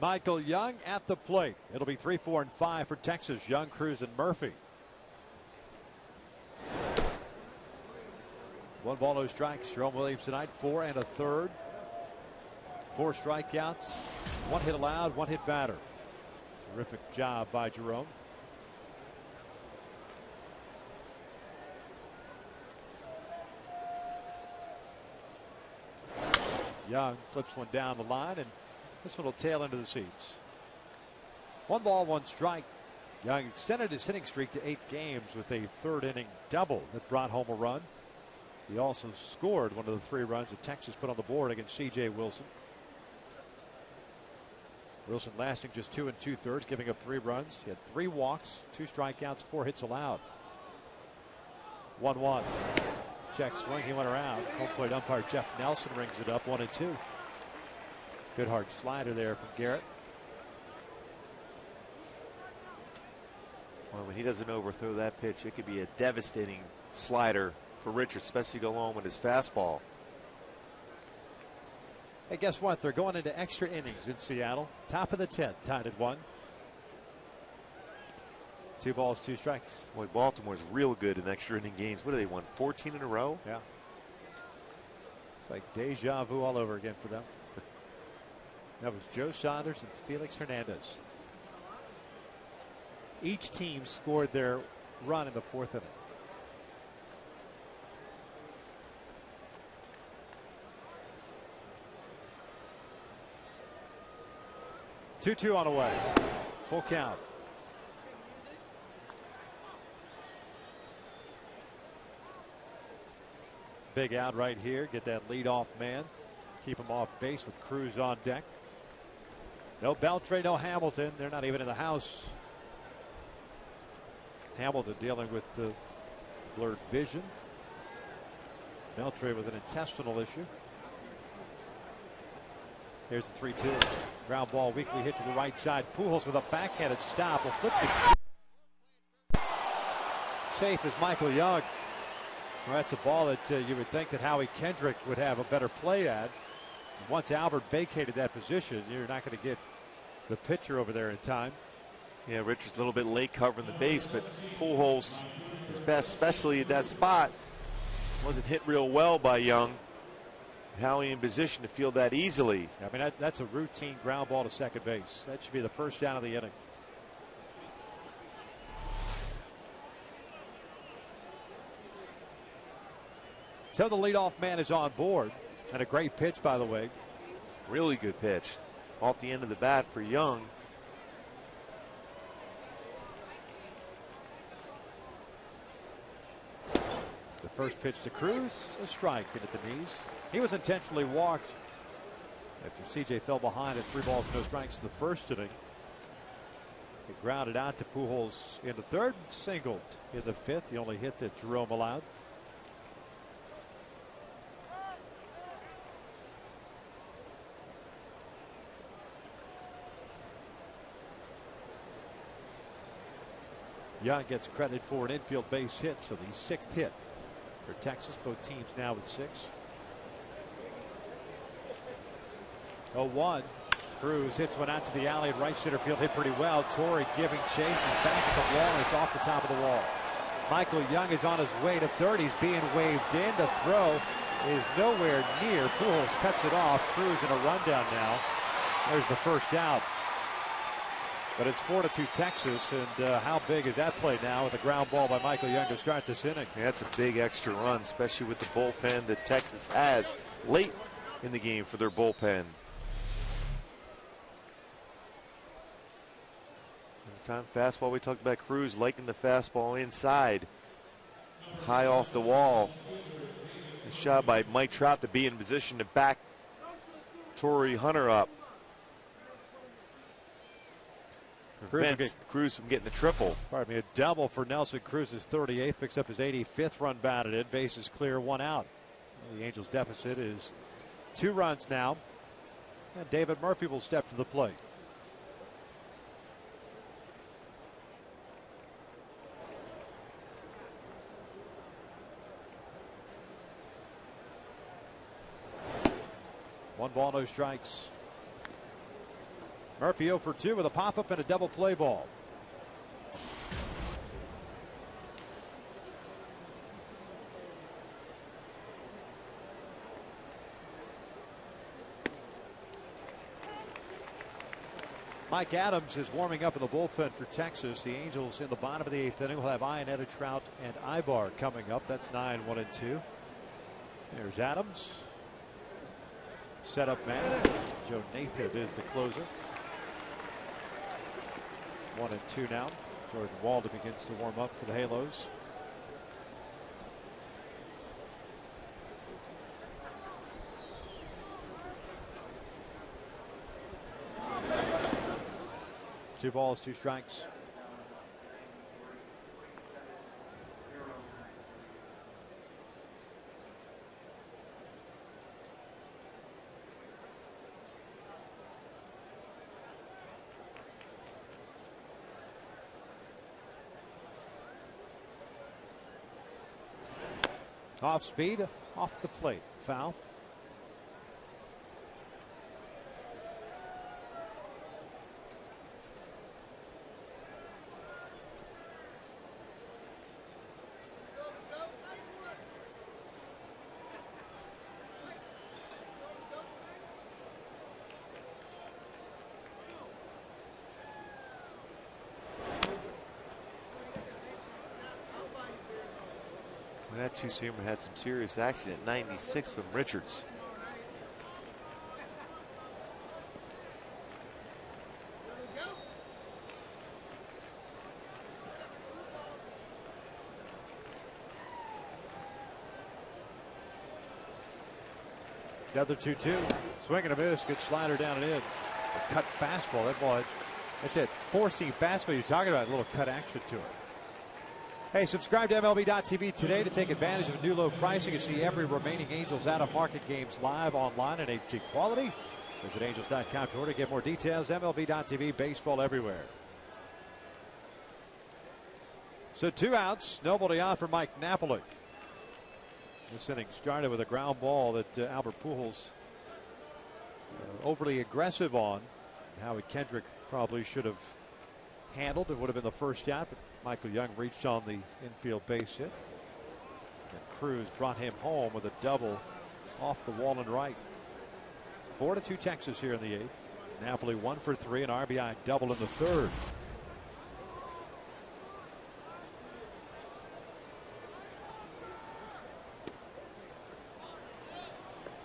Michael Young at the plate. It'll be 3, 4, and 5 for Texas. Young, Cruz, and Murphy. 1 ball, no strikes. Jerome Williams tonight, 4 1/3. 4 strikeouts, 1 hit allowed, 1 hit batter. Terrific job by Jerome. Young flips one down the line, and this one will tail into the seats. 1 ball, 1 strike. Young extended his hitting streak to 8 games with a 3rd inning double that brought home a run. He also scored one of the 3 runs that Texas put on the board against C.J. Wilson. Wilson lasting just 2 2/3, giving up 3 runs. He had 3 walks, 2 strikeouts, 4 hits allowed. 1-1. Check swing, he went around. Home plate umpire Jeff Nelson rings it up 1-2. Good hard slider there from Garrett. Well, when he doesn't overthrow that pitch, it could be a devastating slider for Richards, especially go along with his fastball. Hey, guess what? They're going into extra innings in Seattle. Top of the 10th, tied at 1. 2 balls, 2 strikes. Boy, Baltimore's real good in extra inning games. What do they won? 14 in a row? Yeah. It's like deja vu all over again for them. That was Joe Saunders and Felix Hernandez. Each team scored their run in the 4th inning. Two on the way. Full count. Big out right here. Get that leadoff man. Keep him off base with Cruz on deck. No Beltre, no Hamilton. They're not even in the house. Hamilton dealing with the blurred vision. Beltre with an intestinal issue. Here's the 3-2. Ground ball, weakly hit to the right side. Pujols with a backhanded stop. Will flip it. Safe is Michael Young. Well, that's a ball that you would think that Howie Kendrick would have a better play at. Once Albert vacated that position, you're not going to get the pitcher over there in time. Yeah, Richards a little bit late covering the base, but Pujols is best, especially at that spot. Wasn't hit real well by Young. Howie in position to field that easily. I mean, that's a routine ground ball to second base. That should be the first down of the inning. So the leadoff man is on board. And a great pitch, by the way. Really good pitch. Off the end of the bat for Young. The first pitch to Cruz, a strike in at the knees. He was intentionally walked after C.J. fell behind at 3 balls, no strikes in the 1st inning. He grounded out to Pujols in the 3rd, singled in the 5th. The only hit that Jerome allowed. Young gets credit for an infield base hit, so the 6th hit for Texas. Both teams now with 6. 0-1. Cruz hits one out to the alley in right center field, hit pretty well. Torrey giving chase. He's back at the wall, and it's off the top of the wall. Michael Young is on his way to third. He's being waved in to throw. is nowhere near. Pujols cuts it off. Cruz in a rundown now. There's the first out. But it's 4-2 Texas, and how big is that play now with a ground ball by Michael Young to start this inning? Yeah, that's a big extra run, especially with the bullpen that Texas has late in the game for their bullpen. Time fastball, we talked about Cruz liking the fastball inside, high off the wall. A shot by Mike Trout to be in position to back Torrey Hunter up. Prevents Cruz from getting the triple. Pardon me, a double for Nelson Cruz's 38th, picks up his 85th run batted in. Bases clear, 1 out. The Angels' deficit is 2 runs now, and David Murphy will step to the plate. One ball, no strikes. Murphy 0 for 2 with a pop-up and a double play ball. Mike Adams is warming up in the bullpen for Texas. The Angels in the bottom of the 8th inning will have Iannetta, Trout, and Ibar coming up. That's 9, 1, and 2. There's Adams. Setup man. Joe Nathan is the closer. 1 and 2 now. Jordan Walden begins to warm up for the Halos. Two balls, 2 strikes. Off speed, off the plate. Foul. That two-seamer had some serious action at 96 from Richards. The other 2-2. Swing and a miss. Good slider down and in. A cut fastball. That ball. That's it. Four-seam fastball you're talking about. A little cut action to it. Hey, subscribe to MLB.tv today to take advantage of new low pricing and see every remaining Angels out-of-market games live online in HD quality. Visit Angels.com to order to get more details. MLB.tv, baseball everywhere. So 2 outs. Nobody on for Mike Napoli. This inning started with a ground ball that Albert Pujols overly aggressive on. Howie Kendrick probably should have handled. It would have been the first out, but Michael Young reached on the infield base hit. And Cruz brought him home with a double off the wall and right. 4-2 Texas here in the 8th. Napoli 1 for 3, an RBI double in the 3rd.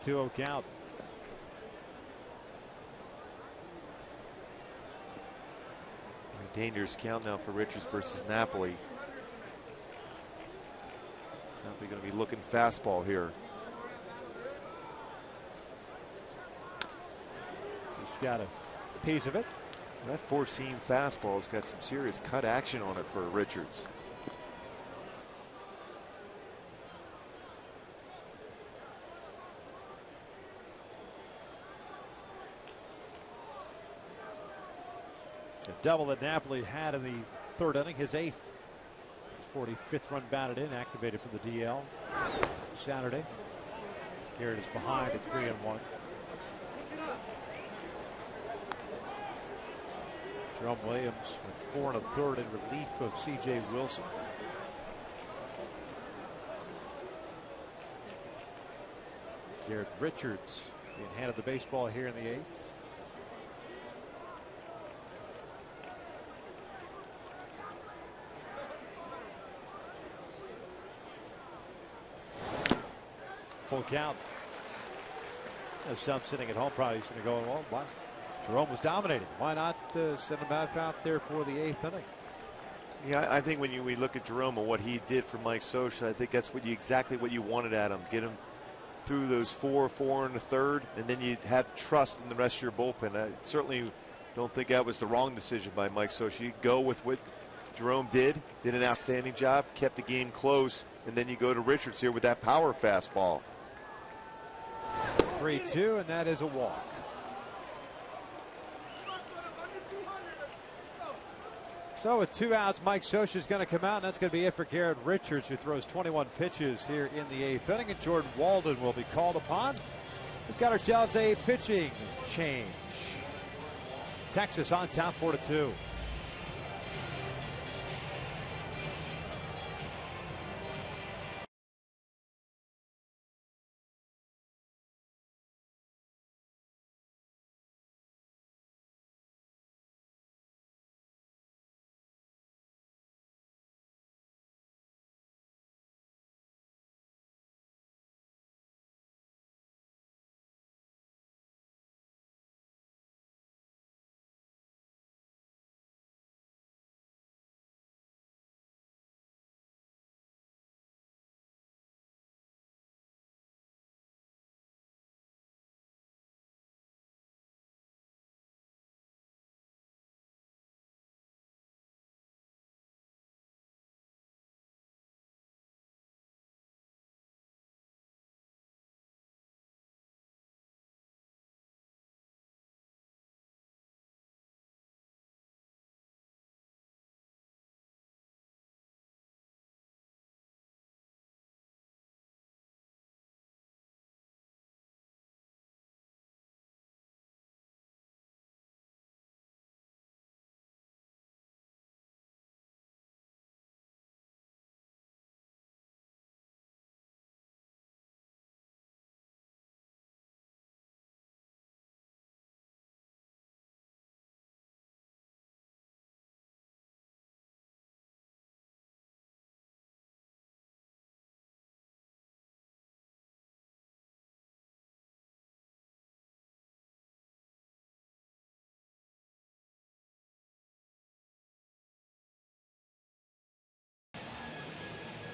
Two-0 count. Dangerous count now for Richards versus Napoli. Napoli going to be looking fastball here. He's got a piece of it. That four-seam fastball's got some serious cut action on it for Richards. A double that Napoli had in the 3rd inning, his 8th. His 45th run batted in, activated for the DL Saturday. Garrett is behind at 3-1. Jerome Williams went 4 1/3 in relief of C.J. Wilson. Garrett Richards being handed the baseball here in the 8th. Full count. As some sitting at home probably going to go, well, why? Jerome was dominating. Why not send him back out there for the 8th inning? Yeah, I think when we look at Jerome and what he did for Mike Scioscia, I think that's exactly what you wanted at him. Get him through those 4 and a third, and then you have trust in the rest of your bullpen. I certainly don't think that was the wrong decision by Mike Scioscia. You go with what Jerome did an outstanding job, kept the game close, and then you go to Richards here with that power fastball. 3-2, and that is a walk. So with 2 outs, Mike Scioscia is going to come out, and that's going to be it for Garrett Richards, who throws 21 pitches here in the 8th inning, and Jordan Walden will be called upon. We've got ourselves a pitching change. Texas on top 4-2.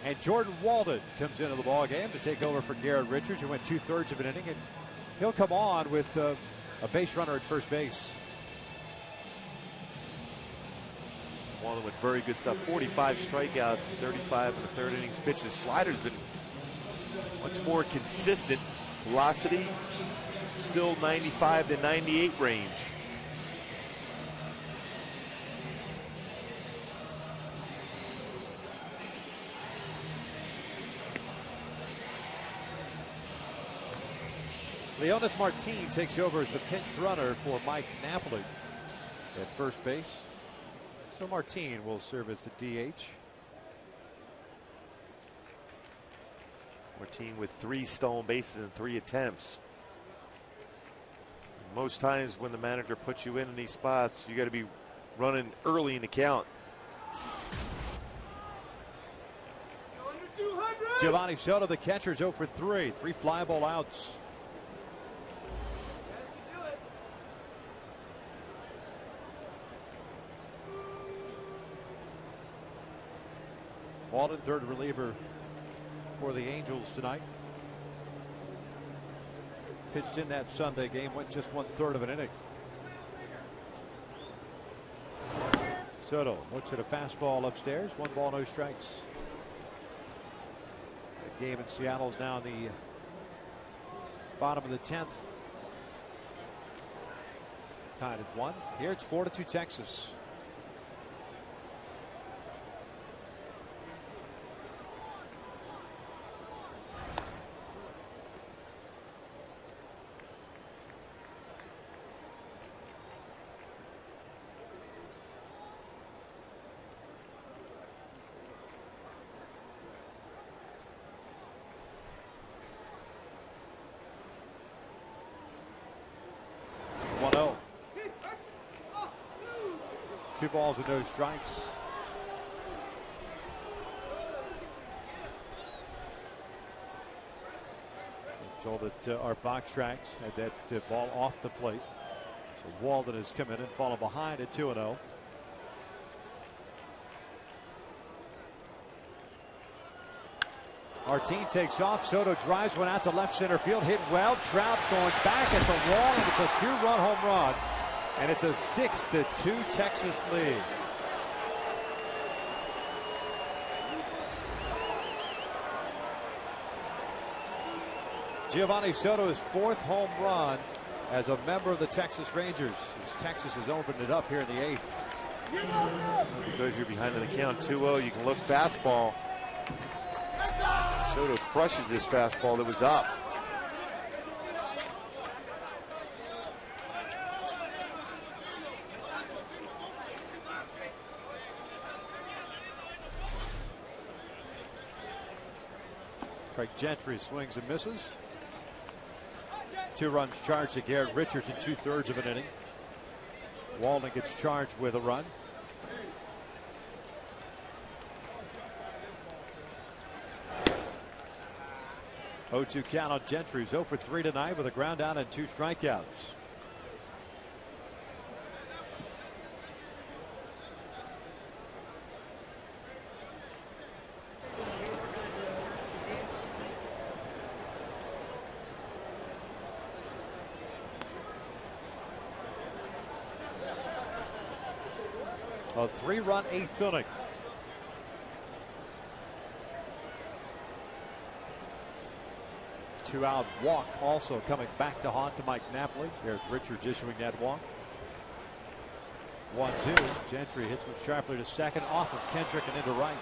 And Jordan Walden comes into the ball game to take over for Garrett Richards, who went 2/3 of an inning, and he'll come on with a base runner at first base. Walden with very good stuff. 45 strikeouts, 35 in the 3rd innings. Pitch. His slider's been much more consistent. Velocity still 95 to 98 range. Leonis Martin takes over as the pinch runner for Mike Napoli at first base. So Martin will serve as the DH. Martin with 3 stolen bases in 3 attempts. Most times when the manager puts you in these spots, you got to be running early in the count. Giovanni Soto, the catcher, is 0 for 3. 3 fly ball outs. Walden, third reliever for the Angels tonight. Pitched in that Sunday game, went just 1/3 of an inning. Soto looks at a fastball upstairs. 1 ball, no strikes. The game in Seattle is now in the bottom of the 10th. Tied at 1. Here it's 4-2 Texas. 2 balls and no strikes. I'm told that our Fox Tracks had that ball off the plate. So Walden has come in and fallen behind at 2-0. Our team takes off. Soto drives one out to left center field. Hit well. Trout going back at the wall, and it's a 2-run home run. And it's a 6-2 Texas lead. Giovanni Soto's 4th home run as a member of the Texas Rangers, as Texas has opened it up here in the 8th. Because you're behind in the count 2-0, you can look fastball. Soto crushes this fastball that was up. Craig Gentry swings and misses. 2 runs charged to Garrett Richards in 2/3 of an inning. Walden gets charged with a run. Oh, 2 count on Gentry, who's 0 for 3 tonight with a ground out and 2 strikeouts. A 3-run 8th inning. Two-out walk also coming back to haunt to Mike Napoli. Garrett Richards issuing that walk. 1-2. Gentry hits one sharply to second, off of Kendrick and into right.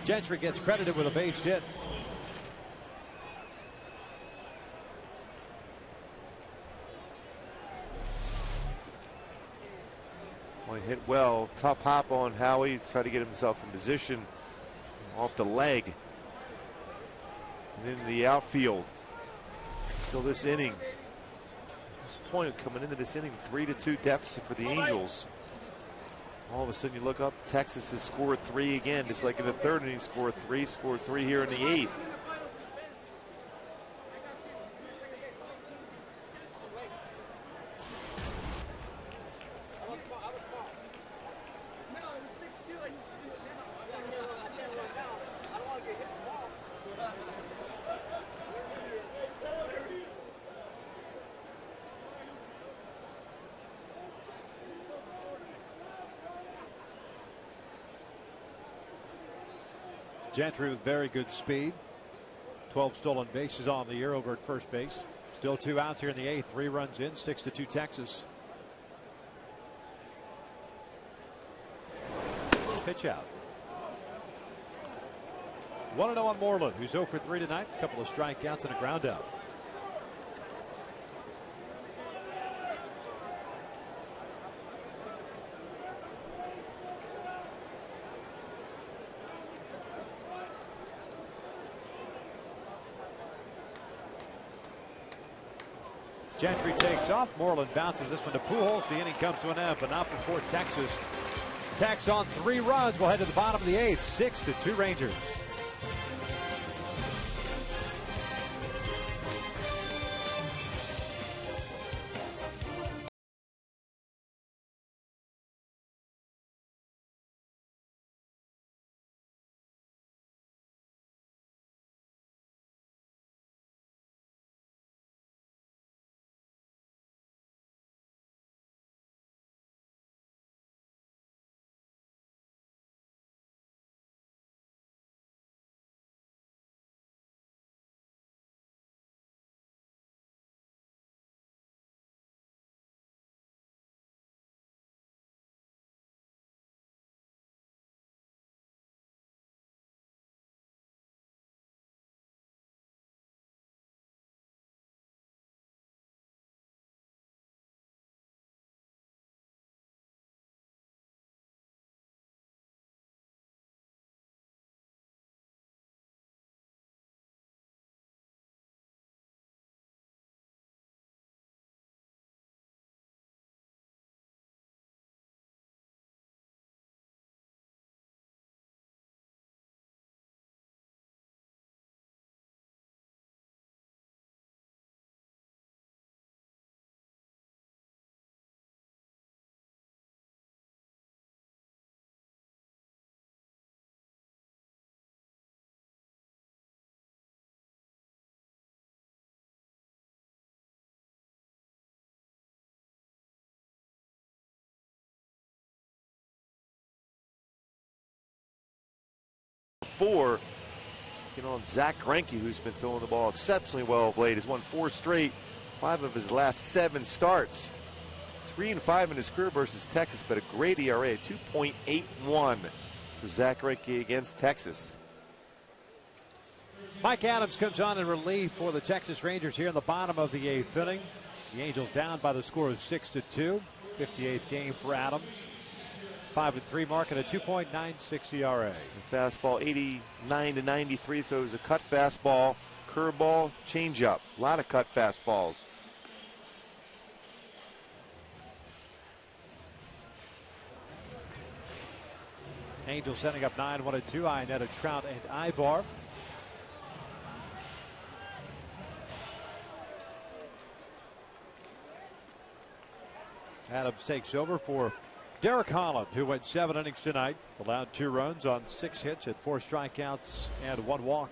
Gentry gets credited with a base hit. Well, he hit well. Tough hop on Howie. Tried to get himself in position off the leg. And in the outfield. So this inning, this point coming into this inning, 3-2 deficit for the Angels. All of a sudden you look up, Texas has scored 3 again, just like in the 3rd inning, scored 3 here in the 8th. Gentry with very good speed. 12 stolen bases on the year over at first base. Still 2 outs here in the 8th. 3 runs in, 6-2 Texas. Pitch out. 1-0 on Moreland, who's 0 for 3 tonight. A couple of strikeouts and a ground out. Gentry takes off. Moreland bounces this one to Pujols. The inning comes to an end, but not before Texas tacks on 3 runs. We'll head to the bottom of the 8th. 6-2 Rangers. 4. Zach Greinke, who's been throwing the ball exceptionally well of late, has won 4 straight, 5 of his last 7 starts. 3-5 in his career versus Texas, but a great ERA, 2.81 for Zach Greinke against Texas. Mike Adams comes on in relief for the Texas Rangers here in the bottom of the 8th inning. The Angels down by the score of 6-2. 58th game for Adams. 5-3 mark and a 2.96 ERA. The fastball 89 to 93, throws a cut fastball, curveball, changeup. A lot of cut fastballs. Angels setting up 9-1-2. Iannetta, Trout, and Ibar. Adams takes over for Derek Holland, who went 7 innings tonight. Allowed 2 runs on 6 hits at 4 strikeouts and 1 walk.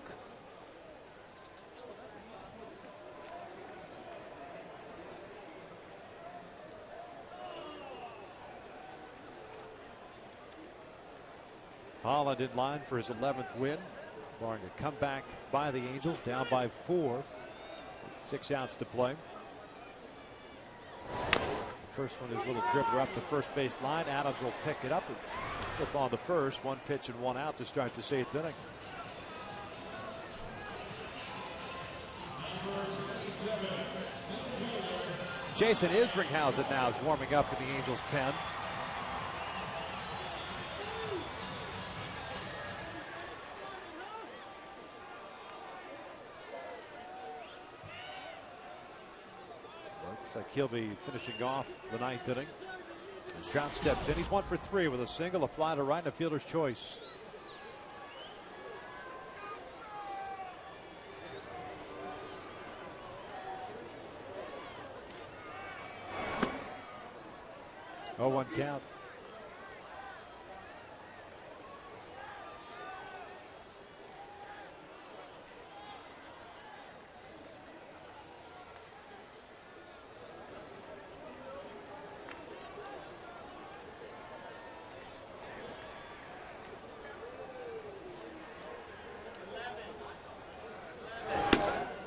Holland in line for his 11th win, barring a comeback by the Angels, down by 4 with 6 outs to play. First one is a little dribbler up the first base line. Adams will pick it up and flip on the first. 1 pitch and 1 out to start this 8th inning. Jason Isringhausen now is warming up in the Angels' pen. Looks like he'll be finishing off the 9th inning. As Trout steps in, he's 1 for 3 with a single, a fly to right, and a fielder's choice. Oh, 1 count.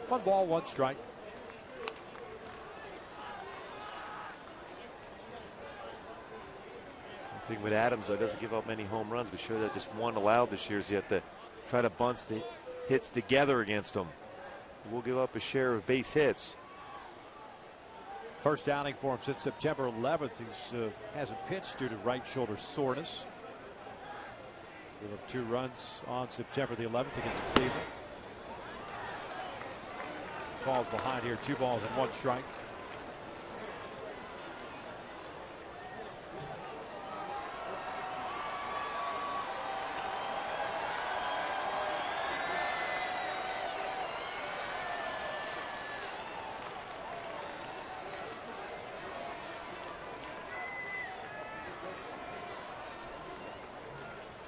One ball, 1 strike. The thing with Adams, though, doesn't give up many home runs. Be sure that just 1 allowed this year, so you have to try to bunch the hits together against him. We'll give up a share of base hits. First outing for him since September 11th. He hasn't pitched due to right shoulder soreness. Gave up 2 runs on September the 11th against Cleveland. Falls behind here, 2 balls and 1 strike.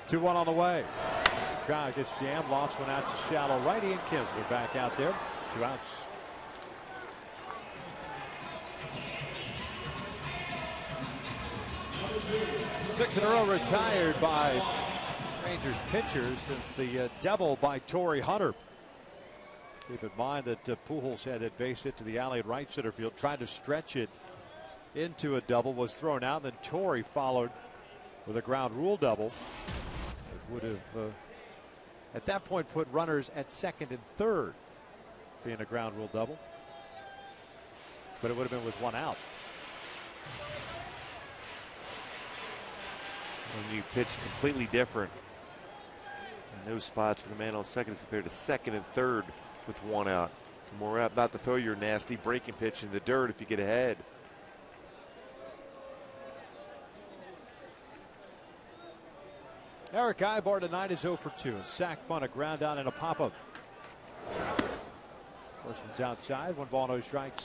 Two one on the way. Trout gets jammed, lost one out to shallow right. Ian Kinsler back out there. 2 outs. Six in a row retired by Rangers pitchers since the double by Torrey Hunter. Keep in mind that Pujols had that base hit to the alley at right center field, tried to stretch it into a double, was thrown out, and then Torrey followed with a ground rule double. It would have at that point put runners at second and third, being a ground rule double, but it would have been with 1 out. When you pitch completely different in those spots for the man on second as compared to second and third with 1 out. More apt not to throw your nasty breaking pitch in the dirt if you get ahead. Eric Ibar tonight is 0 for 2. A sac bunt, a ground down, and a pop-up. First one's outside. 1 ball, no strikes.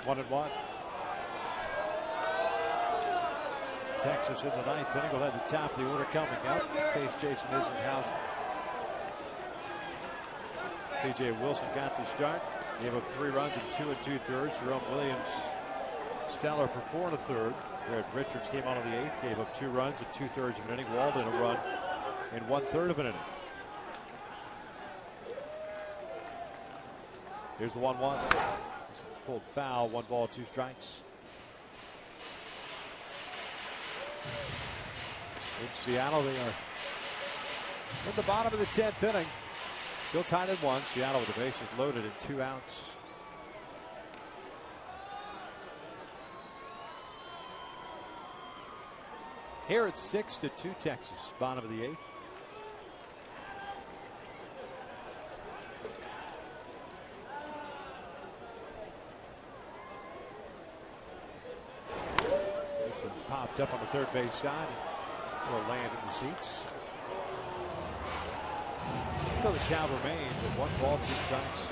1-1. Texas in the ninth inning will have the top of the order coming out. Face Jason Isringhausen. C.J. Wilson got the start. Gave up 3 runs in 2 2/3. Jerome Williams stellar for 4 1/3. Garrett Richards came on in the 8th. Gave up 2 runs in 2/3 of an inning. Walden a run in 1/3 of an inning. Here's the 1-1. This one's pulled foul. 1 ball, 2 strikes. In Seattle, they are in the bottom of the 10th inning. Still tied at 1. Seattle with the bases loaded and 2 outs. Here it's 6-2 Texas. Bottom of the 8th. This one popped up on the third base side. Will land in the seats. So the count remains at 1 ball, 2 strikes.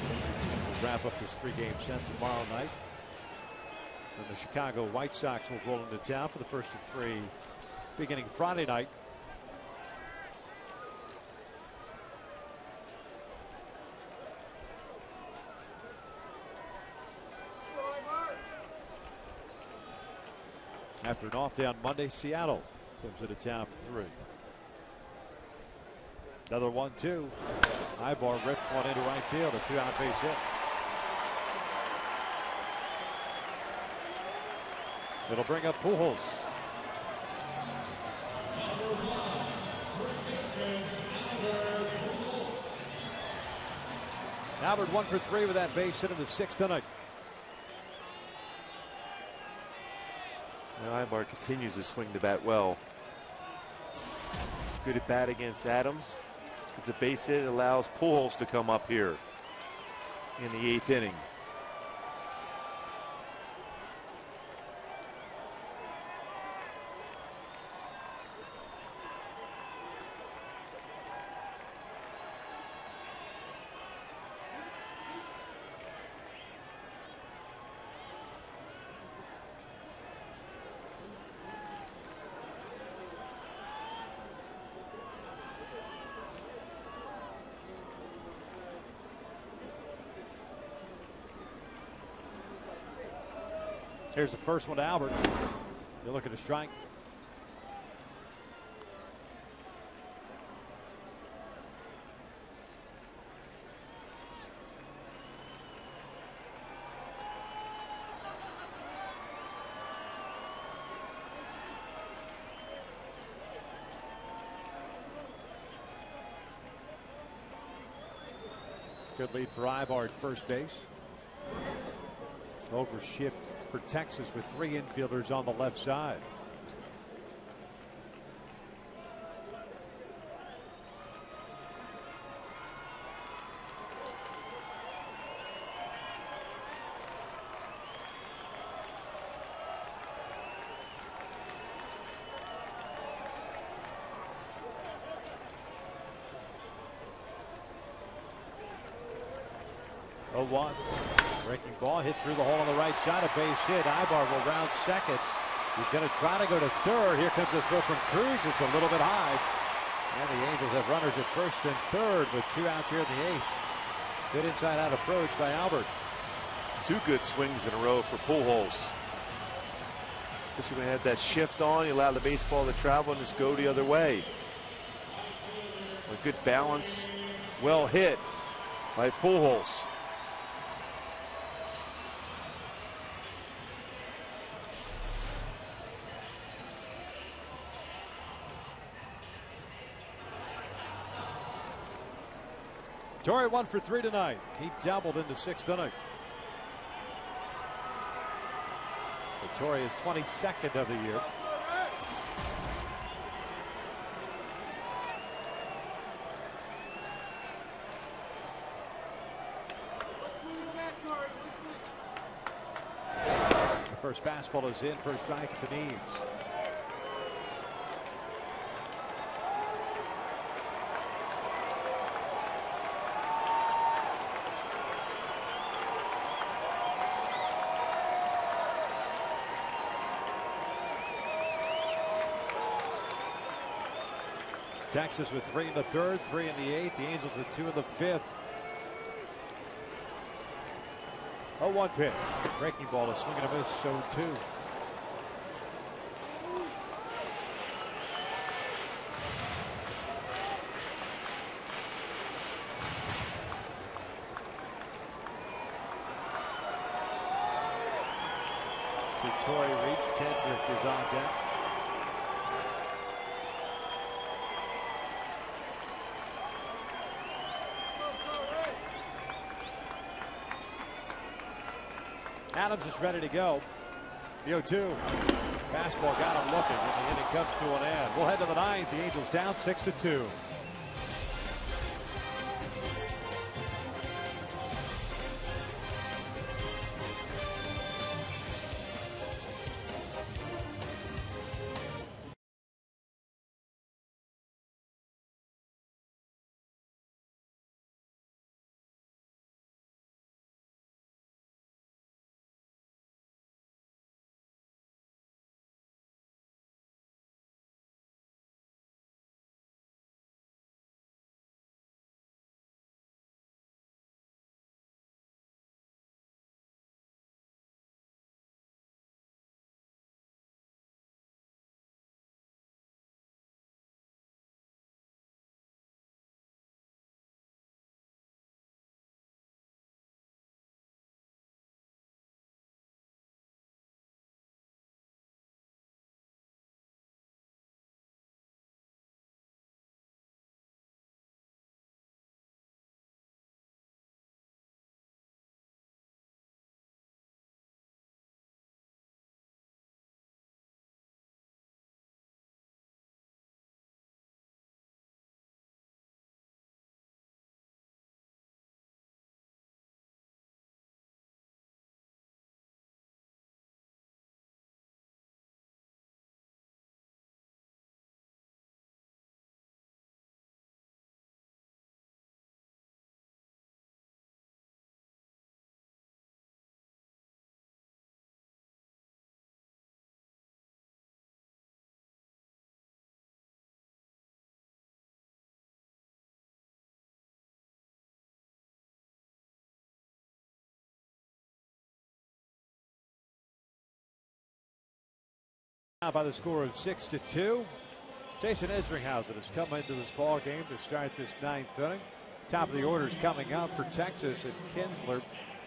The 2 teams will wrap up this 3-game set tomorrow night. And the Chicago White Sox will roll into town for the first of 3 beginning Friday night. After an off day on Monday, Seattle comes into town for 3. Another 1-2. Ibar rips one into right field. A 2-out base hit. It'll bring up Pujols. Albert 1 for 3 with that base hit in the 6th inning. Now Ibar continues to swing the bat well. Good at bat against Adams. It's a base hit. It allows Pujols to come up here in the 8th inning. Here's the first one to Albert. You're looking to strike. Good lead for Ibar at first base. Over shift for Texas with 3 infielders on the left side. Oh, 1. Breaking ball hit through the hole on the right side. A base hit. Ibar will round second. He's going to try to go to third. Here comes a throw from Cruz. It's a little bit high. And the Angels have runners at first and third with 2 outs here in the 8th. Good inside out approach by Albert. 2 good swings in a row for Pujols. Especially when he had that shift on. He allowed the baseball to travel and just go the other way. A good balance. Well hit by Pujols. Torrey 1 for 3 tonight. He doubled in the 6th inning. Torrey is 22nd of the year. The first fastball is in for a strike at the knees. Texas with 3 in the third, 3 in the eighth. The Angels with 2 in the fifth. 0-1 pitch. Breaking ball, a swing and a miss, 0-2. Torrey reached. Kendrick is on deck. Adams is ready to go. The 0-2. Fastball got him looking, and the inning comes to an end. We'll head to the ninth. The Angels down 6-2. By the score of 6-2. Jason Isringhausen has come into this ball game to start this ninth inning. Top of the order is coming out for Texas at Kinsler,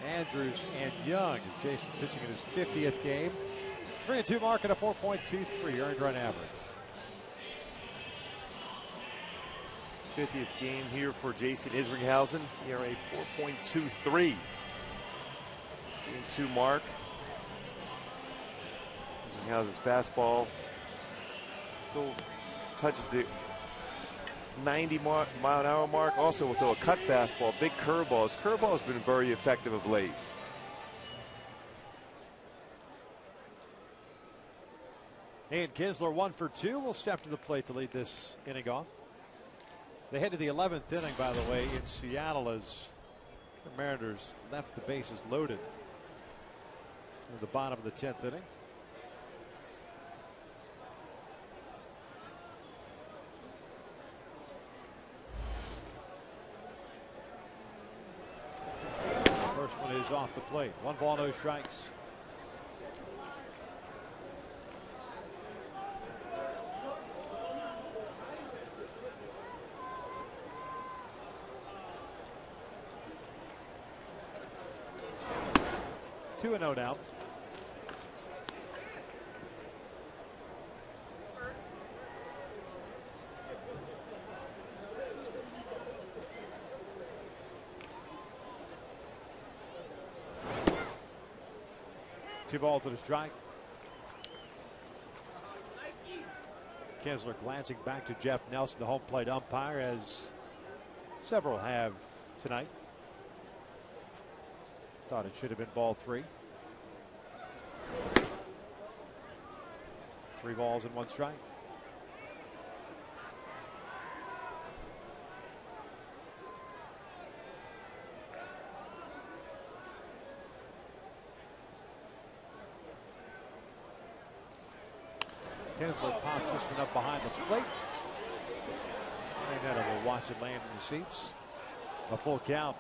Andrews, and Young. As Jason pitching in his 50th game. 3-2 mark at a 4.23 earned run average. 50th game here for Jason Isringhausen. ERA 4.23. 2 mark. Isringhausen's fastball still touches the 90-mile-an-hour mark. Also with a cut fastball, big curveball. His curveball has been very effective of late. And Kinsler 1 for 2 will step to the plate to lead this inning off. They head to the 11th inning, by the way, in Seattle as the Mariners left the bases loaded in the bottom of the 10th inning. First one is off the plate. 1 ball, no strikes. Two and no now. Two balls to the strike. Kinsler glancing back to Jeff Nelson, the home plate umpire, as several have tonight. Thought it should have been ball 3. 3 balls and 1 strike. Kinsler pops this one up behind the plate. that, and we'll watch it land in the seats. A full count.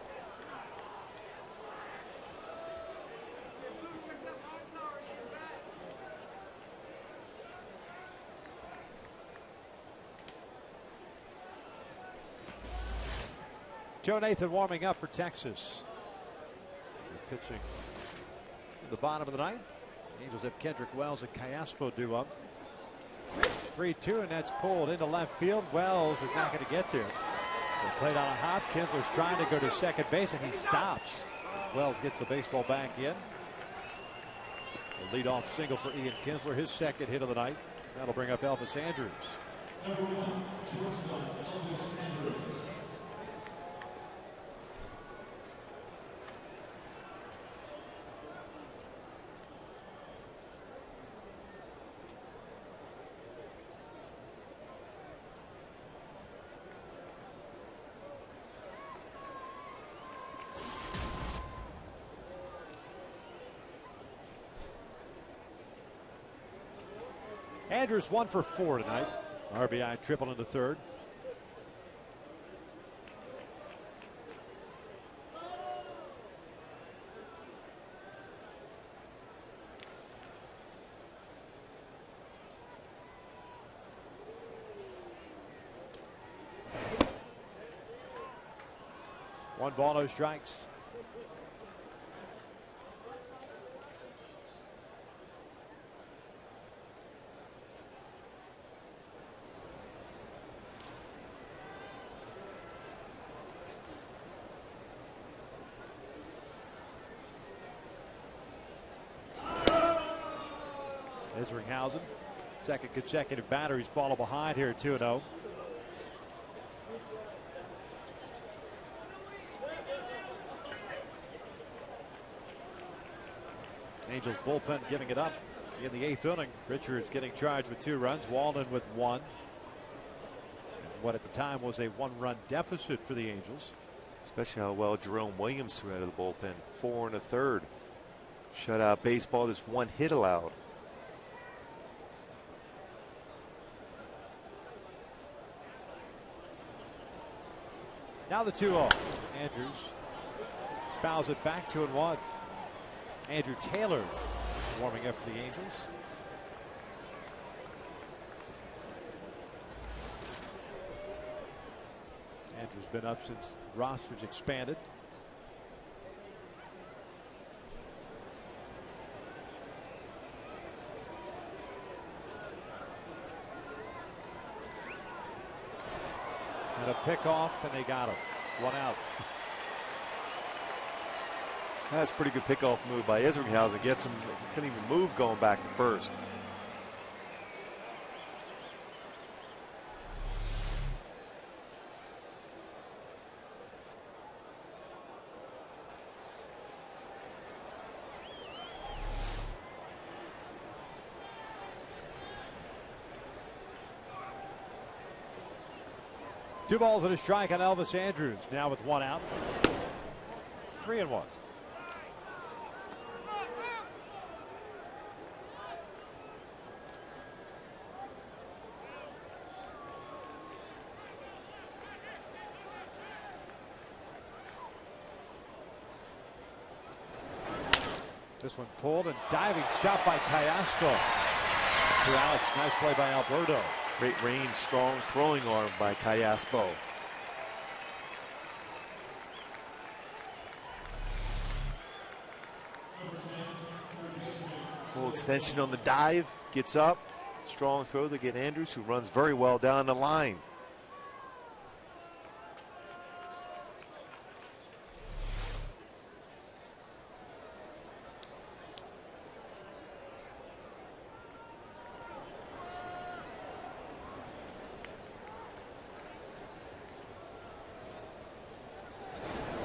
Joe Nathan warming up for Texas. They're pitching in the bottom of the ninth. The Angels have Kendrick Wells and Callaspo due up. 3-2, and that's pulled into left field. Wells is not going to get there. They played on a hop. Kinsler's trying to go to second base, and he stops. Wells gets the baseball back in. The leadoff single for Ian Kinsler, his second hit of the night. That'll bring up Elvis Andrews. Andrews 1 for 4 tonight. RBI triple in the third. One ball, no strikes. Isringhausen, second consecutive batter. He's fallen behind here at 2-0. Angels bullpen giving it up in the 8th inning. Richards getting charged with 2 runs. Walden with 1. What at the time was a 1-run deficit for the Angels. Especially how well Jerome Williams threw out of the bullpen. 4 1/3. Shutout baseball, just 1 hit allowed. Now the 2-0. Andrews fouls it back 2-1. Andrew Taylor warming up for the Angels. Andrews been up since the roster's expanded. And a pickoff, and they got him. 1 out. That's a pretty good pickoff move by Isringhausen. Gets him, couldn't even move going back to first. Two balls and a strike on Elvis Andrews. Now with 1 out. 3-1. This one pulled and diving stop by Callaspo. 2 outs. Nice play by Alberto. Great range, strong throwing arm by Callaspo. Full extension on the dive, gets up. Strong throw to get Andrews, who runs very well down the line.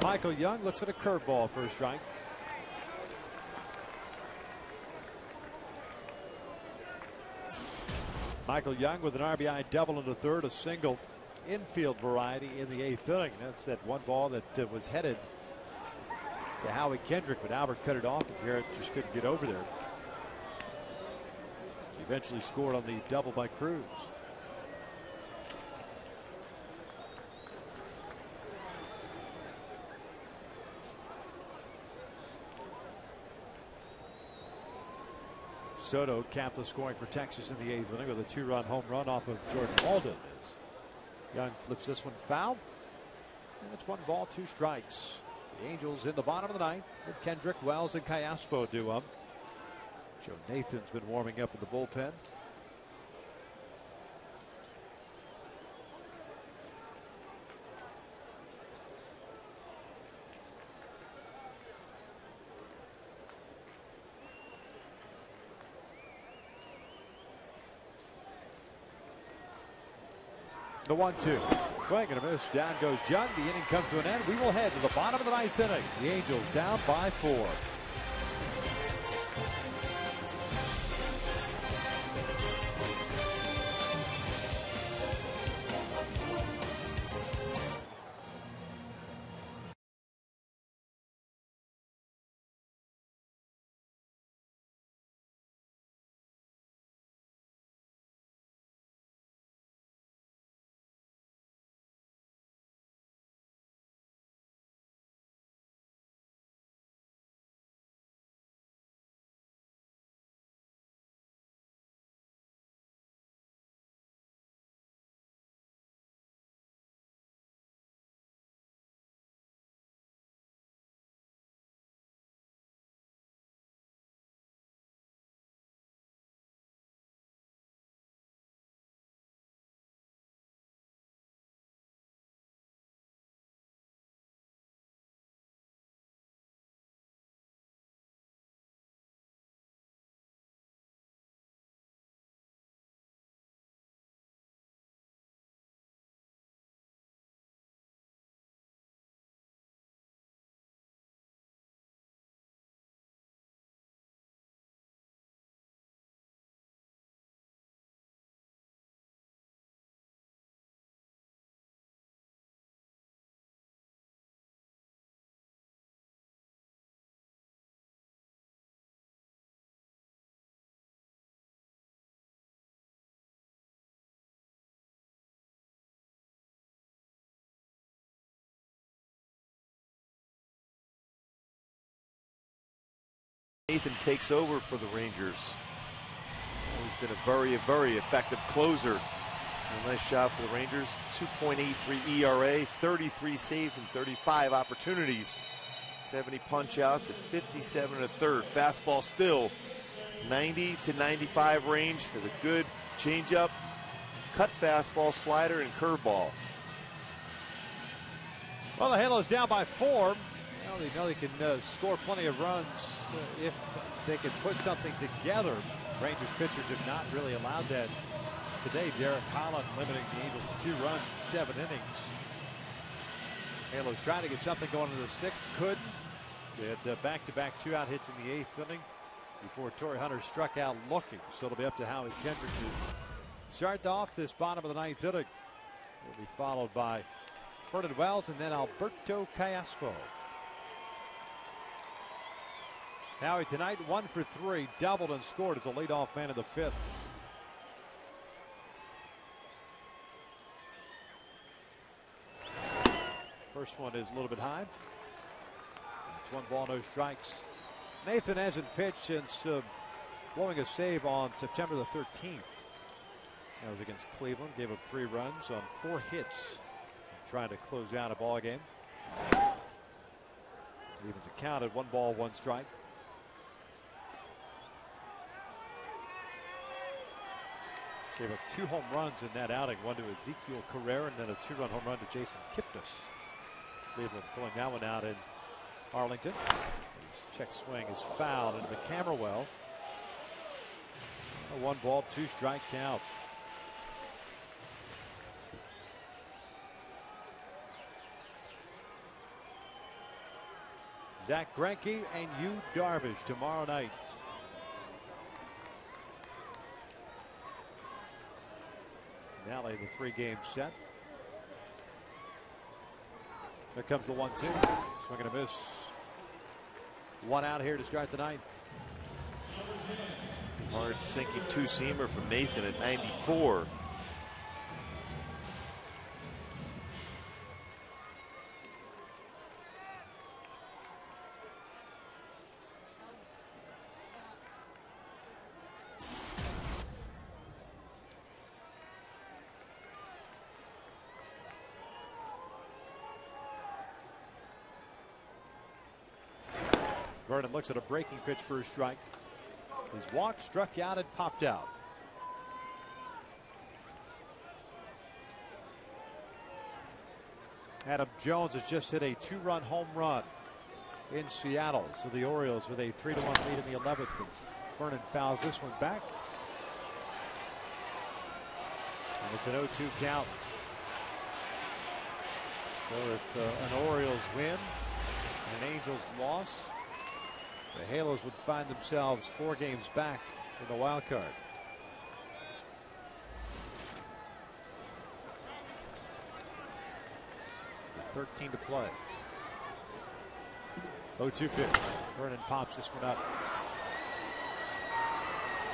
Michael Young looks at a curveball for a strike. Michael Young with an RBI double in the third, a single infield variety in the 8th inning. That's that one ball that was headed to Howie Kendrick, but Albert cut it off, and Garrett just couldn't get over there. He eventually scored on the double by Cruz. Soto capped the scoring for Texas in the 8th inning with a 2-run home run off of Jordan Walden. As Young flips this one foul. And it's 1 ball, 2 strikes. The Angels in the bottom of the 9th with Kendrick, Wells, and Callaspo due up. Joe Nathan's been warming up in the bullpen. The 1-2. Swing and a miss. Down goes Young. The inning comes to an end. We will head to the bottom of the 9th inning. The Angels down by 4. Nathan takes over for the Rangers. He's been a very, very effective closer. A nice job for the Rangers. 2.83 ERA, 33 saves and 35 opportunities. 70 punch outs at 57 1/3. Fastball still 90 to 95 range. Has a good changeup, cut fastball, slider, and curveball. Well, the Halos down by 4. Well, they know they can score plenty of runs if they can put something together. Rangers pitchers have not really allowed that today. Derek Holland limiting the Angels to 2 runs in 7 innings. Halos trying to get something going into the 6th. Couldn't. They had back-to-back 2-out hits in the 8th inning before Torrey Hunter struck out looking. So it'll be up to Howie Kendrick to start off this bottom of the 9th inning. Will be followed by Vernon Wells and then Alberto Callaspo. Howie tonight 1 for 3, doubled and scored as a leadoff man in the 5th. First one is a little bit high. It's 1 ball, no strikes. Nathan hasn't pitched since blowing a save on September the 13th. That was against Cleveland. Gave up 3 runs on 4 hits. Trying to close out a ball game. Evens it counted 1 ball, 1 strike. Gave up 2 home runs in that outing. 1 to Ezekiel Carrera and then a 2-run home run to Jason Kipnis. Cleveland pulling that one out in Arlington. His check swing is fouled into the camera well. A 1 ball, 2 strike count. Zach Greinke and Yu Darvish tomorrow night. Now the 3-game set. There comes the 1-2. Swing and a miss. 1 out here to start the 9th. Hard sinking 2-seamer from Nathan at 94. Vernon looks at a breaking pitch for a strike. He's walked, struck out, and popped out. Adam Jones has just hit a 2-run home run in Seattle. So the Orioles with a 3-1 lead in the 11th. Vernon fouls this one back. And it's an 0-2 count. So if an Orioles win and an Angels loss, the Halos would find themselves 4 games back in the wild card. With 13 to play. 0-2 pitch. Vernon pops this one up.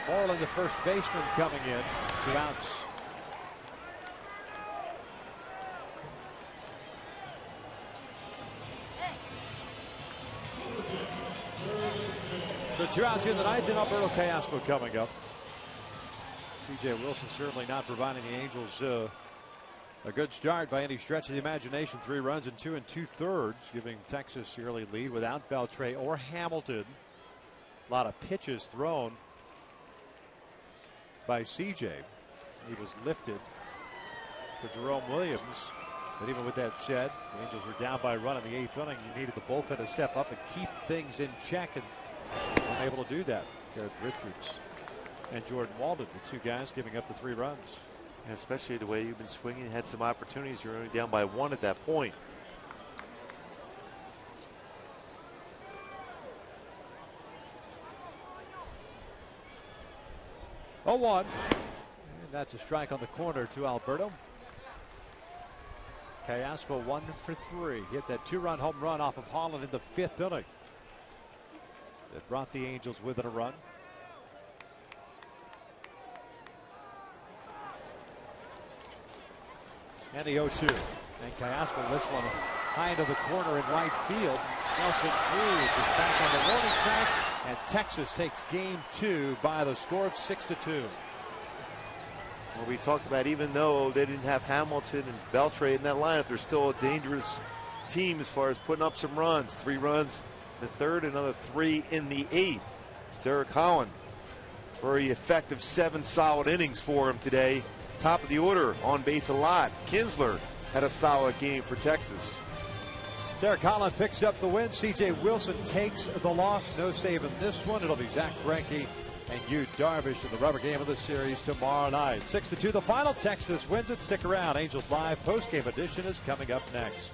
Moreland, the first baseman, coming in. 2 outs. So 2 outs here in the ninth, and Alberto Callaspo coming up. C.J. Wilson certainly not providing the Angels a good start by any stretch of the imagination. 3 runs and 2 2/3, giving Texas the early lead without Beltre or Hamilton. A lot of pitches thrown by C.J. He was lifted for Jerome Williams. But even with that said, the Angels were down by a run in the 8th inning. You needed the bullpen to step up and keep things in check, and unable to do that. Garrett Richards and Jordan Walden, the 2 guys giving up the 3 runs. Yeah, especially the way you've been swinging, had some opportunities. You're only down by 1 at that point. Oh, 1. And that's a strike on the corner to Alberto. Callaspo 1 for 3. Hit that 2-run home run off of Holland in the 5th inning. That brought the Angels within a run. And the 0-2. And Callaspo lifts one high into the corner in right field. Nelson Cruz is back on the warning track, and Texas takes game 2 by the score of 6-2. Well, we talked about, even though they didn't have Hamilton and Beltre in that lineup, they're still a dangerous team as far as putting up some runs. 3 runs in the 3rd, another 3 in the 8th. It's Derek Holland. Very effective 7 solid innings for him today. Top of the order, on base a lot. Kinsler had a solid game for Texas. Derek Holland picks up the win. C.J. Wilson takes the loss. No save in this one. It'll be Zach Greinke and Yu Darvish in the rubber game of the series tomorrow night. 6-2 the final. Texas wins it. Stick around. Angels Live post-game edition is coming up next.